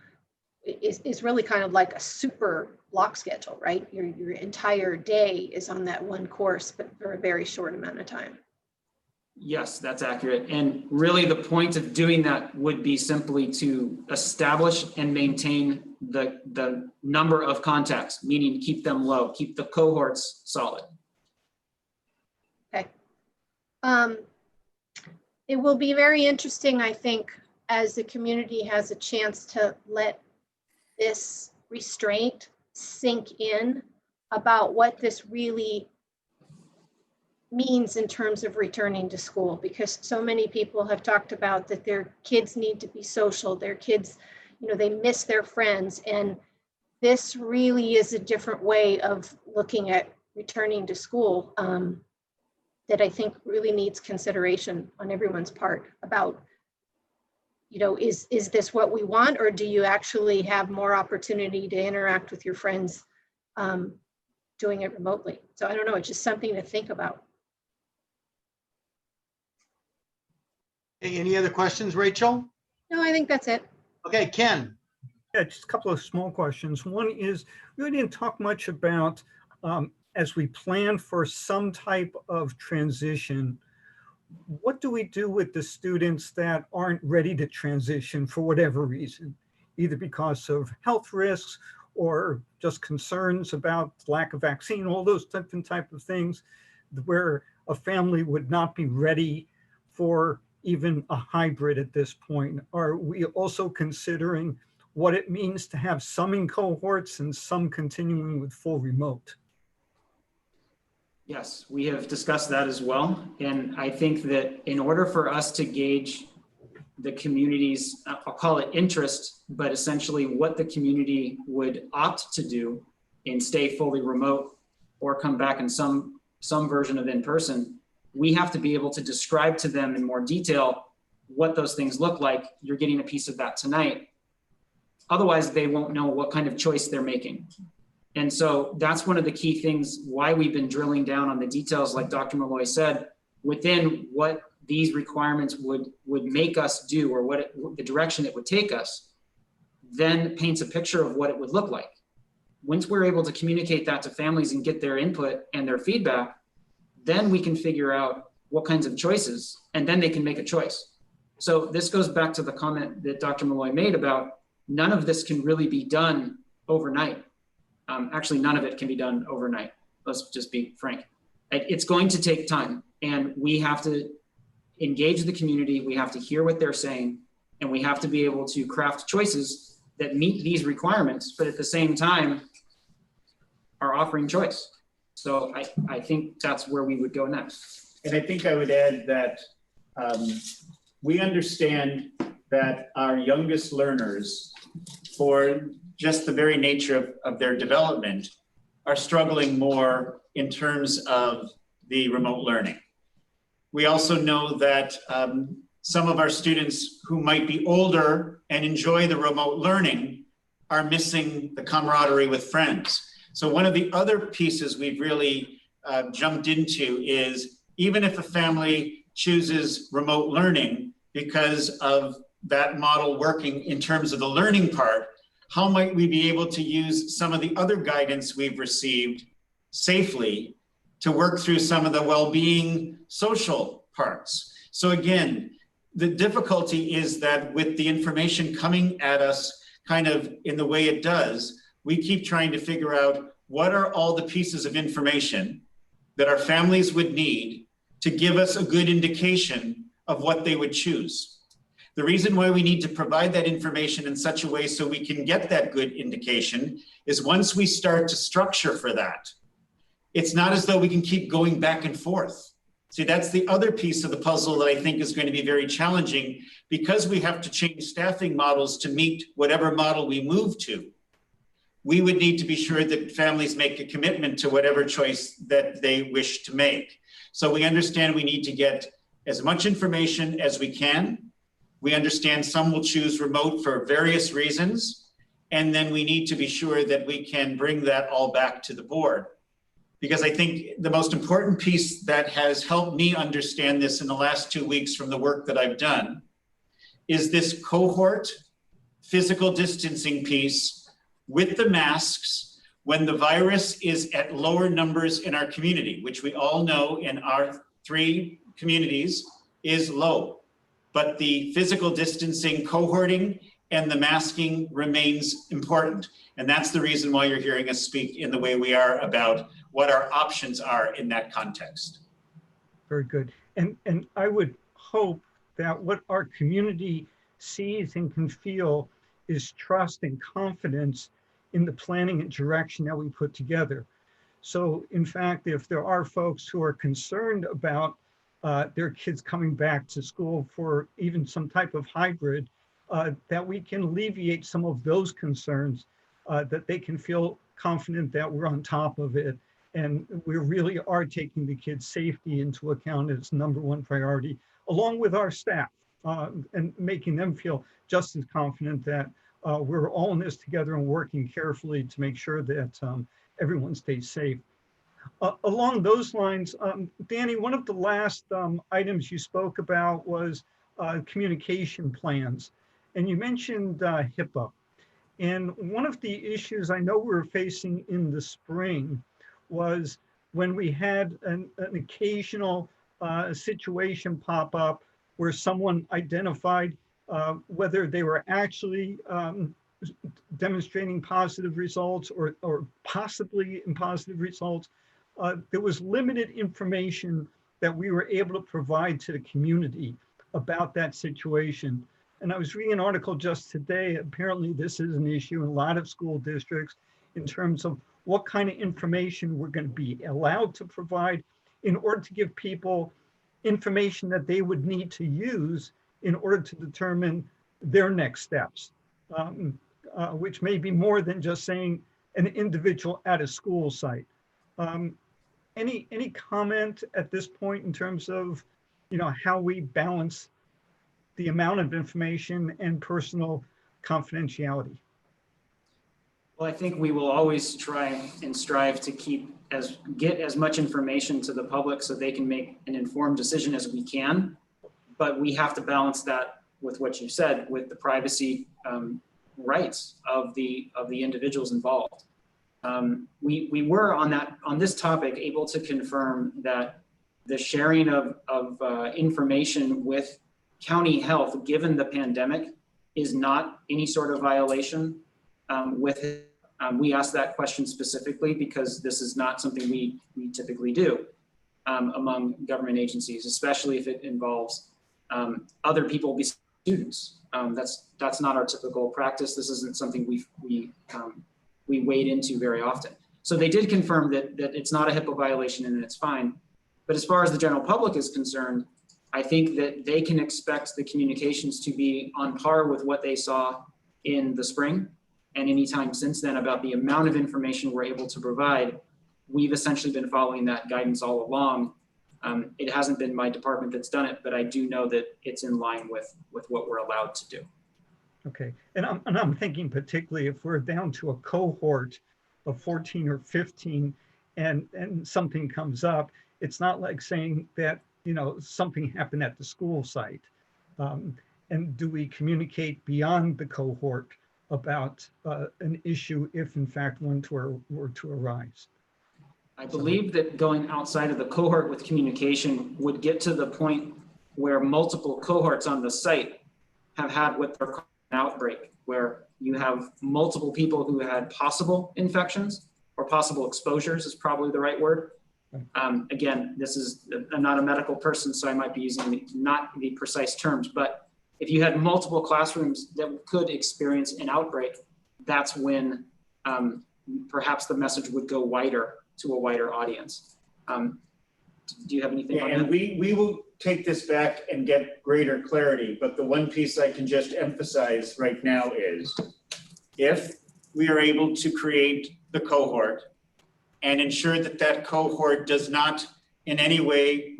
is really kind of like a super block schedule, right? Your entire day is on that 1 course, but for a very short amount of time.
Yes, that's accurate. And really the point of doing that would be simply to establish and maintain the number of contacts, meaning keep them low, keep the cohorts solid.
Okay. It will be very interesting, I think, as the community has a chance to let this restraint sink in about what this really means in terms of returning to school, because so many people have talked about that their kids need to be social, their kids, they miss their friends, and this really is a different way of looking at returning to school that I think really needs consideration on everyone's part about, is this what we want, or do you actually have more opportunity to interact with your friends doing it remotely? So I don't know, it's just something to think about.
Any other questions, Rachel?
No, I think that's it.
Okay, Ken.
Yeah, just a couple of small questions. One is, we didn't talk much about, as we plan for some type of transition, what do we do with the students that aren't ready to transition for whatever reason, either because of health risks or just concerns about lack of vaccine, all those different type of things, where a family would not be ready for even a hybrid at this point? Are we also considering what it means to have some in cohorts and some continuing with full remote?
Yes, we have discussed that as well. And I think that in order for us to gauge the community's, I'll call it interest, but essentially what the community would opt to do and stay fully remote or come back in some version of in-person, we have to be able to describe to them in more detail what those things look like. You're getting a piece of that tonight. Otherwise, they won't know what kind of choice they're making. And so that's one of the key things why we've been drilling down on the details, like Dr. Malloy said, within what these requirements would make us do, or the direction it would take us, then paints a picture of what it would look like. Once we're able to communicate that to families and get their input and their feedback, then we can figure out what kinds of choices, and then they can make a choice. So this goes back to the comment that Dr. Malloy made about none of this can really be done overnight. Actually, none of it can be done overnight. Let's just be frank. It's going to take time, and we have to engage the community. We have to hear what they're saying, and we have to be able to craft choices that meet these requirements, but at the same time are offering choice. So I think that's where we would go next.
And I think I would add that we understand that our youngest learners, for just the very nature of their development, are struggling more in terms of the remote learning. We also know that some of our students who might be older and enjoy the remote learning are missing the camaraderie with friends. So one of the other pieces we've really jumped into is, even if a family chooses remote learning because of that model working in terms of the learning part, how might we be able to use some of the other guidance we've received safely to work through some of the well-being social parts? So again, the difficulty is that with the information coming at us kind of in the way it does, we keep trying to figure out what are all the pieces of information that our families would need to give us a good indication of what they would choose. The reason why we need to provide that information in such a way so we can get that good indication is once we start to structure for that, it's not as though we can keep going back and forth. See, that's the other piece of the puzzle that I think is going to be very challenging, because we have to change staffing models to meet whatever model we move to. We would need to be sure that families make a commitment to whatever choice that they wish to make. So we understand we need to get as much information as we can. We understand some will choose remote for various reasons. And then we need to be sure that we can bring that all back to the board. Because I think the most important piece that has helped me understand this in the last 2 weeks from the work that I've done is this cohort physical distancing piece with the masks when the virus is at lower numbers in our community, which we all know in our 3 communities is low. But the physical distancing, cohorting, and the masking remains important. And that's the reason why you're hearing us speak in the way we are about what our options are in that context.
Very good. And I would hope that what our community sees and can feel is trust and confidence in the planning and direction that we put together. So in fact, if there are folks who are concerned about their kids coming back to school for even some type of hybrid, that we can alleviate some of those concerns, that they can feel confident that we're on top of it. And we really are taking the kids' safety into account as #1 priority, along with our staff, and making them feel just as confident that we're all in this together and working carefully to make sure that everyone stays safe. Along those lines, Danny, one of the last items you spoke about was communication plans, and you mentioned HIPAA. And one of the issues I know we were facing in the spring was when we had an occasional situation pop up where someone identified whether they were actually demonstrating positive results or possibly impositive results. There was limited information that we were able to provide to the community about that situation. And I was reading an article just today. Apparently this is an issue in a lot of school districts in terms of what kind of information we're going to be allowed to provide in order to give people information that they would need to use in order to determine their next steps, which may be more than just saying an individual at a school site. Any comment at this point in terms of, how we balance the amount of information and personal confidentiality?
Well, I think we will always try and strive to get as much information to the public so they can make an informed decision as we can. But we have to balance that with what you said, with the privacy rights of the individuals involved. We were on this topic able to confirm that the sharing of information with county health, given the pandemic, is not any sort of violation. We asked that question specifically because this is not something we typically do among government agencies, especially if it involves other people besides students. That's not our typical practice. This isn't something we wade into very often. So they did confirm that it's not a HIPAA violation and it's fine. But as far as the general public is concerned, I think that they can expect the communications to be on par with what they saw in the spring and any time since then about the amount of information we're able to provide. We've essentially been following that guidance all along. It hasn't been my department that's done it, but I do know that it's in line with what we're allowed to do.
Okay, and I'm thinking particularly if we're down to a cohort of 14 or 15 and something comes up, it's not like saying that, you know, something happened at the school site. And do we communicate beyond the cohort about an issue if in fact one were to arise?
I believe that going outside of the cohort with communication would get to the point where multiple cohorts on the site have had what they're calling an outbreak, where you have multiple people who had possible infections or possible exposures is probably the right word. Again, I'm not a medical person, so I might be using not the precise terms, but if you had multiple classrooms that could experience an outbreak, that's when perhaps the message would go wider to a wider audience. Do you have anything on that?
And we will take this back and get greater clarity, but the one piece I can just emphasize right now is if we are able to create the cohort and ensure that that cohort does not in any way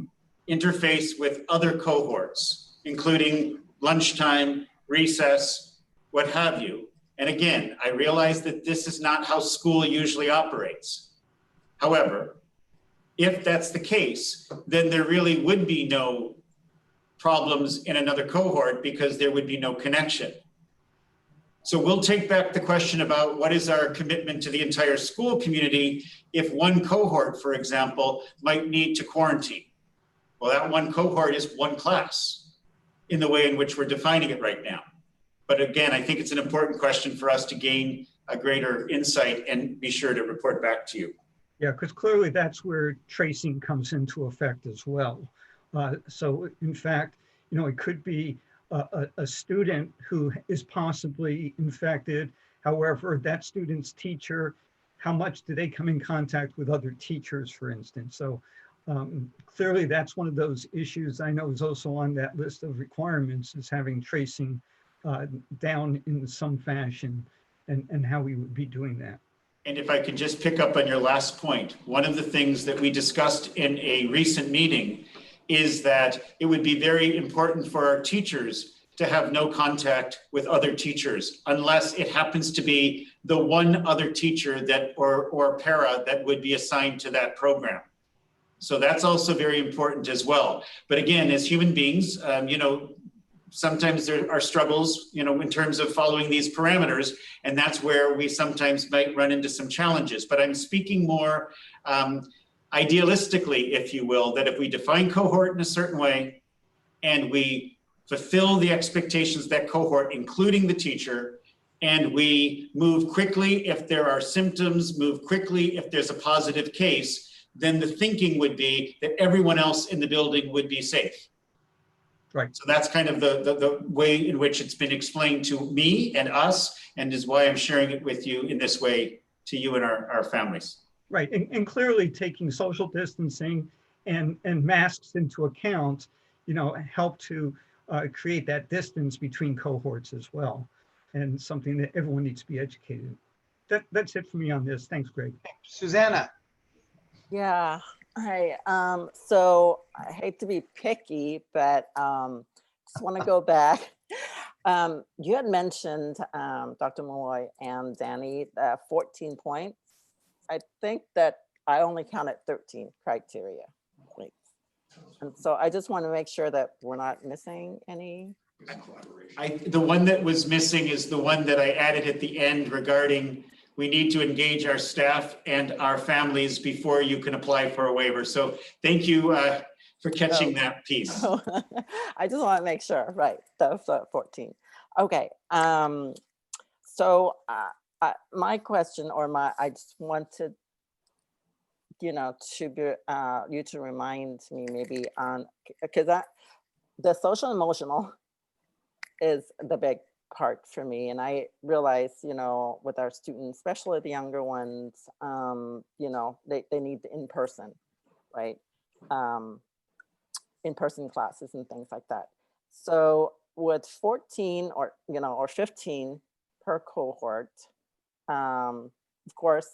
interface with other cohorts, including lunchtime, recess, what have you. And again, I realize that this is not how school usually operates. However, if that's the case, then there really would be no problems in another cohort because there would be no connection. So we'll take back the question about what is our commitment to the entire school community if one cohort, for example, might need to quarantine. Well, that one cohort is one class in the way in which we're defining it right now. But again, I think it's an important question for us to gain a greater insight and be sure to report back to you.
Yeah, because clearly that's where tracing comes into effect as well. So in fact, you know, it could be a student who is possibly infected. However, that student's teacher, how much do they come in contact with other teachers, for instance? So clearly that's one of those issues I know is also on that list of requirements, is having tracing down in some fashion and how we would be doing that.
And if I could just pick up on your last point, one of the things that we discussed in a recent meeting is that it would be very important for our teachers to have no contact with other teachers unless it happens to be the one other teacher that or para that would be assigned to that program. So that's also very important as well. But again, as human beings, you know, sometimes there are struggles, you know, in terms of following these parameters, and that's where we sometimes might run into some challenges. But I'm speaking more idealistically, if you will, that if we define cohort in a certain way and we fulfill the expectations of that cohort, including the teacher, and we move quickly if there are symptoms, move quickly if there's a positive case, then the thinking would be that everyone else in the building would be safe.
Right.
So that's kind of the way in which it's been explained to me and us, and is why I'm sharing it with you in this way to you and our families.
Right, and clearly taking social distancing and masks into account, you know, help to create that distance between cohorts as well, and something that everyone needs to be educated. That's it for me on this. Thanks, Greg.
Susanna.
Yeah, hi. So I hate to be picky, but just want to go back. You had mentioned, Dr. Malloy and Danny, 14 points. I think that I only counted 13 criteria. And so I just want to make sure that we're not missing any.
The one that was missing is the one that I added at the end regarding we need to engage our staff and our families before you can apply for a waiver. So thank you for catching that piece.
I just want to make sure, right, that's 14. Okay, so my question, I just wanted, you know, to be, you to remind me maybe on, because the social emotional is the big part for me. And I realize, you know, with our students, especially the younger ones, you know, they need the in-person, right? in-person classes and things like that. So with 14 or 15 per cohort, of course,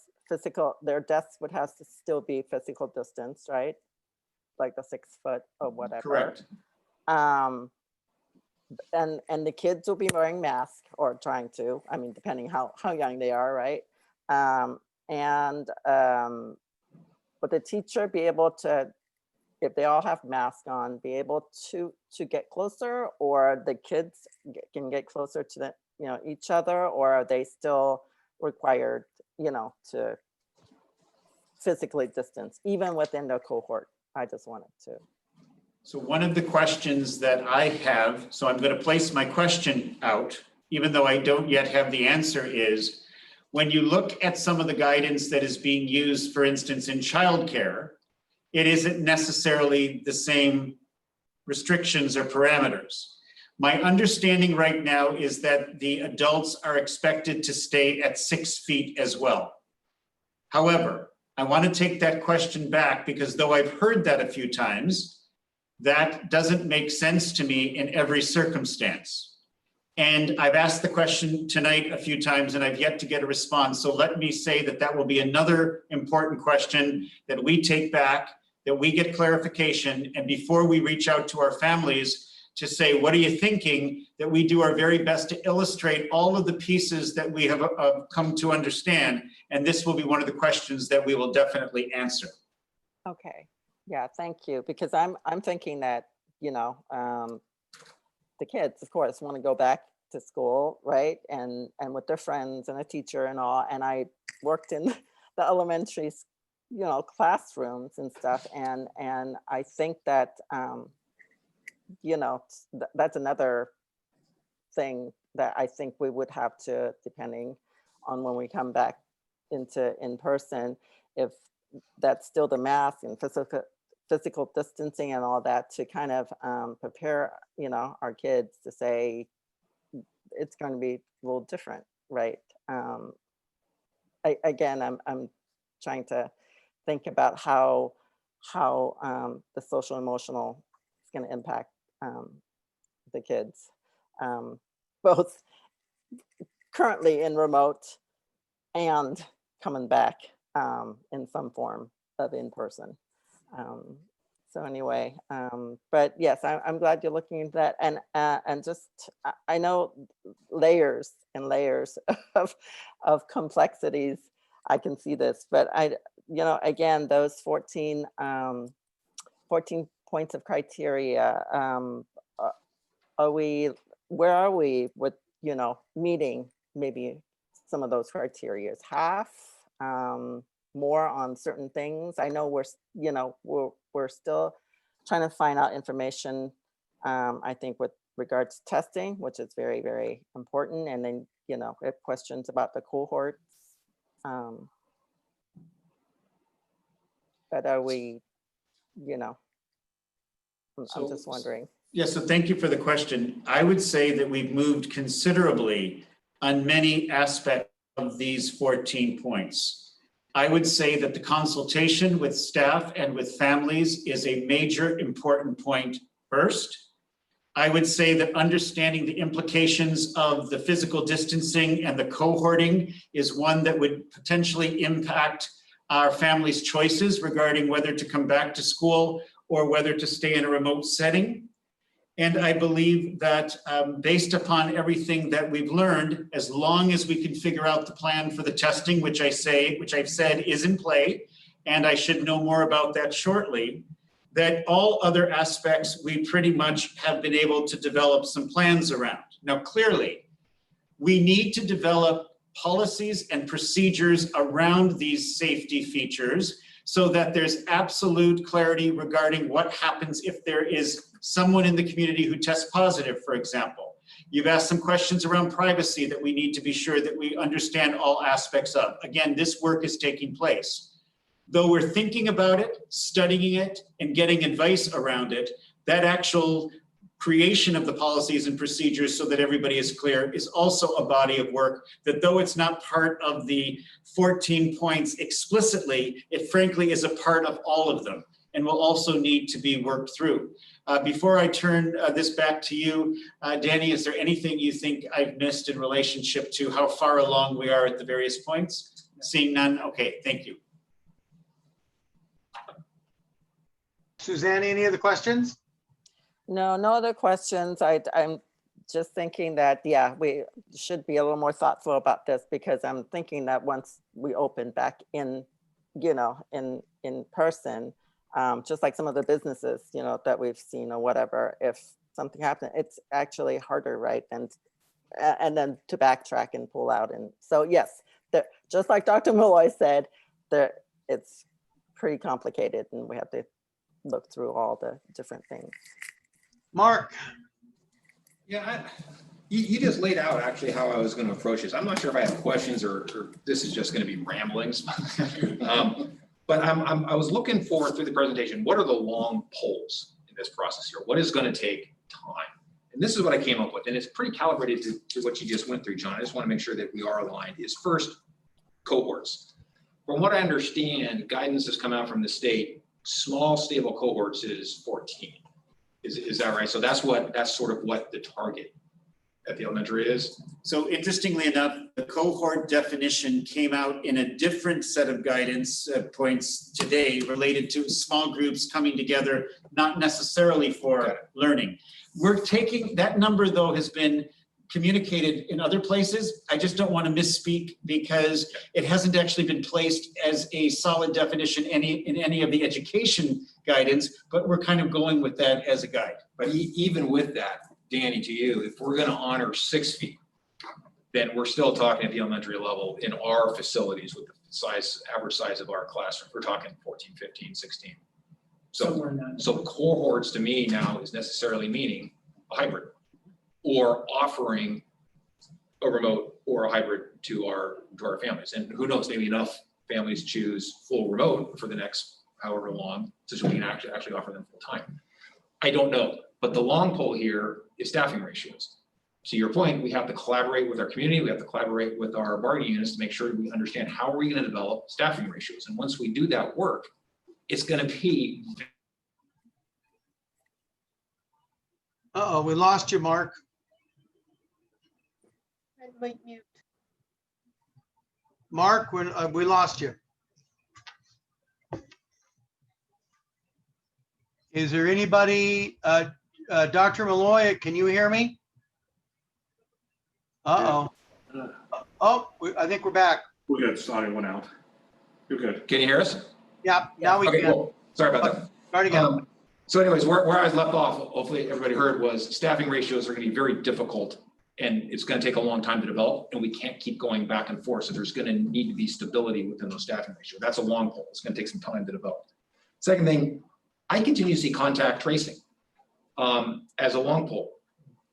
their desks would have to still be physical distance, right? Like the 6 foot or whatever.
Correct.
And the kids will be wearing masks or trying to, I mean, depending how young they are, right? Would the teacher be able to, if they all have masks on, be able to get closer, or the kids can get closer to the, each other, or are they still required, to physically distance, even within the cohort? I just wanted to.
So one of the questions that I have, so I'm going to place my question out, even though I don't yet have the answer, is when you look at some of the guidance that is being used, for instance, in childcare, it isn't necessarily the same restrictions or parameters. My understanding right now is that the adults are expected to stay at 6 feet as well. However, I want to take that question back, because though I've heard that a few times, that doesn't make sense to me in every circumstance. And I've asked the question tonight a few times and I've yet to get a response. So let me say that that will be another important question that we take back, that we get clarification. And before we reach out to our families to say, what are you thinking, that we do our very best to illustrate all of the pieces that we have come to understand. And this will be one of the questions that we will definitely answer.
Okay, yeah, thank you. Because I'm thinking that, the kids, of course, want to go back to school, right? And with their friends and a teacher and all. And I worked in the elementary, classrooms and stuff. And I think that, that's another thing that I think we would have to, depending on when we come back into in person, if that's still the mask and physical distancing and all that, to kind of prepare, our kids to say it's going to be a little different, right? Again, I'm trying to think about how the social emotional is going to impact the kids, both currently in remote and coming back in some form of in person. So anyway, but yes, I'm glad you're looking into that, and just I know layers and layers of complexities. I can see this, but again, those 14 points of criteria. Where are we with meeting maybe some of those criteria? Half, more on certain things. I know we're still trying to find out information, I think, with regards to testing, which is very, very important. And then, we have questions about the cohorts. But are we, I'm just wondering.
Yeah, so thank you for the question. I would say that we've moved considerably on many aspects of these 14 points. I would say that the consultation with staff and with families is a major important point first. I would say that understanding the implications of the physical distancing and the cohorting is one that would potentially impact our families' choices regarding whether to come back to school or whether to stay in a remote setting. And I believe that based upon everything that we've learned, as long as we can figure out the plan for the testing, which I've said is in play, and I should know more about that shortly, that all other aspects we pretty much have been able to develop some plans around. Now, clearly, we need to develop policies and procedures around these safety features so that there's absolute clarity regarding what happens if there is someone in the community who tests positive, for example. You've asked some questions around privacy that we need to be sure that we understand all aspects of. Again, this work is taking place. Though we're thinking about it, studying it, and getting advice around it, that actual creation of the policies and procedures so that everybody is clear is also a body of work that, though it's not part of the 14 points explicitly, it frankly is a part of all of them. and will also need to be worked through. Before I turn this back to you, Danny, is there anything you think I've missed in relationship to how far along we are at the various points? Seeing none, okay, thank you.
Suzanne, any other questions?
No, no other questions. I'm just thinking that, yeah, we should be a little more thoughtful about this, because I'm thinking that once we open back in, you know, in person, just like some of the businesses, you know, that we've seen or whatever, if something happens, it's actually harder, right? And then to backtrack and pull out. And so, yes, just like Dr. Malloy said, it's pretty complicated, and we have to look through all the different things.
Mark?
Yeah, you just laid out actually how I was going to approach this. I'm not sure if I have questions or this is just going to be ramblings. But I was looking for, through the presentation, what are the long poles in this process here? What is going to take time? And this is what I came up with, and it's pretty calibrated to what you just went through, John. I just want to make sure that we are aligned. Is first, cohorts. From what I understand, guidance has come out from the state, small stable cohorts is 14. Is that right? So that's sort of what the target at the elementary is.
So interestingly enough, the cohort definition came out in a different set of guidance points today related to small groups coming together, not necessarily for learning. We're taking, that number though has been communicated in other places. I just don't want to misspeak because it hasn't actually been placed as a solid definition in any of the education guidance, but we're kind of going with that as a guide.
But even with that, Danny, to you, if we're going to honor 6 feet, then we're still talking at the elementary level in our facilities with the average size of our classroom. We're talking 14, 15, 16. So cohorts to me now is necessarily meaning a hybrid, or offering a remote or a hybrid to our families. And who knows, maybe enough families choose full remote for the next however long, so we can actually offer them full time. I don't know, but the long pole here is staffing ratios. To your point, we have to collaborate with our community, we have to collaborate with our bargaining units to make sure we understand how are we going to develop staffing ratios. And once we do that work, it's going to be.
Uh-oh, we lost you, Mark.
Mute.
Mark, we lost you. Is there anybody, Dr. Malloy, can you hear me? Uh-oh. Oh, I think we're back.
We're good. Sorry, went out. You're good.
Can you hear us?
Yeah, now we
Okay,
can.
cool. Sorry about that.
Start again.
So anyways, where I was left off, hopefully everybody heard, was staffing ratios are going to be very difficult, and it's going to take a long time to develop, and we can't keep going back and forth. So there's going to need to be stability within those staffing ratios. That's a long pole. It's going to take some time to develop. Second thing, I continue to see contact tracing as a long pole.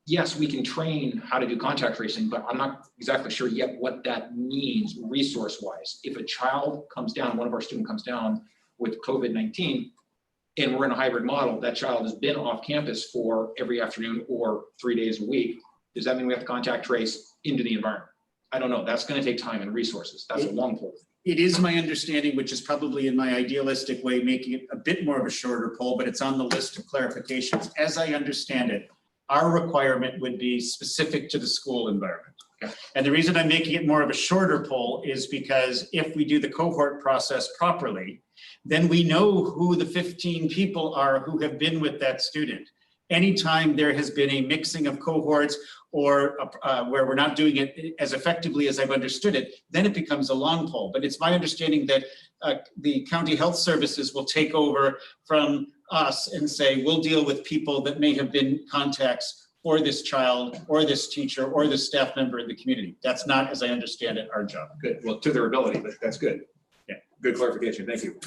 Yes, we can train how to do contact tracing, but I'm not exactly sure yet what that means resource-wise. If a child comes down, one of our students comes down with COVID-19, and we're in a hybrid model, that child has been off campus for every afternoon or 3 days a week. Does that mean we have to contact trace into the environment? I don't know. That's going to take time and resources. That's a long pole.
It is my understanding, which is probably in my idealistic way, making it a bit more of a shorter poll, but it's on the list of clarifications. As I understand it, our requirement would be specific to the school environment.
Okay.
And the reason I'm making it more of a shorter poll is because if we do the cohort process properly, then we know who the 15 people are who have been with that student. Anytime there has been a mixing of cohorts or where we're not doing it as effectively as I've understood it, then it becomes a long poll. But it's my understanding that the county health services will take over from us and say, we'll deal with people that may have been contacts for this child or this teacher or this staff member in the community. That's not, as I understand it, our job.
Good. Well, to their ability, but that's good. Yeah, good clarification. Thank you.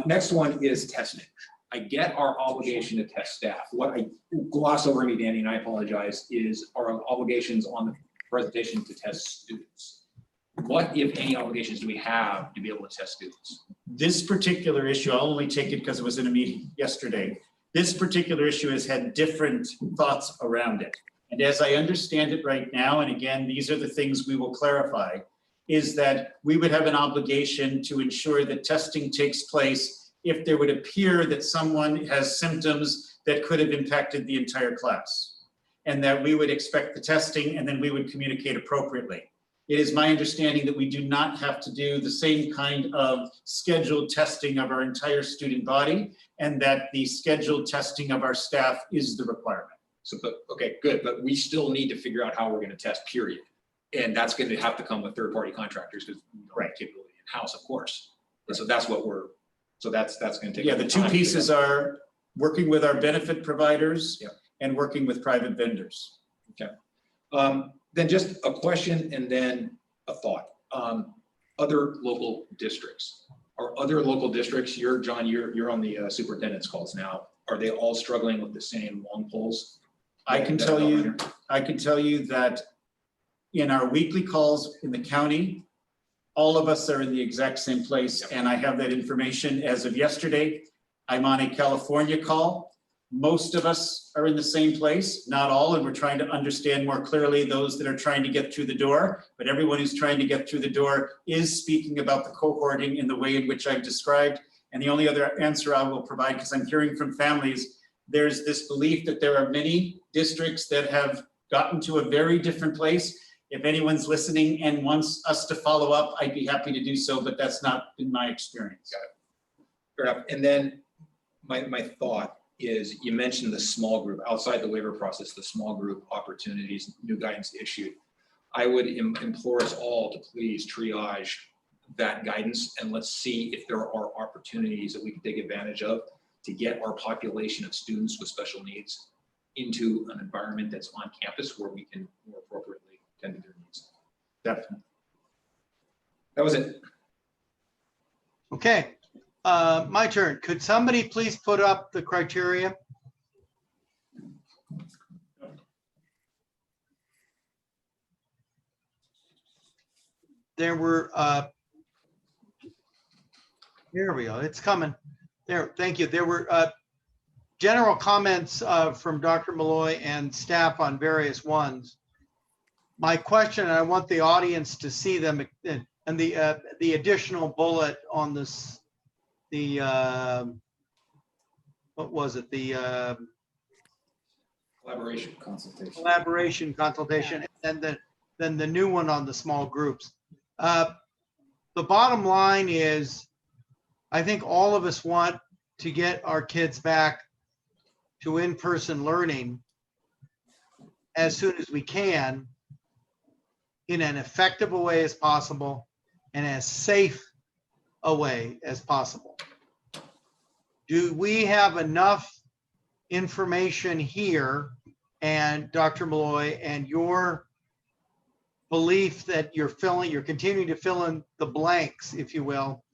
Next one is testing. I get our obligation to test staff. What I gloss over me, Danny, and I apologize, is our obligations on the presentation to test students. What, if any, obligations do we have to be able to test students?
This particular issue, I'll only take it because it was in a meeting yesterday. This particular issue has had different thoughts around it. And as I understand it right now, and again, these are the things we will clarify, is that we would have an obligation to ensure that testing takes place if there would appear that someone has symptoms that could have impacted the entire class, and that we would expect the testing and then we would communicate appropriately. It is my understanding that we do not have to do the same kind of scheduled testing of our entire student body, and that the scheduled testing of our staff is the requirement.
So, but, okay, good, but we still need to figure out how we're gonna test, period. And that's gonna have to come with third-party contractors, because we don't have capability in-house, of course. And so that's what we're, so that's gonna take.
Yeah, the two pieces are working with our benefit providers,
yeah,
and working with private vendors.
Okay. Then just a question and then a thought. Other local districts. Are other local districts, John, you're on the superintendent's calls now. Are they all struggling with the same long poles?
I can tell you that in our weekly calls in the county, all of us are in the exact same place, and I have that information as of yesterday. I'm on a California call. Most of us are in the same place, not all, and we're trying to understand more clearly those that are trying to get through the door, but everyone who's trying to get through the door is speaking about the cohorting in the way in which I've described. And the only other answer I will provide, because I'm hearing from families, there's this belief that there are many districts that have gotten to a very different place. If anyone's listening and wants us to follow up, I'd be happy to do so, but that's not been my experience.
Got it. Fair enough. And then my thought is, you mentioned the small group, outside the waiver process, the small group opportunities, new guidance issued. I would implore us all to please triage that guidance, and let's see if there are opportunities that we can take advantage of to get our population of students with special needs into an environment that's on campus where we can more appropriately tend to their needs.
Definitely.
That was it.
Okay, my turn. Could somebody please put up the criteria? There were, here we go, it's coming. There, thank you. There were general comments from Dr. Malloy and staff on various ones. My question, and I want the audience to see them, and the additional bullet on this, what was it? The collaboration consultation, and then the new one on the small groups. The bottom line is, I think all of us want to get our kids back to in-person learning as soon as we can, in an effective a way as possible and as safe a way as possible. Do we have enough information here, and Dr. Malloy, and your belief that you're continuing to fill in the blanks, if you will,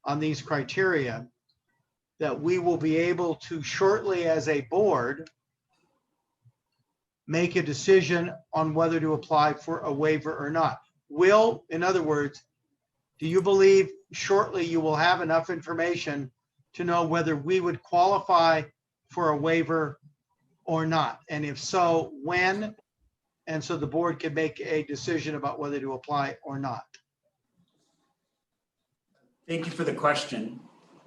on these criteria, that we will be able to shortly as a board make a decision on whether to apply for a waiver or not? In other words, do you believe shortly you will have enough information to know whether we would qualify for a waiver or not? And if so, when? And so the board can make a decision about whether to apply or not.
Thank you for the question.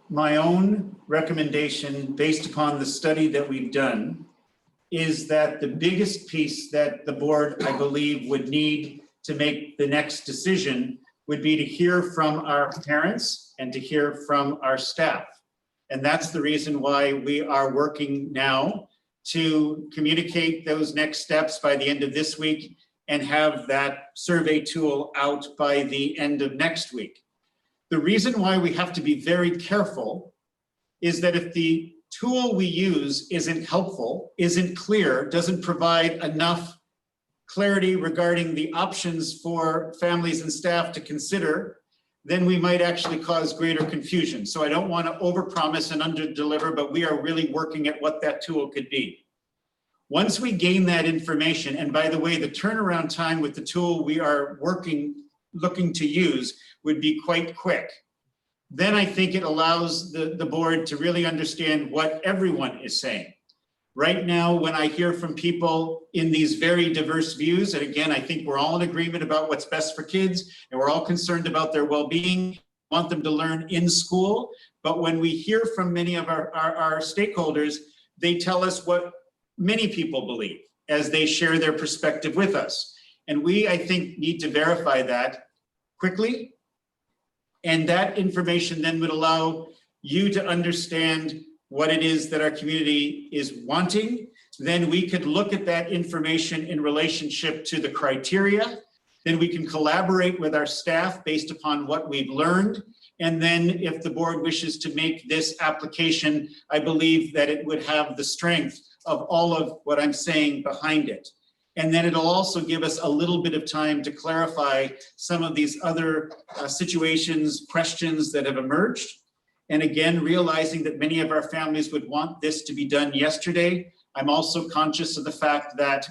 My own recommendation, based upon the study that we've done, is that the biggest piece that the board, I believe, would need to make the next decision would be to hear from our parents and to hear from our staff. And that's the reason why we are working now to communicate those next steps by the end of this week and have that survey tool out by the end of next week. The reason why we have to be very careful is that if the tool we use isn't helpful, isn't clear, doesn't provide enough clarity regarding the options for families and staff to consider, then we might actually cause greater confusion. So I don't want to overpromise and underdeliver, but we are really working at what that tool could be. Once we gain that information, and by the way, the turnaround time with the tool we are looking to use would be quite quick. Then I think it allows the board to really understand what everyone is saying. Right now, when I hear from people in these very diverse views, and again, I think we're all in agreement about what's best for kids, and we're all concerned about their well-being, want them to learn in school, But when we hear from many of our stakeholders, they tell us what many people believe as they share their perspective with us. And we, I think, need to verify that quickly. And that information then would allow you to understand what it is that our community is wanting. Then we could look at that information in relationship to the criteria. Then we can collaborate with our staff based upon what we've learned. And then if the board wishes to make this application, I believe that it would have the strength of all of what I'm saying behind it. And then it'll also give us a little bit of time to clarify some of these other situations, questions that have emerged. And again, realizing that many of our families would want this to be done yesterday. I'm also conscious of the fact that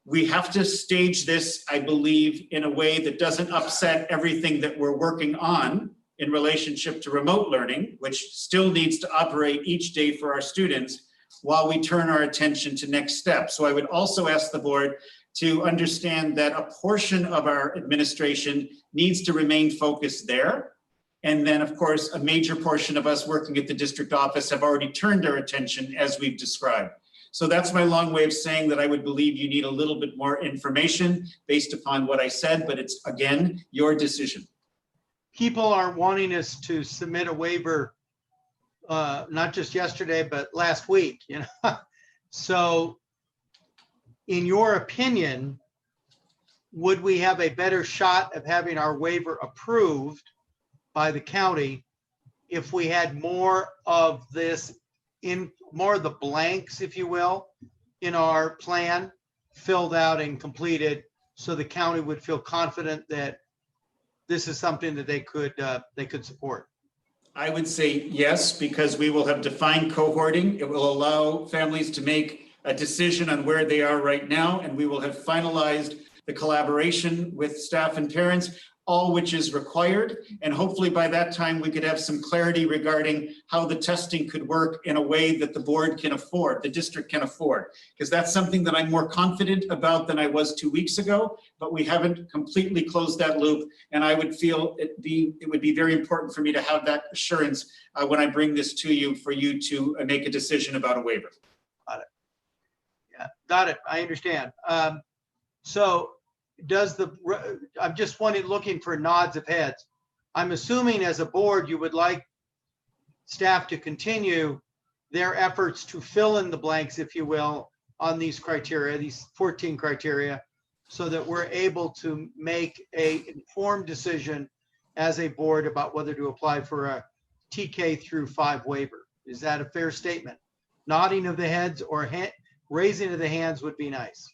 we have to stage this, I believe, in a way that doesn't upset everything that we're working on in relationship to remote learning, which still needs to operate each day for our students while we turn our attention to next steps. So I would also ask the board to understand that a portion of our administration needs to remain focused there. And then, of course, a major portion of us working at the district office have already turned our attention as we've described. So that's my long way of saying that I would believe you need a little bit more information based upon what I said, but it's, again, your decision.
People are wanting us to submit a waiver, not just yesterday, but last week, you know? So in your opinion, would we have a better shot of having our waiver approved by the county if we had more of this, in more of the blanks, if you will, in our plan filled out and completed, so the county would feel confident that this is something that they could support?
I would say yes, because we will have defined cohorting. It will allow families to make a decision on where they are right now, and we will have finalized the collaboration with staff and parents, all which is required. And hopefully by that time, we could have some clarity regarding how the testing could work in a way that the board can afford, the district can afford. Because that's something that I'm more confident about than I was 2 weeks ago, but we haven't completely closed that loop. And I would feel it would be very important for me to have that assurance when I bring this to you, for you to make a decision about a waiver.
Got it. Yeah, got it. I understand. So does I'm just looking for nods of heads. I'm assuming as a board, you would like staff to continue their efforts to fill in the blanks, if you will, on these criteria, these 14 criteria, so that we're able to make an informed decision as a board about whether to apply for a TK through 5 waiver. Is that a fair statement? Nodding of the heads or raising of the hands would be nice.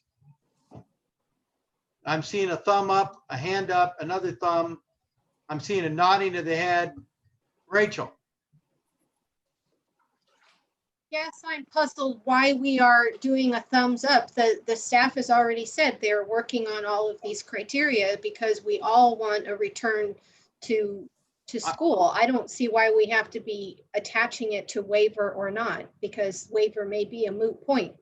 I'm seeing a thumb up, a hand up, another thumb. I'm seeing a nodding of the head. Rachel.
Yes, I'm puzzled why we are doing a thumbs up. The staff has already said they're working on all of these criteria because we all want a return to school. I don't see why we have to be attaching it to waiver or not, because waiver may be a moot point.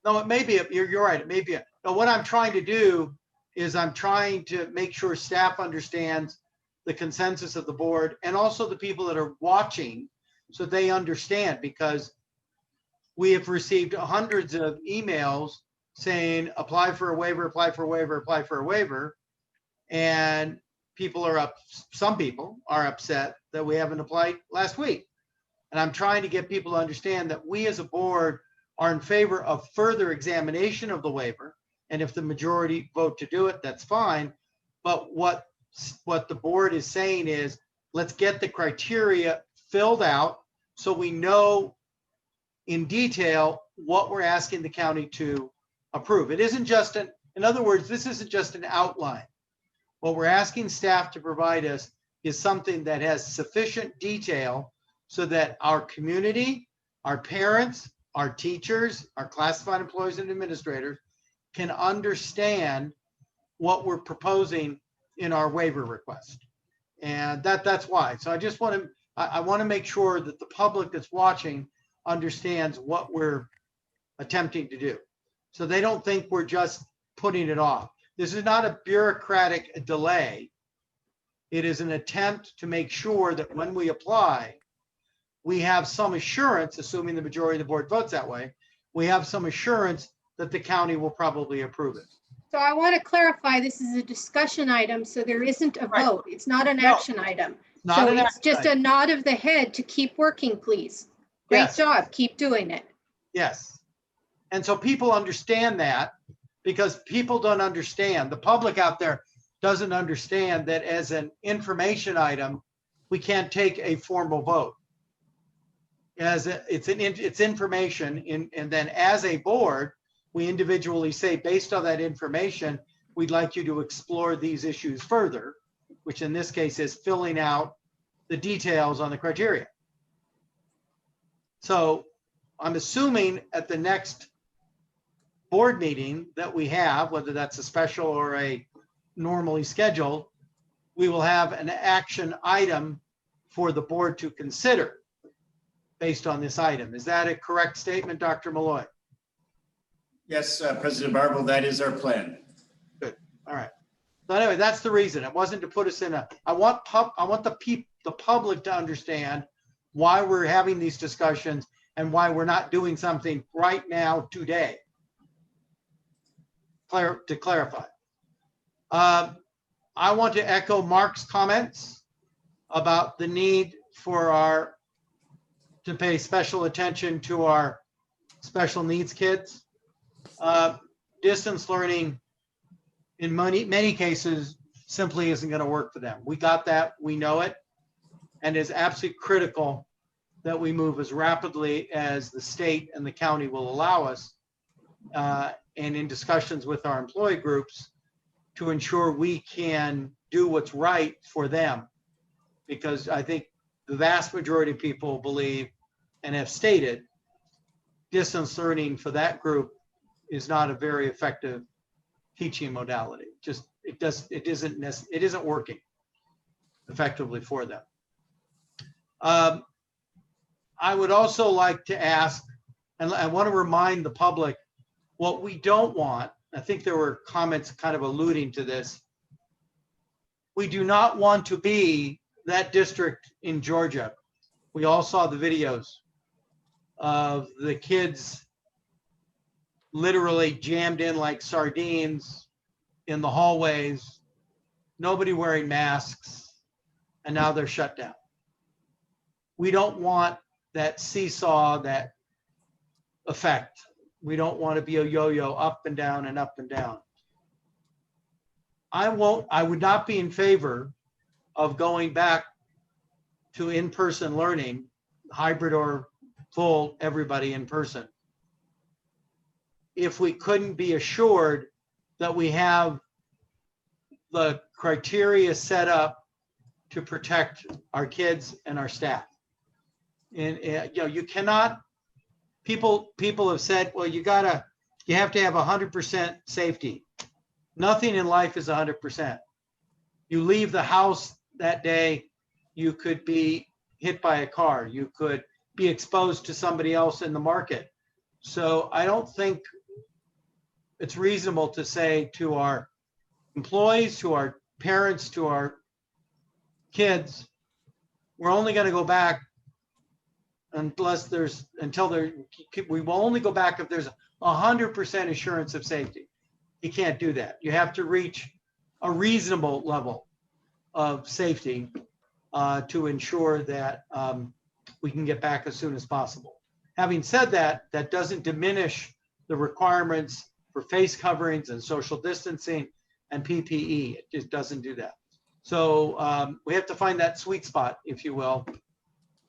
No, it may be, you're right, it may be. But what I'm trying to do is I'm trying to make sure staff understands the consensus of the board and also the people that are watching, so they understand, because we have received hundreds of emails saying, apply for a waiver, apply for a waiver, apply for a waiver. And people are some people are upset that we haven't applied last week. And I'm trying to get people to understand that we as a board are in favor of further examination of the waiver. And if the majority vote to do it, that's fine. But what the board is saying is, let's get the criteria filled out so we know in detail what we're asking the county to approve. It isn't just in other words, this isn't just an outline. What we're asking staff to provide us is something that has sufficient detail so that our community, our parents, our teachers, our classified employees and administrators can understand what we're proposing in our waiver request. And that's why. So I just want to make sure that the public that's watching understands what we're attempting to do, so they don't think we're just putting it off. This is not a bureaucratic delay. It is an attempt to make sure that when we apply, we have some assurance, assuming the majority of the board votes that way, we have some assurance that the county will probably approve it.
So I want to clarify, this is a discussion item, so there isn't a
Right.
vote. It's not an
No.
action item.
Not
So
an
it's
action
just a
item.
nod of the head to keep working, please. Great
Yes.
job. Keep doing it.
Yes. And so people understand that, because people don't understand, the public out there doesn't understand that as an information item, we can't take a formal vote. It's information and then as a board, we individually say, based on that information, we'd like you to explore these issues further, which in this case is filling out the details on the criteria. So I'm assuming at the next board meeting that we have, whether that's a special or a normally scheduled, we will have an action item for the board to consider based on this item. Is that a correct statement, Dr. Malloy?
Yes, President Marble, that is our plan.
Good. All right. So anyway, that's the reason. It wasn't to put us in I want the public to understand why we're having these discussions and why we're not doing something right now today. To clarify. I want to echo Mark's comments about the need for to pay special attention to our special needs kids. Distance learning in many cases simply isn't going to work for them. We got that, we know it, and it's absolutely critical that we move as rapidly as the state and the county will allow us, and in discussions with our employee groups to ensure we can do what's right for them. Because I think the vast majority of people believe and have stated distance learning for that group is not a very effective teaching modality. Just it isn't working effectively for them. I would also like to ask, and I want to remind the public what we don't want. I think there were comments kind of alluding to this. We do not want to be that district in Georgia. We all saw the videos of the kids literally jammed in like sardines in the hallways, nobody wearing masks, and now they're shut down. We don't want that seesaw, that effect. We don't want to be a yo-yo up and down and up and down. I would not be in favor of going back to in-person learning, hybrid or full, everybody in person, if we couldn't be assured that we have the criteria set up to protect our kids and our staff. And you cannot, people have said, well, you have to have 100% safety. Nothing in life is 100%. You leave the house that day, you could be hit by a car. You could be exposed to somebody else in the market. So I don't think it's reasonable to say to our employees, to our parents, to our kids, we're only going to go back we will only go back if there's 100% assurance of safety. You can't do that. You have to reach a reasonable level of safety to ensure that we can get back as soon as possible. Having said that, that doesn't diminish the requirements for face coverings and social distancing and PPE. It just doesn't do that. So we have to find that sweet spot, if you will,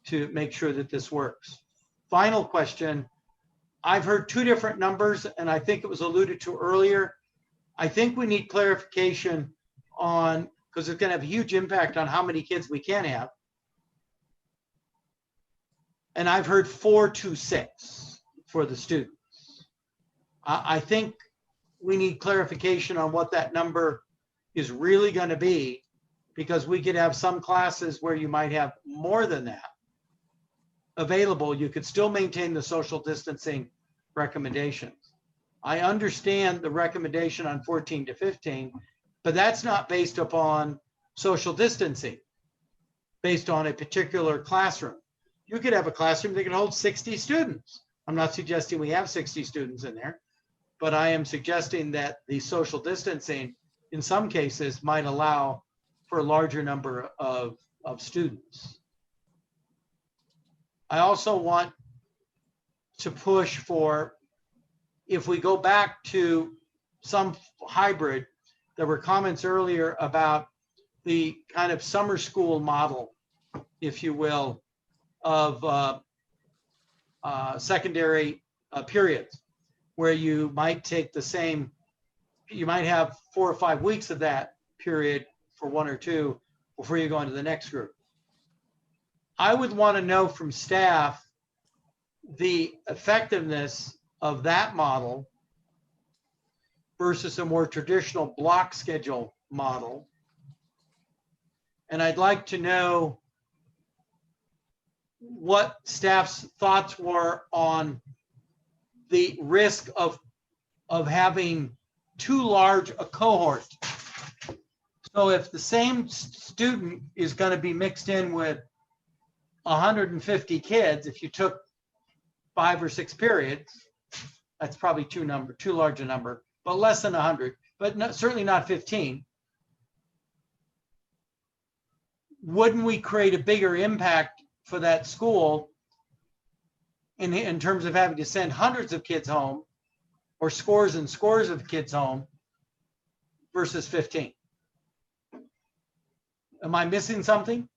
to make sure that this works. Final question. I've heard two different numbers, and I think it was alluded to earlier. I think we need clarification on, because it's going to have a huge impact on how many kids we can have. And I've heard 4 to 6 for the students. I think we need clarification on what that number is really going to be, because we could have some classes where you might have more than that available. You could still maintain the social distancing recommendations. I understand the recommendation on 14 to 15, but that's not based upon social distancing, based on a particular classroom. You could have a classroom that can hold 60 students. I'm not suggesting we have 60 students in there, but I am suggesting that the social distancing in some cases might allow for a larger number of students. I also want to push for, if we go back to some hybrid, there were comments earlier about the kind of summer school model, if you will, of secondary periods, where you might take the same, you might have 4 or 5 weeks of that period for 1 or 2 before you go into the next group. I would want to know from staff the effectiveness of that model versus a more traditional block schedule model. And I'd like to know what staff's thoughts were on the risk of having too large a cohort. So if the same student is going to be mixed in with 150 kids, if you took 5 or 6 periods, that's probably too large a number, but less than 100, but certainly not 15. Wouldn't we create a bigger impact for that school in terms of having to send hundreds of kids home or scores and scores of kids home versus 15? Am I missing something?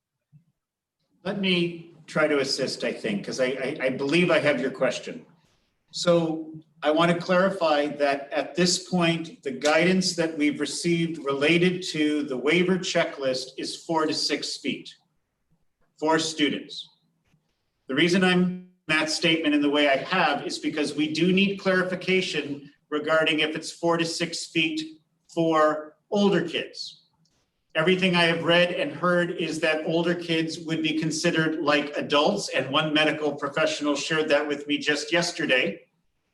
Let me try to assist, I think, because I believe I have your question. So I want to clarify that at this point, the guidance that we've received related to the waiver checklist is 4 to 6 feet for students. The reason I'm that statement in the way I have is because we do need clarification regarding if it's 4 to 6 feet for older kids. Everything I have read and heard is that older kids would be considered like adults, and one medical professional shared that with me just yesterday.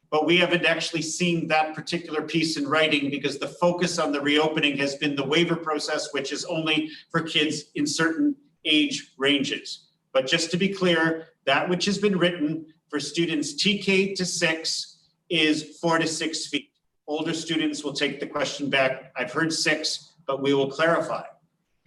But we haven't actually seen that particular piece in writing because the focus on the reopening has been the waiver process, which is only for kids in certain age ranges. But just to be clear, that which has been written for students TK to 6 is 4 to 6 feet. Older students will take the question back. I've heard 6. But we will clarify.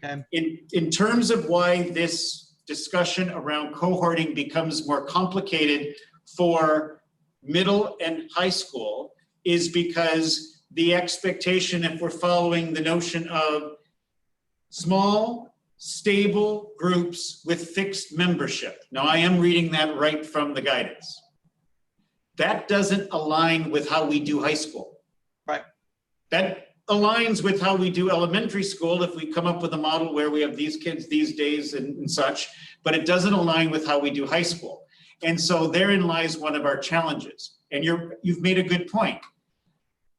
Okay.
In terms of why this discussion around cohorting becomes more complicated for middle and high school is because the expectation, if we're following the notion of small, stable groups with fixed membership. Now, I am reading that right from the guidance. That doesn't align with how we do high school.
Right.
That aligns with how we do elementary school if we come up with a model where we have these kids these days and such, but it doesn't align with how we do high school. And so therein lies one of our challenges. And you've made a good point.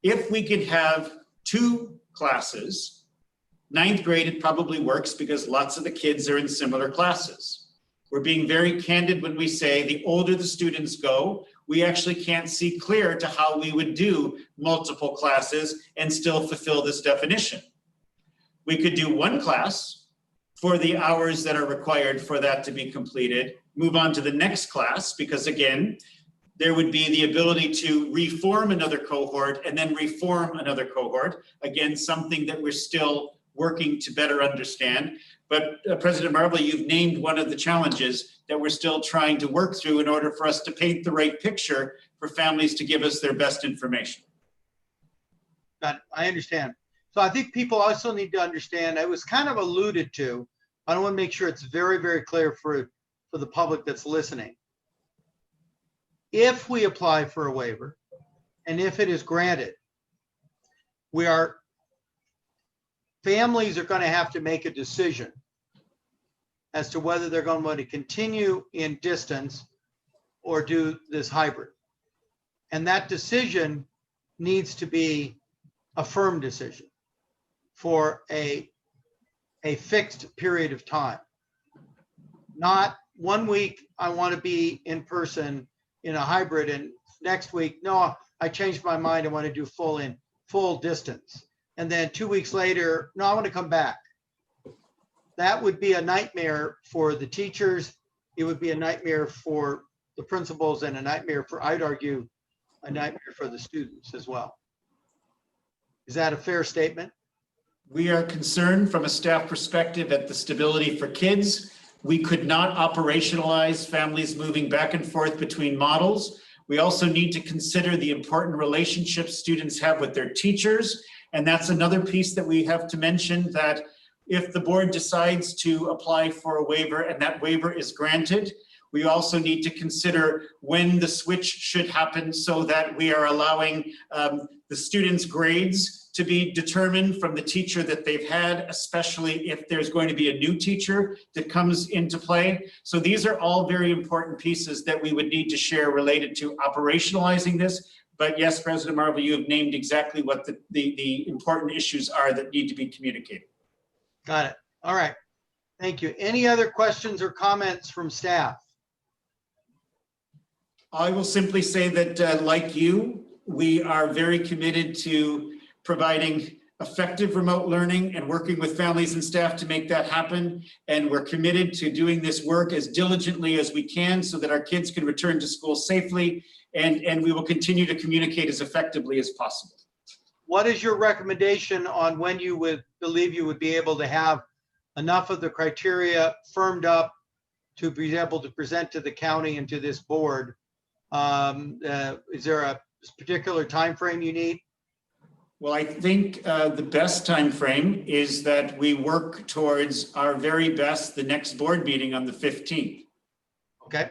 If we could have 2 classes, 9th grade, it probably works because lots of the kids are in similar classes. We're being very candid when we say the older the students go, we actually can't see clear to how we would do multiple classes and still fulfill this definition. We could do 1 class for the hours that are required for that to be completed, move on to the next class, because again, there would be the ability to reform another cohort and then reform another cohort. Again, something that we're still working to better understand. But President Marble, you've named one of the challenges that we're still trying to work through in order for us to paint the right picture for families to give us their best information.
Got it. I understand. So I think people also need to understand, it was kind of alluded to. I want to make sure it's very, very clear for the public that's listening. If we apply for a waiver, and if it is granted, families are going to have to make a decision as to whether they're going to want to continue in distance or do this hybrid. And that decision needs to be a firm decision for a fixed period of time. Not 1 week, I want to be in person in a hybrid, and next week, no, I changed my mind, I want to do full distance. And then 2 weeks later, no, I want to come back. That would be a nightmare for the teachers it would be a nightmare for the principals and a nightmare for, I'd argue, a nightmare for the students as well. Is that a fair statement?
We are concerned from a staff perspective at the stability for kids. We could not operationalize families moving back and forth between models. We also need to consider the important relationships students have with their teachers. And that's another piece that we have to mention, that if the board decides to apply for a waiver and that waiver is granted, we also need to consider when the switch should happen so that we are allowing the students' grades to be determined from the teacher that they've had, especially if there's going to be a new teacher that comes into play. So these are all very important pieces that we would need to share related to operationalizing this. But yes, President Marvel, you have named exactly what the important issues are that need to be communicated.
Got it. All right. Thank you. Any other questions or comments from staff?
I will simply say that like you, we are very committed to providing effective remote learning and working with families and staff to make that happen. And we're committed to doing this work as diligently as we can so that our kids can return to school safely, and we will continue to communicate as effectively as possible.
What is your recommendation on when you would believe you would be able to have enough of the criteria firmed up to be able to present to the county and to this board? Is there a particular time frame you need?
Well, I think the best time frame is that we work towards our very best the next board meeting on the 15th.
Okay.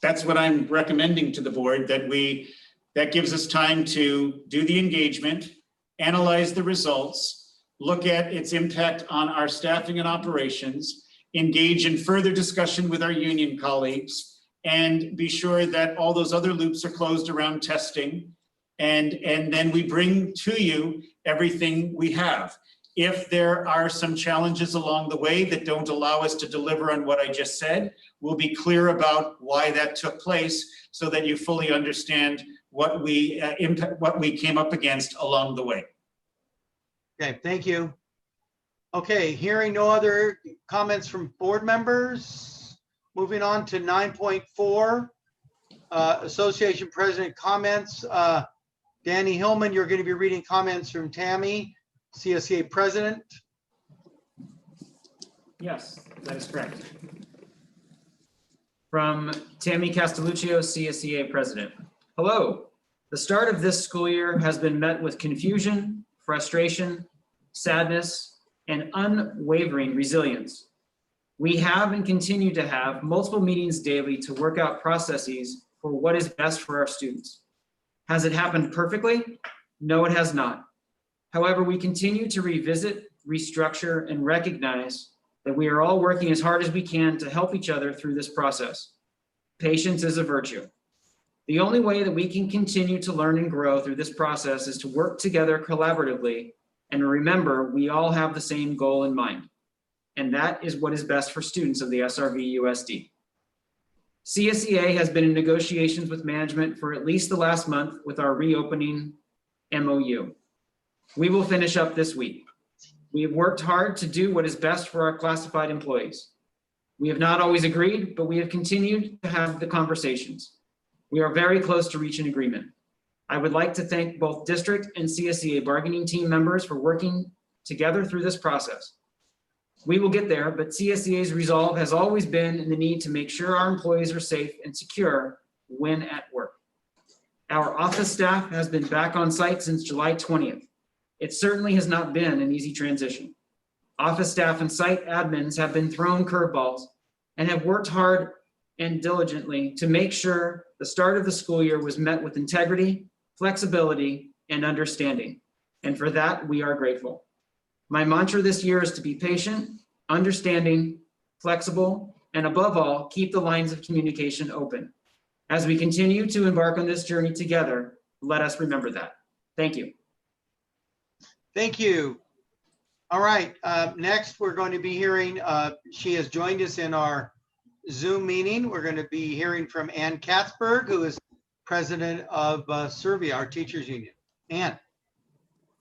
That's what I'm recommending to the board, that gives us time to do the engagement, analyze the results, look at its impact on our staffing and operations, engage in further discussion with our union colleagues, and be sure that all those other loops are closed around testing. And then we bring to you everything we have. If there are some challenges along the way that don't allow us to deliver on what I just said, we'll be clear about why that took place so that you fully understand what we came up against along the way.
Okay, thank you. Okay, hearing no other comments from board members, moving on to 9.4, association president comments. Danny Hillman, you're going to be reading comments from Tammy, CSEA president.
Yes, that is correct. From Tammy Castelluccio, CSEA president. Hello. The start of this school year has been met with confusion, frustration, sadness, and unwavering resilience. We have and continue to have multiple meetings daily to work out processes for what is best for our students. Has it happened perfectly? No, it has not. However, we continue to revisit, restructure, and recognize that we are all working as hard as we can to help each other through this process. Patience is a virtue. The only way that we can continue to learn and grow through this process is to work together collaboratively and remember we all have the same goal in mind. And that is what is best for students of the SRVUSD. CSEA has been in negotiations with management for at least the last month with our reopening MOU. We will finish up this week. We have worked hard to do what is best for our classified employees. We have not always agreed, but we have continued to have the conversations. We are very close to reaching agreement. I would like to thank both district and CSEA bargaining team members for working together through this process. We will get there, but CSEA's resolve has always been in the need to make sure our employees are safe and secure when at work. Our office staff has been back on site since July 20th. It certainly has not been an easy transition. Office staff and site admins have been thrown curveballs and have worked hard and diligently to make sure the start of the school year was met with integrity, flexibility, and understanding. And for that, we are grateful. My mantra this year is to be patient, understanding, flexible, and above all, keep the lines of communication open. As we continue to embark on this journey together, let us remember that. Thank you.
Thank you. All right, next we're going to be hearing, she has joined us in our Zoom meeting. We're going to be hearing from Ann Katzberg, who is president of SRVUSD, our teachers union. Ann.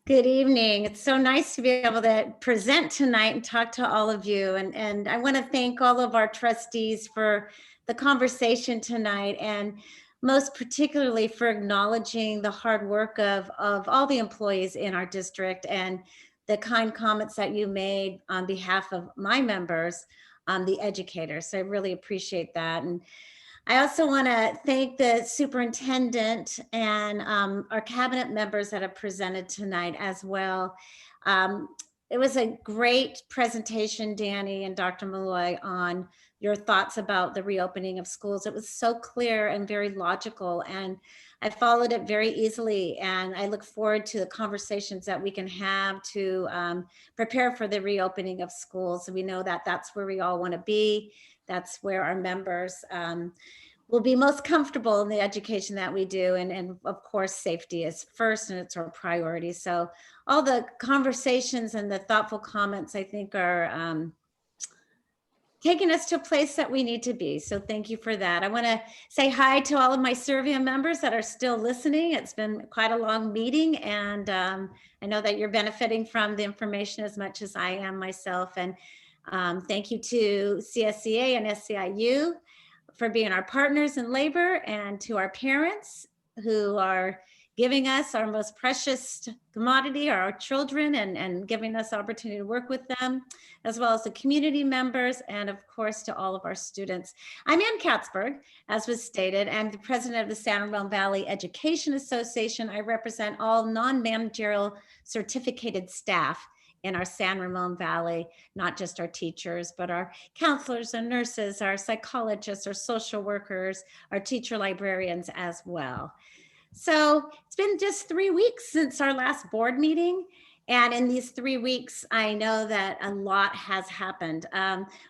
Good evening. It's so nice to be able to present tonight and talk to all of you. And I want to thank all of our trustees for the conversation tonight, and most particularly for acknowledging the hard work of all the employees in our district and the kind comments that you made on behalf of my members, the educators. So I really appreciate that. And I also want to thank the superintendent and our cabinet members that have presented tonight as well. It was a great presentation, Danny and Dr. Malloy, on your thoughts about the reopening of schools. It was so clear and very logical, and I followed it very easily. And I look forward to the conversations that we can have to prepare for the reopening of schools. We know that that's where we all want to be. That's where our members will be most comfortable in the education that we do. And of course, safety is first and it's our priority. So all the conversations and the thoughtful comments, I think, are taking us to a place that we need to be. So thank you for that. I want to say hi to all of my SRVUSD members that are still listening. It's been quite a long meeting, and I know that you're benefiting from the information as much as I am myself. And thank you to CSCA and SCIU for being our partners in labor, and to our parents who are giving us our most precious commodity, our children, and giving us the opportunity to work with them, as well as the community members, and of course to all of our students. I'm Ann Katzberg, as was stated. I'm the president of the San Ramon Valley Education Association. I represent all non-managerial certificated staff in our San Ramon Valley, not just our teachers, but our counselors and nurses, our psychologists, our social workers, our teacher librarians as well. So it's been just 3 weeks since our last board meeting. And in these 3 weeks, I know that a lot has happened.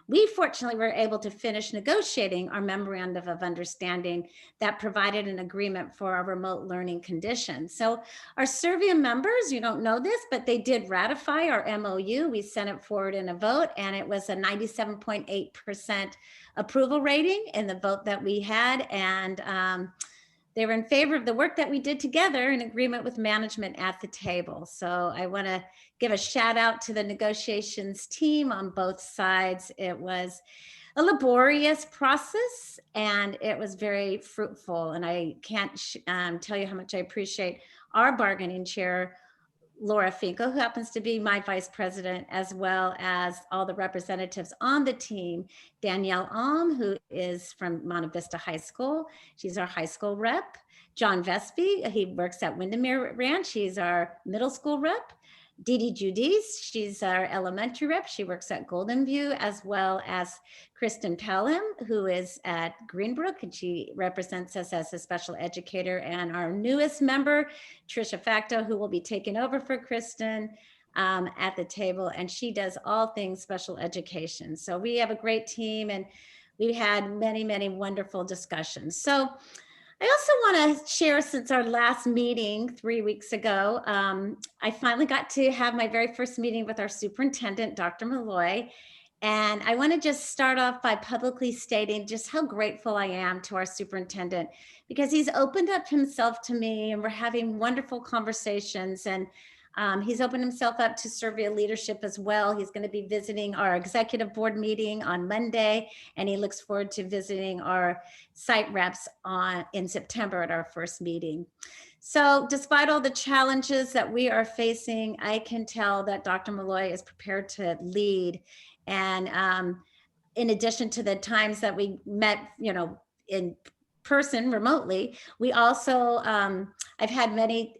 We fortunately were able to finish negotiating our memorandum of understanding that provided an agreement for our remote learning conditions. So our SRVUSD members, you don't know this, but they did ratify our MOU. We sent it forward in a vote, and it was a 97.8% approval rating in the vote that we had. And they were in favor of the work that we did together in agreement with management at the table. So I want to give a shout out to the negotiations team on both sides. It was a laborious process, and it was very fruitful. And I can't tell you how much I appreciate our bargaining chair, Laura Finkel, who happens to be my vice president, as well as all the representatives on the team. Danielle who is from Monte Vista High School. She's our high school rep. John Vespi, he works at Windermere Ranch. He's our middle school rep. Dee Judice, she's our elementary rep. She works at Golden View, as well as Kristen Pelham, who is at Greenbrook, and she represents us as a special educator. And our newest member, Trisha Facto, who will be taking over for Kristen at the table, and she does all things special education. So we have a great team, and we've had many, many wonderful discussions. So I also want to share, since our last meeting 3 weeks ago, I finally got to have my very first meeting with our superintendent, Dr. Malloy. And I want to just start off by publicly stating just how grateful I am to our superintendent, because he's opened up himself to me, and we're having wonderful conversations. And he's opened himself up to SRVUSD leadership as well. He's going to be visiting our executive board meeting on Monday, and he looks forward to visiting our site reps in September at our first meeting. So despite all the challenges that we are facing, I can tell that Dr. Malloy is prepared to lead. And in addition to the times that we met, in person remotely, we also, I've had many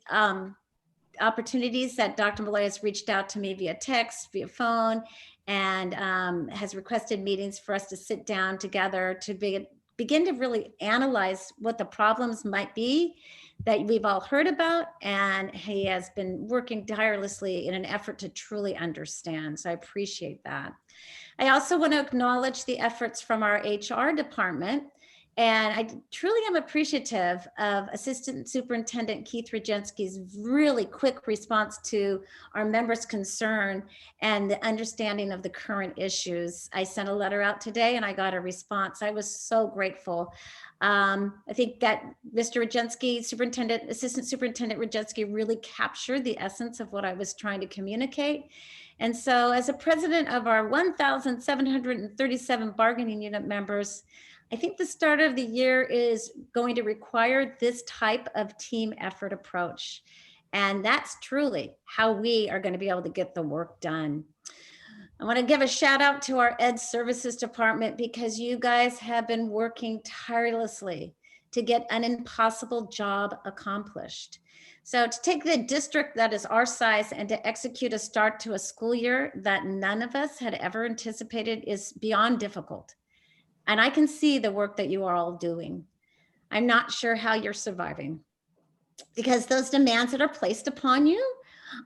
opportunities that Dr. Malloy has reached out to me via text, via phone, and has requested meetings for us to sit down together to begin to really analyze what the problems might be that we've all heard about. And he has been working tirelessly in an effort to truly understand. So I appreciate that. I also want to acknowledge the efforts from our HR department And I truly am appreciative of Assistant Superintendent Keith Rajensky's really quick response to our members' concern and the understanding of the current issues. I sent a letter out today and I got a response. I was so grateful. I think that Mr. Rajensky, Assistant Superintendent Rajensky, really captured the essence of what I was trying to communicate. And so as a president of our 1,737 bargaining unit members, I think the start of the year is going to require this type of team effort approach. And that's truly how we are going to be able to get the work done. I want to give a shout out to our Ed Services Department because you guys have been working tirelessly to get an impossible job accomplished. So to take the district that is our size and to execute a start to a school year that none of us had ever anticipated is beyond difficult. And I can see the work that you are all doing. I'm not sure how you're surviving because those demands that are placed upon you,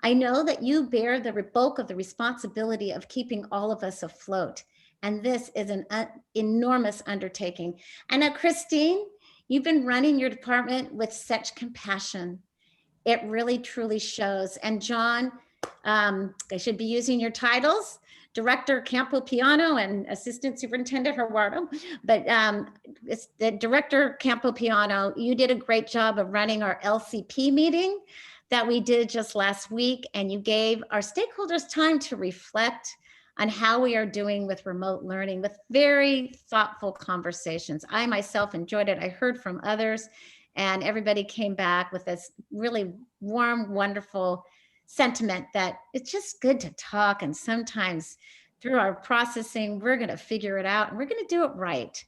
I know that you bear the bulk of the responsibility of keeping all of us afloat. And this is an enormous undertaking. I know, Christine, you've been running your department with such compassion. It really, truly shows. And John, I should be using your titles, Director Campo Piano and Assistant Superintendent Eduardo, but it's the Director Campo Piano, you did a great job of running our LCP meeting that we did just last week, and you gave our stakeholders time to reflect on how we are doing with remote learning with very thoughtful conversations. I myself enjoyed it. I heard from others, and everybody came back with this really warm, wonderful sentiment that it's just good to talk, and sometimes through our processing we're going to figure it out and we're going to do it right.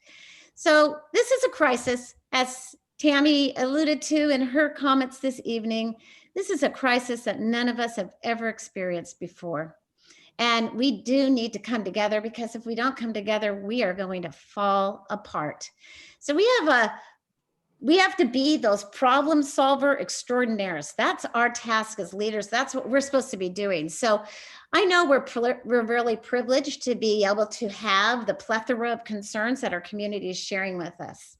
So this is a crisis, as Tammy alluded to in her comments this evening. This is a crisis that none of us have ever experienced before, and we do need to come together, because if we don't come together we are going to fall apart. So we have to be those problem solver extraordinaires. That's our task as leaders. That's what we're supposed to be doing. So I know we're really privileged to be able to have the plethora of concerns that our community is sharing with us.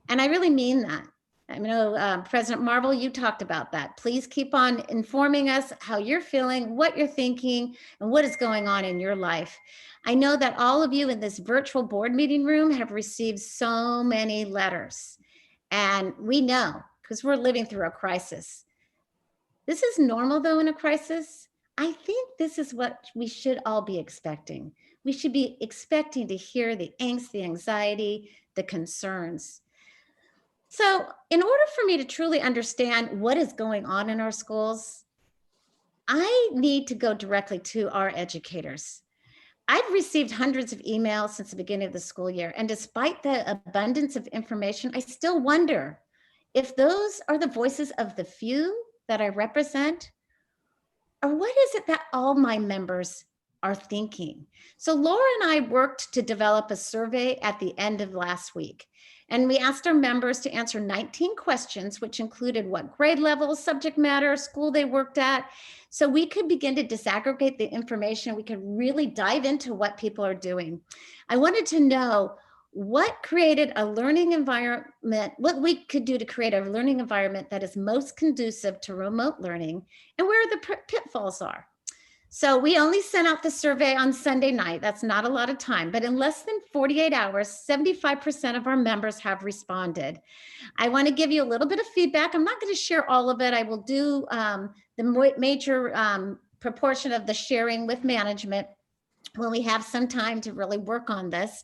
And I really mean that. I know President Marvel, you talked about that. Please keep on informing us how you're feeling, what you're thinking, and what is going on in your life. I know that all of you in this virtual board meeting room have received so many letters. And we know, because we're living through a crisis. This is normal though in a crisis. I think this is what we should all be expecting. We should be expecting to hear the angst, the anxiety, the concerns. So in order for me to truly understand what is going on in our schools, I need to go directly to our educators. I've received hundreds of emails since the beginning of the school year, and despite the abundance of information, I still wonder if those are the voices of the few that I represent, or what is it that all my members are thinking? So Laura and I worked to develop a survey at the end of last week, and we asked our members to answer 19 questions, which included what grade level, subject matter, school they worked at, so we could begin to disaggregate the information. We could really dive into what people are doing. I wanted to know what created a learning environment, what we could do to create a learning environment that is most conducive to remote learning, and where the pitfalls are. So we only sent out the survey on Sunday night. That's not a lot of time, but in less than 48 hours, 75% of our members have responded. I want to give you a little bit of feedback. I'm not going to share all of it. I will do the major proportion of the sharing with management when we have some time to really work on this.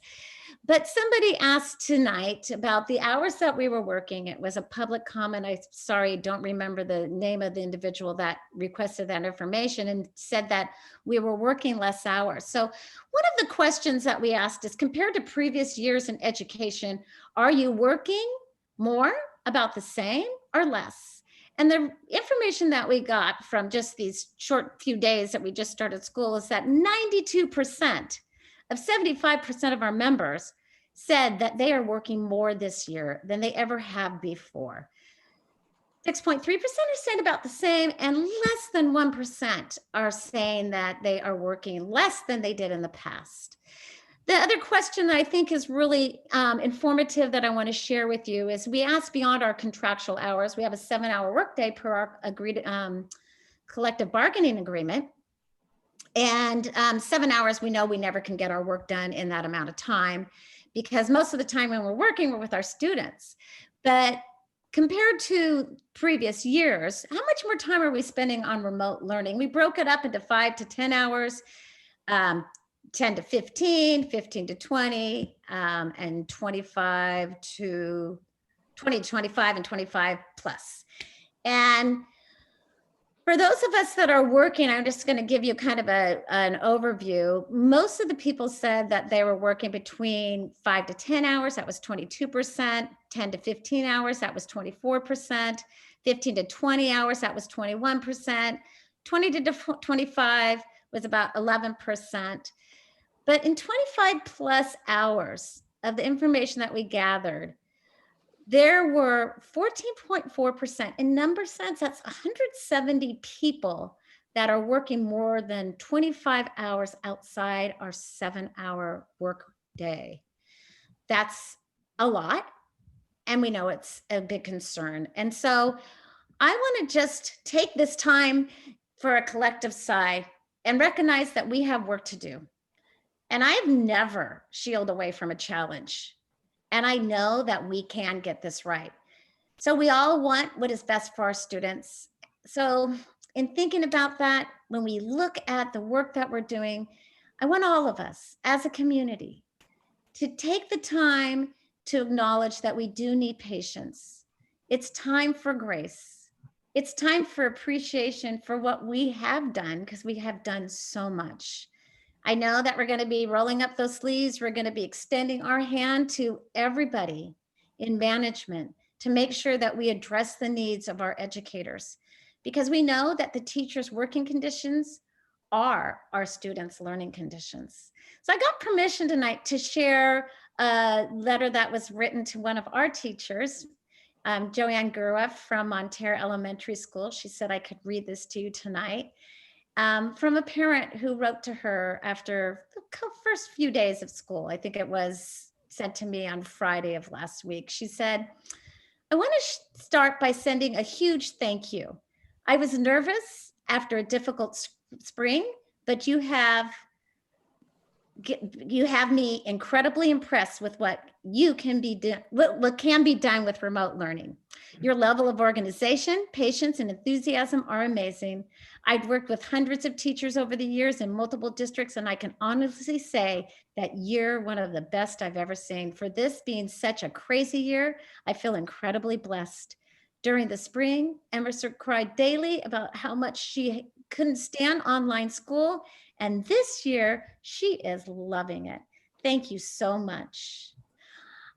But somebody asked tonight about the hours that we were working. It was a public comment. I don't remember the name of the individual that requested that information and said that we were working less hours. So one of the questions that we asked is, compared to previous years in education, are you working more, about the same, or less? And the information that we got from just these short few days that we just started school is that 92% of 75% of our members said that they are working more this year than they ever have before. 6.3% are saying about the same, and less than 1% are saying that they are working less than they did in the past. The other question that I think is really informative that I want to share with you is we asked beyond our contractual hours. We have a 7-hour workday per our agreed collective bargaining agreement. And 7 hours, we know we never can get our work done in that amount of time because most of the time when we're working, we're with our students. But compared to previous years, how much more time are we spending on remote learning? We broke it up into 5 to 10 hours, 10 to 15, 15 to 20, and 25 to 20 to 25 and 25 plus. And for those of us that are working, I'm just going to give you kind of an overview. Most of the people said that they were working between 5 to 10 hours. That was 22%. 10 to 15 hours. That was 24%. 15 to 20 hours. That was 21%. 20 to 25 was about 11%. But in 25 plus hours of the information that we gathered, there were 14.4%. In number sense, that's 170 people that are working more than 25 hours outside our 7-hour work day. That's a lot, and we know it's a big concern. And so I want to just take this time for a collective sigh and recognize that we have work to do. And I have never shielded away from a challenge. And I know that we can get this right. So we all want what is best for our students. So in thinking about that, when we look at the work that we're doing, I want all of us as a community to take the time to acknowledge that we do need patience. It's time for grace. It's time for appreciation for what we have done, because we have done so much. I know that we're going to be rolling up those sleeves. We're going to be extending our hand to everybody in management to make sure that we address the needs of our educators, because we know that the teachers' working conditions are our students' learning conditions. So I got permission tonight to share a letter that was written to one of our teachers, Joanne Gurwa from Montero Elementary School. She said I could read this to you tonight. From a parent who wrote to her after the first few days of school. I think it was sent to me on Friday of last week. She said, I want to start by sending a huge thank you. I was nervous after a difficult spring, but you have me incredibly impressed with what can be done with remote learning. Your level of organization, patience, and enthusiasm are amazing. I've worked with hundreds of teachers over the years in multiple districts, and I can honestly say that you're one of the best I've ever seen. For this being such a crazy year, I feel incredibly blessed. During the spring, Emerson cried daily about how much she couldn't stand online school, and this year she is loving it. Thank you so much.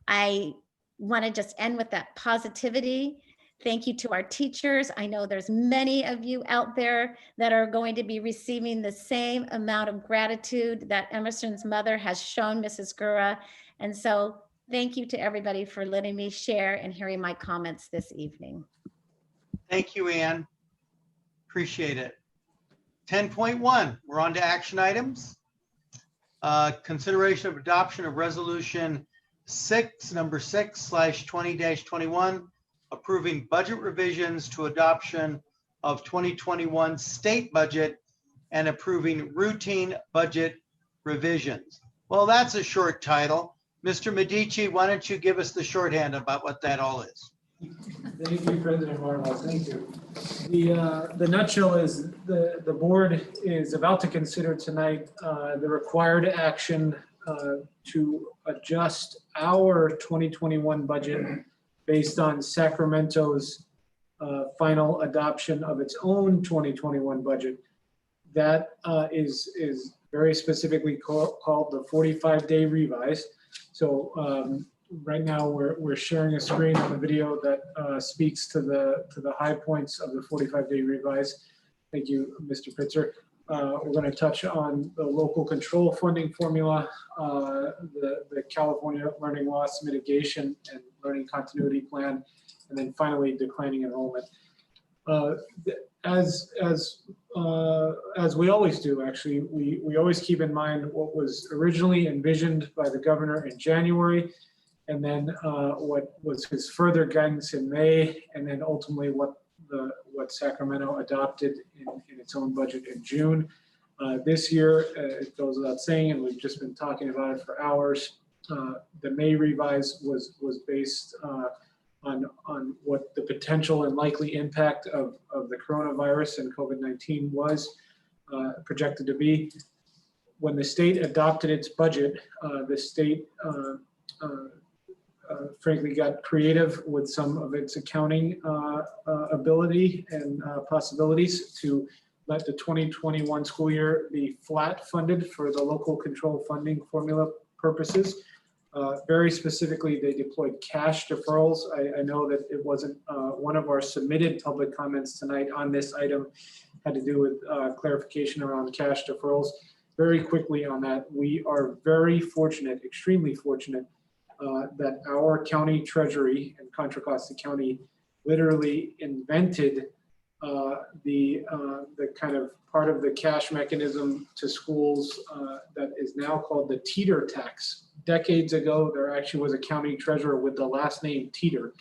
I want to just end with that positivity. Thank you to our teachers. I know there's many of you out there that are going to be receiving the same amount of gratitude that Emerson's mother has shown Mrs. Gurwa. And so thank you to everybody for letting me share and hearing my comments this evening.
Thank you, Ann. Appreciate it. 10.1, we're on to action items. Consideration of adoption of resolution number 6/20-21, approving budget revisions to adoption of 2021 state budget and approving routine budget revisions. Well, that's a short title. Mr. Medici, why don't you give us the shorthand about what that all is?
Thank you, President Marvel. Thank you. The nutshell is the board is about to consider tonight the required action to adjust our 2021 budget based on Sacramento's final adoption of its own 2021 budget. That is very specifically called the 45-day revise. So right now we're sharing a screen on the video that speaks to the high points of the 45-day revise. Thank you, Mr. Pitzer. We're going to touch on the local control funding formula, the California Learning Loss Mitigation and Learning Continuity Plan, and then finally declining enrollment. as we always do, actually, we always keep in mind what was originally envisioned by the governor in January, and then what was his further guidance in May, and then ultimately what Sacramento adopted in its own budget in June. This year, it goes without saying, and we've just been talking about it for hours. The May revise was based on what the potential and likely impact of the coronavirus and COVID-19 was projected to be. When the state adopted its budget, the state frankly got creative with some of its accounting ability and possibilities to let the 2021 school year be flat funded for the local control funding formula purposes. Very specifically, they deployed cash deferrals. I know that it wasn't one of our submitted public comments tonight on this item had to do with clarification around cash deferrals. Very quickly on that, we are very fortunate, extremely fortunate, that our county treasury and Contra Costa County literally invented the kind of part of the cash mechanism to schools that is now called the teeter tax. Decades ago, there actually was a county treasurer with the last name Teeter.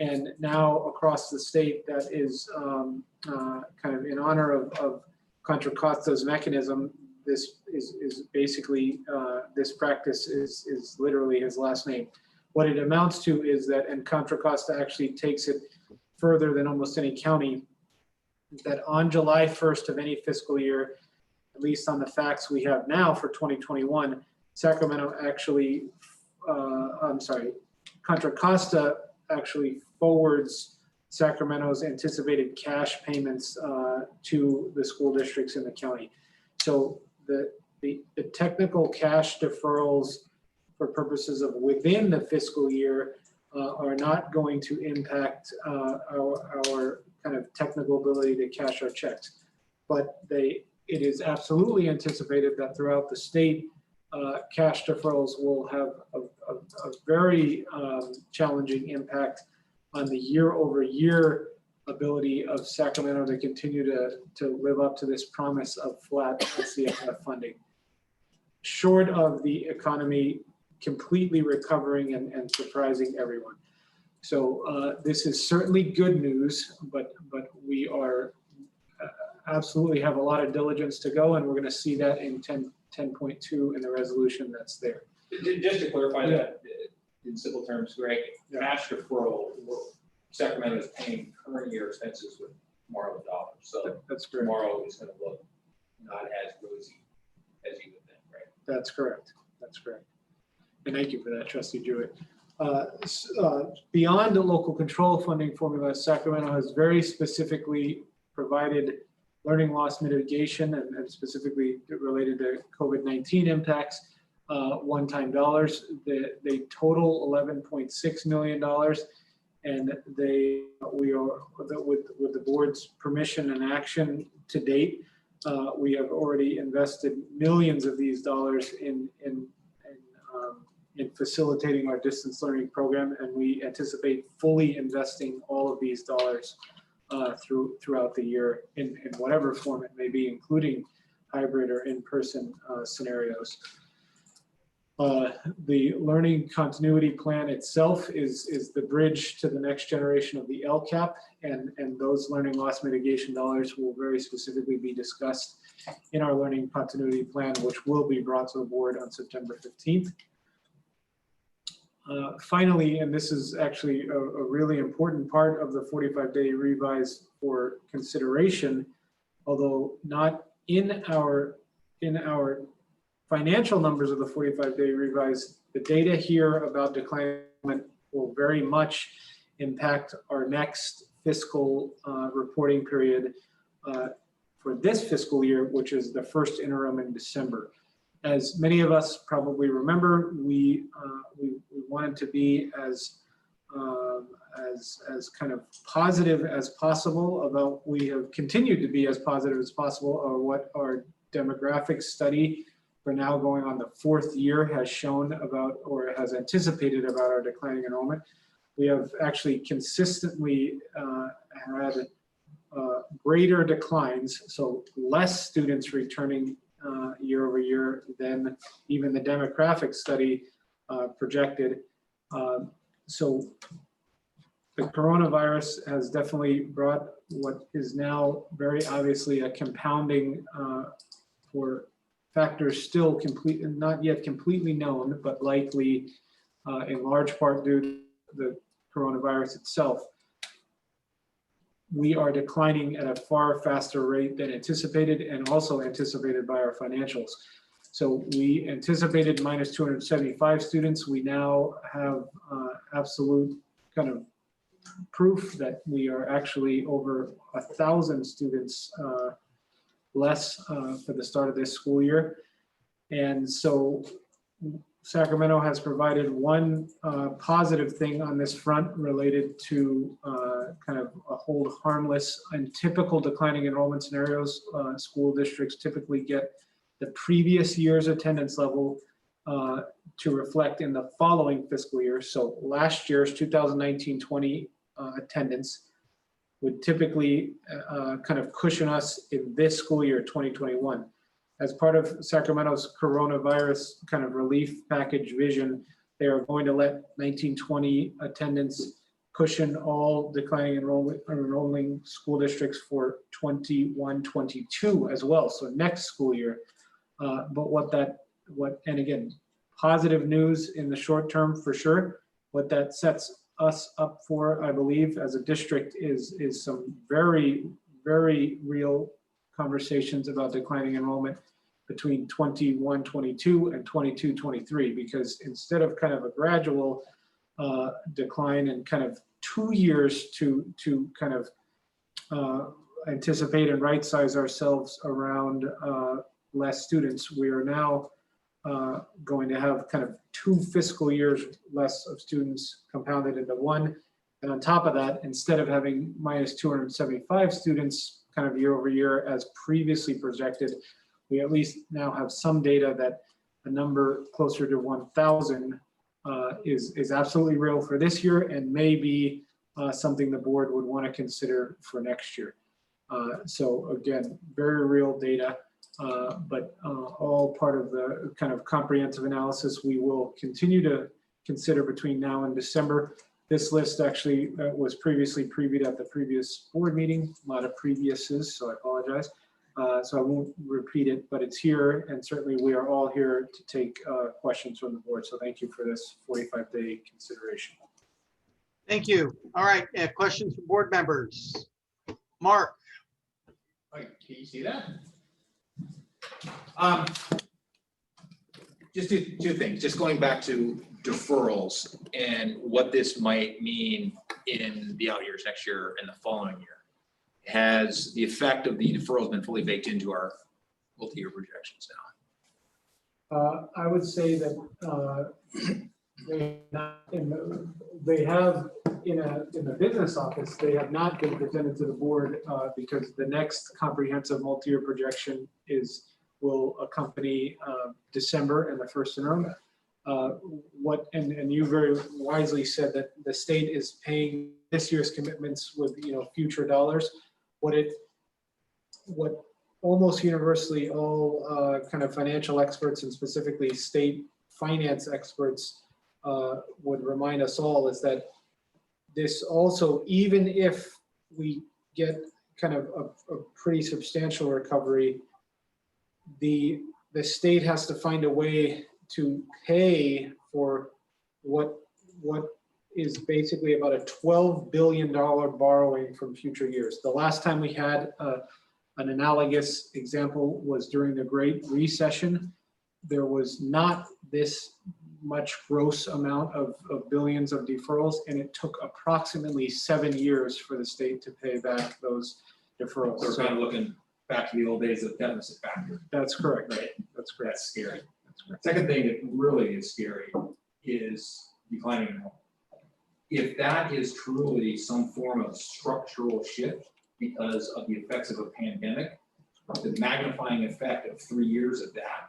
And now across the state, that is kind of in honor of Contra Costa's mechanism. This is basically, this practice is literally his last name. What it amounts to is that, and Contra Costa actually takes it further than almost any county, that on July 1st of any fiscal year, at least on the facts we have now for 2021, Sacramento actually, Contra Costa actually forwards Sacramento's anticipated cash payments to the school districts in the county. So the technical cash deferrals for purposes of within the fiscal year are not going to impact our kind of technical ability to cash our checks. But it is absolutely anticipated that throughout the state, cash deferrals will have a very challenging impact on the year-over-year ability of Sacramento to continue to live up to this promise of flat CFF funding. Short of the economy completely recovering and surprising everyone. So this is certainly good news, but we are absolutely have a lot of diligence to go, and we're going to see that in 10.2 in the resolution that's there.
Just to clarify that in simple terms, Greg, cash deferral, Sacramento is paying current year expenses with tomorrow's dollars. So
that's correct.
Tomorrow is going to look not as rosy as you would think, right?
That's correct. That's correct. And thank you for that, Trustee Jewett. Beyond the local control funding formula, Sacramento has very specifically provided learning loss mitigation and specifically related to COVID-19 impacts, one-time dollars. They total $11.6 million, and we are with the board's permission and action to date. We have already invested millions of these dollars in facilitating our distance learning program, and we anticipate fully investing all of these dollars throughout the year in whatever form it may be, including hybrid or in-person scenarios. The learning continuity plan itself is the bridge to the next generation of the LCAP, and those learning loss mitigation dollars will very specifically be discussed in our learning continuity plan, which will be brought to the board on September 15th. Finally, and this is actually a really important part of the 45-day revise for consideration, although not in our financial numbers of the 45-day revise, the data here about decline will very much impact our next fiscal reporting period for this fiscal year, which is the first interim in December. As many of us probably remember, we wanted to be as kind of positive as possible about, we have continued to be as positive as possible, or what our demographic study for now going on the 4th year has shown about, or has anticipated about, our declining enrollment. We have actually consistently had greater declines, so less students returning year over year than even the demographic study projected. So the coronavirus has definitely brought what is now very obviously a compounding for factors still not yet completely known, but likely in large part due to the coronavirus itself. We are declining at a far faster rate than anticipated and also anticipated by our financials. So we anticipated minus 275 students. We now have absolute kind of proof that we are actually over 1,000 students less for the start of this school year. And so Sacramento has provided one positive thing on this front related to kind of a hold harmless and typical declining enrollment scenarios. School districts typically get the previous year's attendance level to reflect in the following fiscal year. So last year's 2019-20 attendance would typically kind of cushion us in this school year, 2021. As part of Sacramento's coronavirus kind of relief package vision, they are going to let 1920 attendance cushion all declining enrolling school districts for 21-22 as well. So next school year. But and again, positive news in the short term for sure. What that sets us up for, I believe, as a district is some very, very real conversations about declining enrollment between 21-22 and 22-23, because instead of kind of a gradual decline and kind of 2 years to kind of anticipate and right size ourselves around less students, we are now going to have kind of 2 fiscal years less of students compounded into one. And on top of that, instead of having minus 275 students kind of year over year as previously projected, we at least now have some data that a number closer to 1,000 is absolutely real for this year and may be something the board would want to consider for next year. So again, very real data, but all part of the kind of comprehensive analysis we will continue to consider between now and December. This list actually was previously previewed at the previous board meeting, a lot of previous's, so I apologize. So I won't repeat it, but it's here, and certainly we are all here to take questions from the board. So thank you for this 45-day consideration.
Thank you. All right, questions from board members. Mark.
Can you see that? Just two things, just going back to deferrals and what this might mean in the out years, next year and the following year. Has the effect of the deferrals been fully baked into our multi-year projections now?
I would say that they have in the business office, they have not been presented to the board because the next comprehensive multi-year projection will accompany December and the first interim. And you very wisely said that the state is paying this year's commitments with future dollars. What almost universally all kind of financial experts and specifically state finance experts would remind us all is that this also, even if we get kind of a pretty substantial recovery, the state has to find a way to pay for what is basically about a $12 billion borrowing from future years. The last time we had an analogous example was during the Great Recession. There was not this much gross amount of billions of deferrals, and it took approximately 7 years for the state to pay back those deferrals.
So we're kind of looking back to the old days of deficit factor.
That's correct.
Right.
That's correct.
That's scary.
That's correct.
Second thing that really is scary is declining enrollment. If that is truly some form of structural shift because of the effects of a pandemic, the magnifying effect of 3 years of that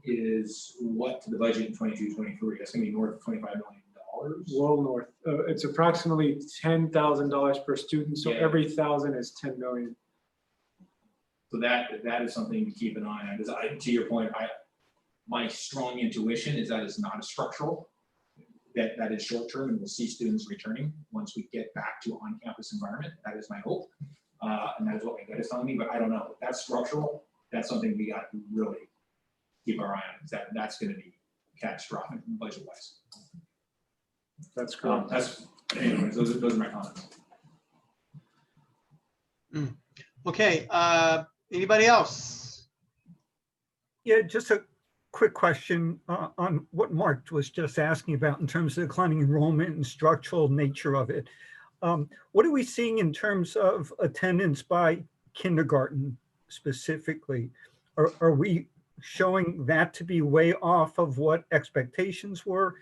is what to the budget in 22-23. That's going to be north of $25 million.
well north. It's approximately $10,000 per student, so
Yeah.
every 1,000 is 10 million.
So that is something to keep an eye on, because to your point, my strong intuition is that it's not a structural, that is short-term, and we'll see students returning once we get back to on-campus environment. That is my hope. And that is what my gut is telling me, but I don't know. If that's structural, that's something we got to really keep our eye on, because that's gonna be catastrophic budget-wise.
That's correct.
Anyways, those are my comments.
Okay, anybody else?
Yeah, just a quick question on what Mark was just asking about in terms of declining enrollment and structural nature of it. What are we seeing in terms of attendance by kindergarten specifically? Are we showing that to be way off of what expectations were?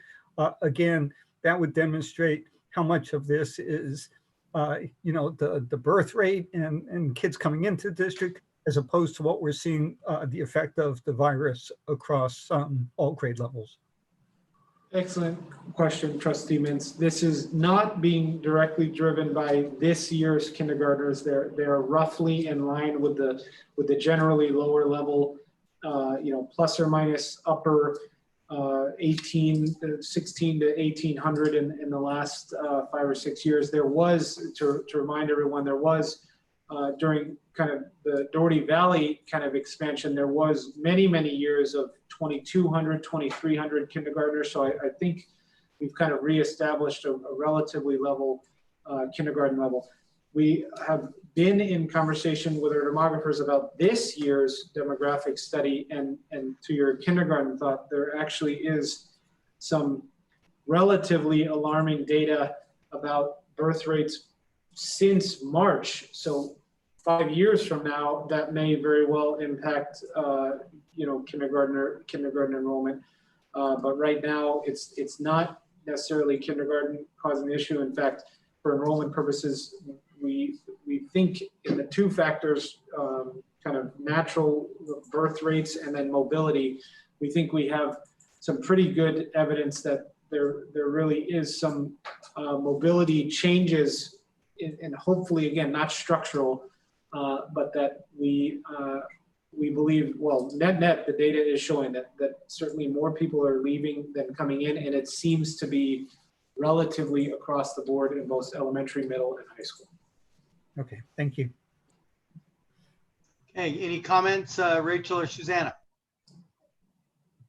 Again, that would demonstrate how much of this is, the birth rate and kids coming into the district, as opposed to what we're seeing, the effect of the virus across all grade levels.
Excellent question, Trustee Mintz. This is not being directly driven by this year's kindergartners. They're roughly in line with the generally lower level, plus or minus upper 16 to 1,800 in the last 5 or 6 years. There was, to remind everyone, there was during kind of the Doherty Valley kind of expansion, there was many, many years of 2,200, 2,300 kindergartners. So I think we've kind of reestablished a relatively level kindergarten level. We have been in conversation with our demographers about this year's demographic study, and to your kindergarten thought, there actually is some relatively alarming data about birth rates since March. So 5 years from now, that may very well impact, kindergarten enrollment. But right now, it's not necessarily kindergarten causing the issue. In fact, for enrollment purposes, we think in the two factors, kind of natural birth rates and then mobility, we think we have some pretty good evidence that there really is some mobility changes, and hopefully, again, not structural, but that we believe, well, net, the data is showing that certainly more people are leaving than coming in, and it seems to be relatively across the board in both elementary, middle, and high school.
Okay, thank you.
Okay, any comments, Rachel or Susanna?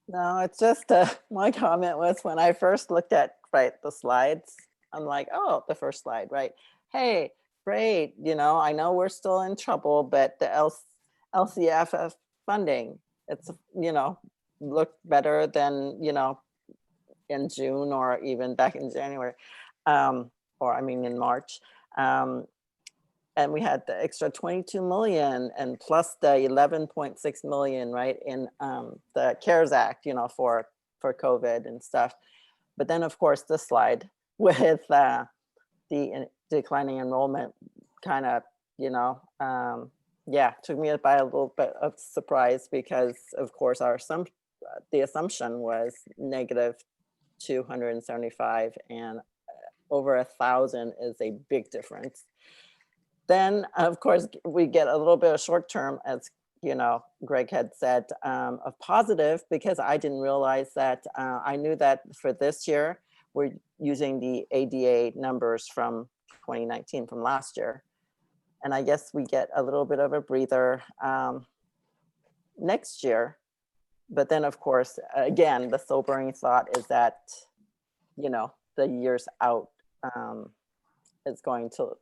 No, it's just my comment was when I first looked at the slides, I'm like, oh, the first slide, right? Hey, great, I know we're still in trouble, but the LCFF funding, it's looked better than in June or even back in January, in March. And we had the extra 22 million and plus the 11.6 million, right, in the CARES Act, for COVID and stuff. But then, of course, this slide with the declining enrollment kind of, took me by a little bit of surprise, because, of course, the assumption was negative 275, and over 1,000 is a big difference. Then, of course, we get a little bit of short term, as Greg had said, of positive, because I didn't realize that. I knew that for this year, we're using the ADA numbers from 2019, from last year. And I guess we get a little bit of a breather next year. But then, of course, again, the sobering thought is that, the years out is going to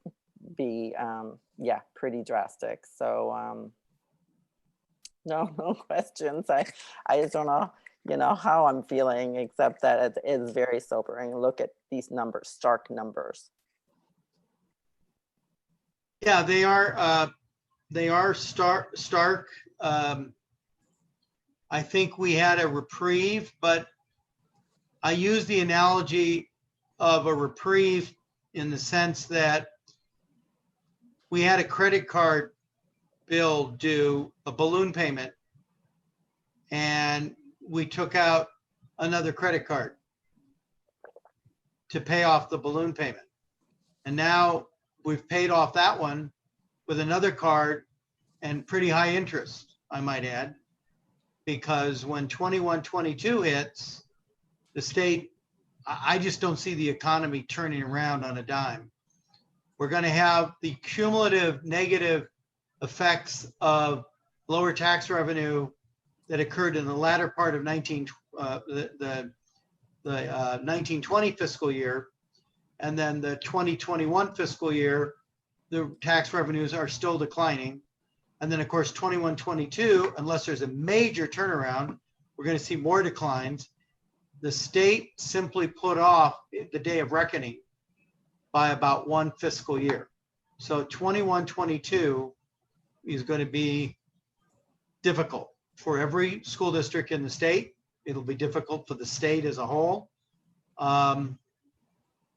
be pretty drastic. So no questions. I just don't know how I'm feeling, except that it is very sobering. Look at these numbers, stark numbers.
Yeah, they are stark. I think we had a reprieve, but I use the analogy of a reprieve in the sense that we had a credit card bill due, a balloon payment, and we took out another credit card. to pay off the balloon payment. And now we've paid off that one with another card and pretty high interest, I might add, because when 21-22 hits, the state, I just don't see the economy turning around on a dime. We're going to have the cumulative negative effects of lower tax revenue that occurred in the latter part of 1920 fiscal year, and then the 2021 fiscal year, the tax revenues are still declining. And then of course, 21-22, unless there's a major turnaround, we're going to see more declines. The state simply put off the day of reckoning by about one fiscal year. So 21-22 is going to be difficult for every school district in the state. It'll be difficult for the state as a whole. And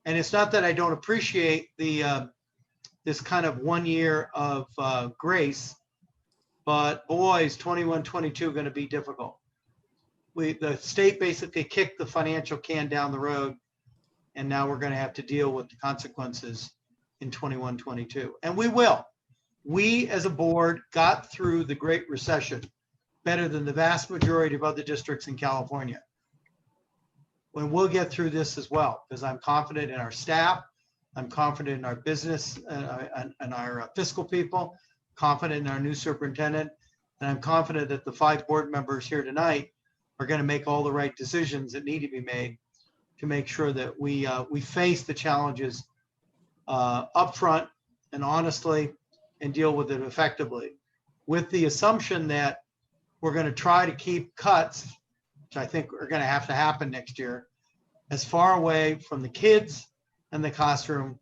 it's not that I don't appreciate the this kind of 1 year of grace, but boys, 21-22 are going to be difficult. The state basically kicked the financial can down the road, and now we're going to have to deal with the consequences in 21-22. And we will. We as a board got through the Great Recession better than the vast majority of other districts in California. When we'll get through this as well, because I'm confident in our staff, I'm confident in our business and our fiscal people, confident in our new superintendent, and I'm confident that the 5 board members here tonight are going to make all the right decisions that need to be made to make sure that we face the challenges upfront and honestly and deal with it effectively, with the assumption that we're going to try to keep cuts, which I think are going to have to happen next year, as far away from the kids and the classroom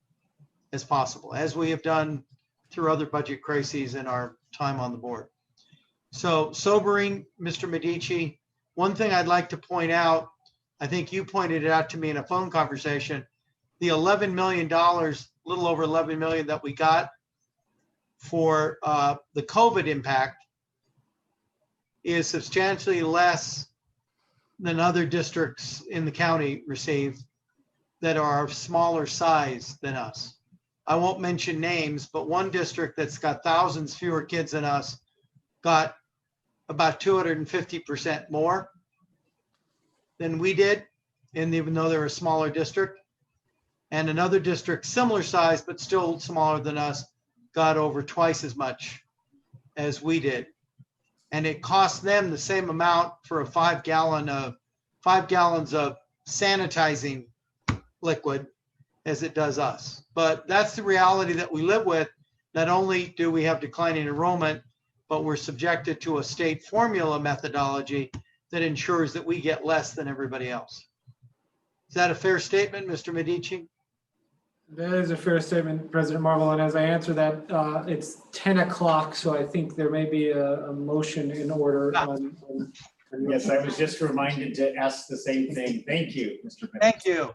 as possible, as we have done through other budget crises in our time on the board. So sobering, Mr. Medici, one thing I'd like to point out, I think you pointed it out to me in a phone conversation, the $11 million, a little over 11 million that we got for the COVID impact is substantially less than other districts in the county received that are of smaller size than us. I won't mention names, but one district that's got thousands fewer kids than us got about 250% more than we did, and even though they're a smaller district. And another district similar size, but still smaller than us, got over twice as much as we did. And it cost them the same amount for a 5 gallons of sanitizing liquid as it does us. But that's the reality that we live with. Not only do we have declining enrollment, but we're subjected to a state formula methodology that ensures that we get less than everybody else. Is that a fair statement, Mr. Medici?
That is a fair statement, President Marvel. And as I answer that, it's 10 o'clock, so I think there may be a motion in order.
Yes, I was just reminded to ask the same thing. Thank you, Mr. Medici.
Thank you.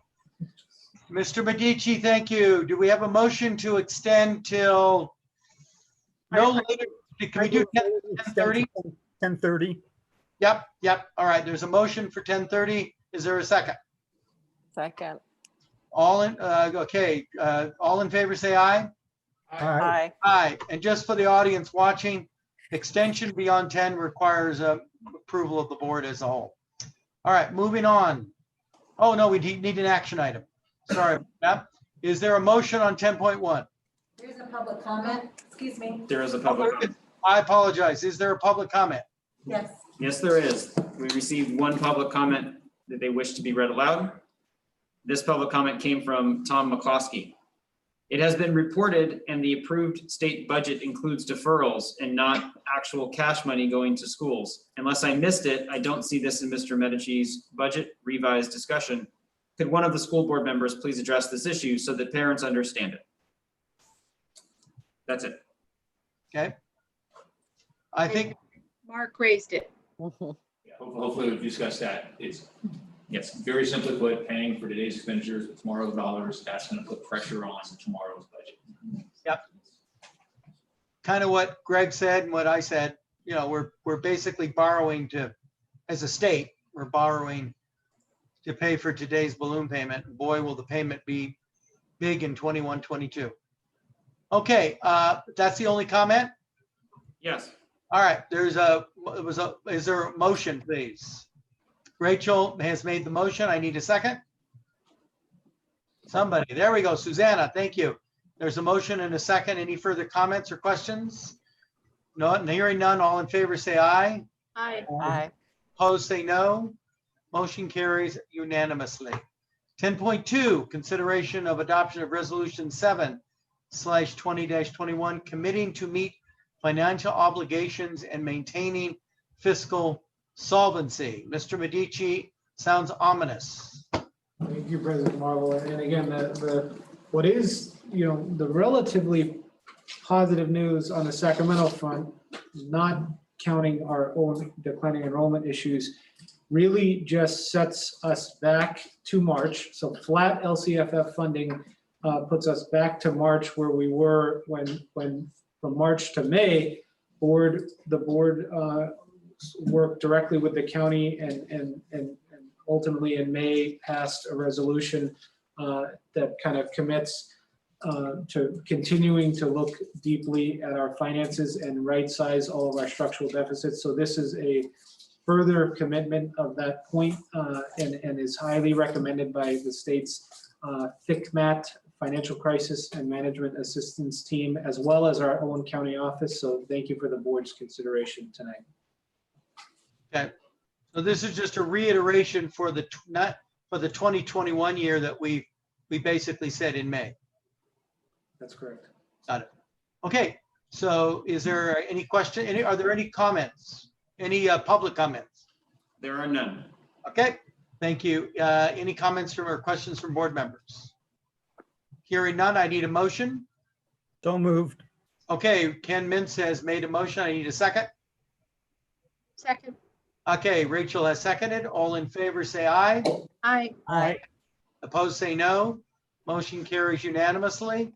Mr. Medici, thank you. Do we have a motion to extend till no later? Can we do 10:30?
10:30.
Yep. All right, there's a motion for 10:30. Is there a second?
Second.
All in, okay, all in favor, say aye.
Aye.
Aye, and just for the audience watching, extension beyond 10 requires approval of the board as a whole. All right, moving on. Oh, no, we need an action item. Sorry, Matt. Is there a motion on 10.1?
There's a public comment, excuse me.
There is a public comment.
I apologize. Is there a public comment?
Yes.
Yes, there is. We received one public comment that they wish to be read aloud. This public comment came from Tom McCloskey. It has been reported and the approved state budget includes deferrals and not actual cash money going to schools. Unless I missed it, I don't see this in Mr. Medici's budget revised discussion. Could one of the school board members please address this issue so that parents understand it? That's it.
Okay. I think
Mark raised it.
Hopefully we've discussed that. It's
Yes.
very simply put, paying for today's expenditures with tomorrow's dollars, that's going to put pressure on tomorrow's budget.
Yep. Kind of what Greg said and what I said, you know, we're basically borrowing to, as a state, we're borrowing to pay for today's balloon payment. Boy, will the payment be big in 21, 22. Okay, that's the only comment?
Yes.
All right, is there a motion, please? Rachel has made the motion. I need a second. Somebody, there we go. Susanna, thank you. There's a motion and a second. Any further comments or questions? No, hearing none, all in favor say aye.
Aye.
Aye.
Opposed say no. Motion carries unanimously. 10.2, consideration of adoption of resolution 7/20-21, committing to meet financial obligations and maintaining fiscal solvency. Mr. Medici, sounds ominous.
Thank you, President Marvel. And again, what is, the relatively positive news on the Sacramento front, not counting our own declining enrollment issues, really just sets us back to March. So flat LCFF funding puts us back to March where we were when from March to May, the board worked directly with the county and ultimately in May passed a resolution that kind of commits to continuing to look deeply at our finances and right size all of our structural deficits. So this is a further commitment of that point and is highly recommended by the state's FICMAT, Financial Crisis and Management Assistance Team, as well as our own county office. So thank you for the board's consideration tonight.
Okay, so this is just a reiteration for the 2021 year that we basically said in May.
That's correct.
Got it. Okay, so is there any question? Are there any comments? Any public comments?
There are none.
Okay, thank you. Any comments from or questions from board members? Hearing none, I need a motion.
So moved.
Okay, Ken Mintz has made a motion. I need a second.
Second.
Okay, Rachel has seconded. All in favor say aye.
Aye.
Aye.
Opposed say no. Motion carries unanimously.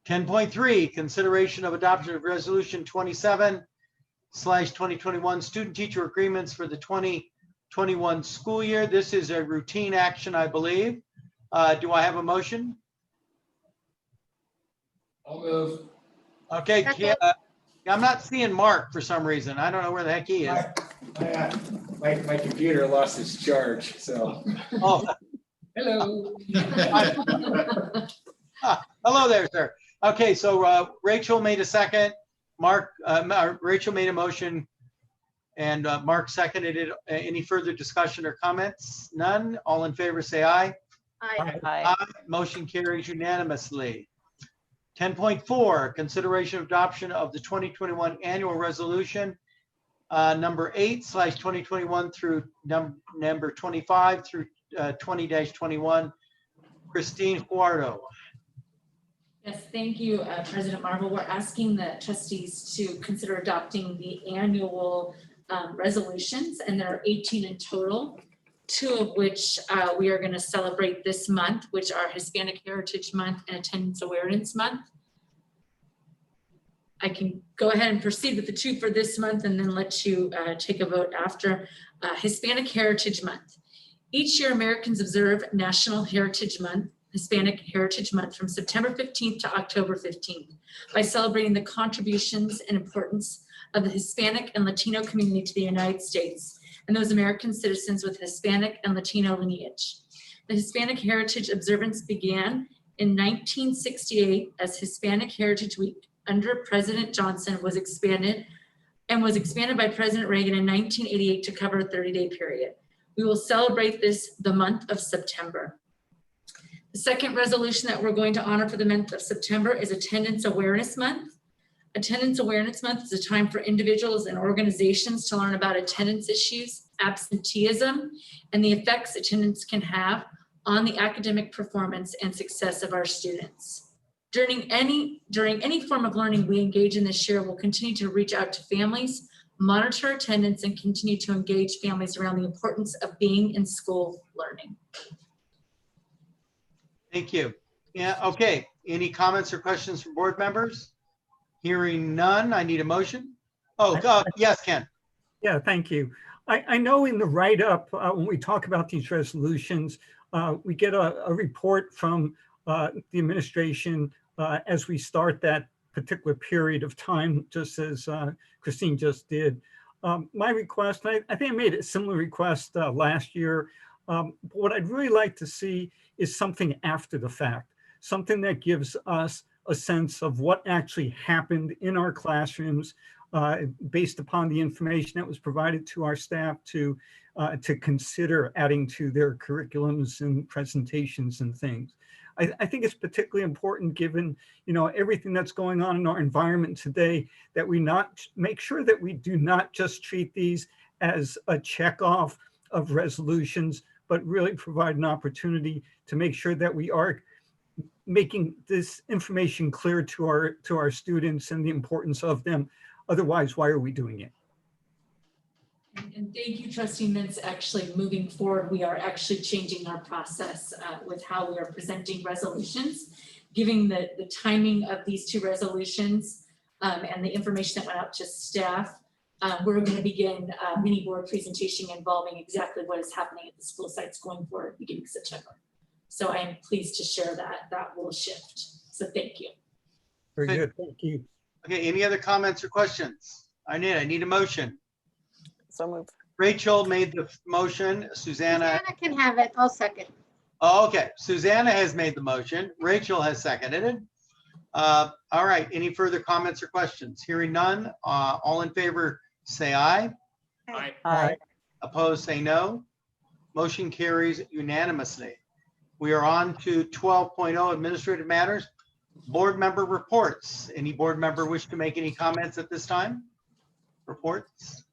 10.3, consideration of adoption of resolution 27/2021 student teacher agreements for the 2021 school year. This is a routine action, I believe. Do I have a motion?
I'll move.
Okay,
Second.
I'm not seeing Mark for some reason. I don't know where the heck he is.
My computer lost its charge, so.
Oh,
Hello.
hello there, sir. Okay, so Rachel made a second. Rachel made a motion and Mark seconded it. Any further discussion or comments? None. All in favor say aye.
Aye.
Aye.
Motion carries unanimously. 10.4, consideration of adoption of the 2021 annual resolution number 8/2021 through number 25 through 20-21. Christine Huardo.
Yes, thank you, President Marvel. We're asking the trustees to consider adopting the annual resolutions, and there are 18 in total, 2 of which we are going to celebrate this month, which are Hispanic Heritage Month and Attendance Awareness Month. I can go ahead and proceed with the 2 for this month and then let you take a vote after. Hispanic Heritage Month. Each year, Americans observe National Heritage Month, Hispanic Heritage Month, from September 15th to October 15th by celebrating the contributions and importance of the Hispanic and Latino community to the United States and those American citizens with Hispanic and Latino lineage. The Hispanic Heritage observance began in 1968 as Hispanic Heritage Week under President Johnson was expanded by President Reagan in 1988 to cover a 30-day period. We will celebrate this the month of September. The second resolution that we're going to honor for the month of September is Attendance Awareness Month. Attendance Awareness Month is a time for individuals and organizations to learn about attendance issues, absenteeism, and the effects attendance can have on the academic performance and success of our students. During any form of learning we engage in this year, we'll continue to reach out to families, monitor attendance, and continue to engage families around the importance of being in school learning.
Thank you. Yeah, okay. Any comments or questions from board members? Hearing none, I need a motion. Oh, yes, Ken.
Yeah, thank you. I know in the write-up, when we talk about these resolutions, we get a report from the administration as we start that particular period of time, just as Christine just did. My request, I think I made a similar request last year. What I'd really like to see is something after the fact, something that gives us a sense of what actually happened in our classrooms based upon the information that was provided to our staff to consider adding to their curriculums and presentations and things. I think it's particularly important given, everything that's going on in our environment today, that we make sure that we do not just treat these as a check off of resolutions, but really provide an opportunity to make sure that we are making this information clear to our students and the importance of them. Otherwise, why are we doing it?
And thank you, Trustee Mintz. Actually, moving forward, we are actually changing our process with how we are presenting resolutions, giving the timing of these two resolutions and the information that went out to staff. We're going to begin a mini board presentation involving exactly what is happening at the school sites going forward beginning September. So I am pleased to share that will shift. So thank you.
Very good. Thank you.
Okay, any other comments or questions? I need a motion.
So moved.
Rachel made the motion. Susanna
can have it. I'll second.
Oh, okay, Susanna has made the motion. Rachel has seconded it. All right, any further comments or questions? Hearing none, all in favor, say aye.
Aye.
Aye.
Opposed, say no. Motion carries unanimously. We are on to 12.0 administrative matters. Board member reports. Any board member wish to make any comments at this time? Reports?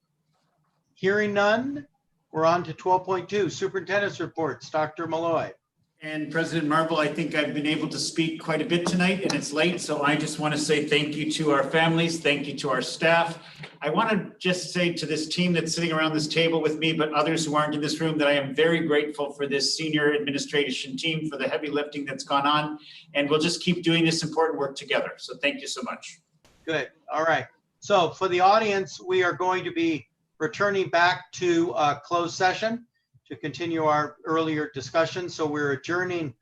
Hearing none, we're on to 12.2 superintendent's reports. Dr. Malloy.
And President Marble, I think I've been able to speak quite a bit tonight and it's late. So I just want to say thank you to our families. Thank you to our staff. I want to just say to this team that's sitting around this table with me, but others who aren't in this room, that I am very grateful for this senior administration team for the heavy lifting that's gone on. And we'll just keep doing this important work together. So thank you so much.
Good. All right. So for the audience, we are going to be returning back to closed session to continue our earlier discussion. So we're adjourning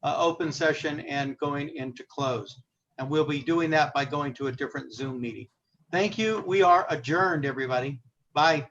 open session and going into closed. And we'll be doing that by going to a different Zoom meeting. Thank you. We are adjourned, everybody. Bye.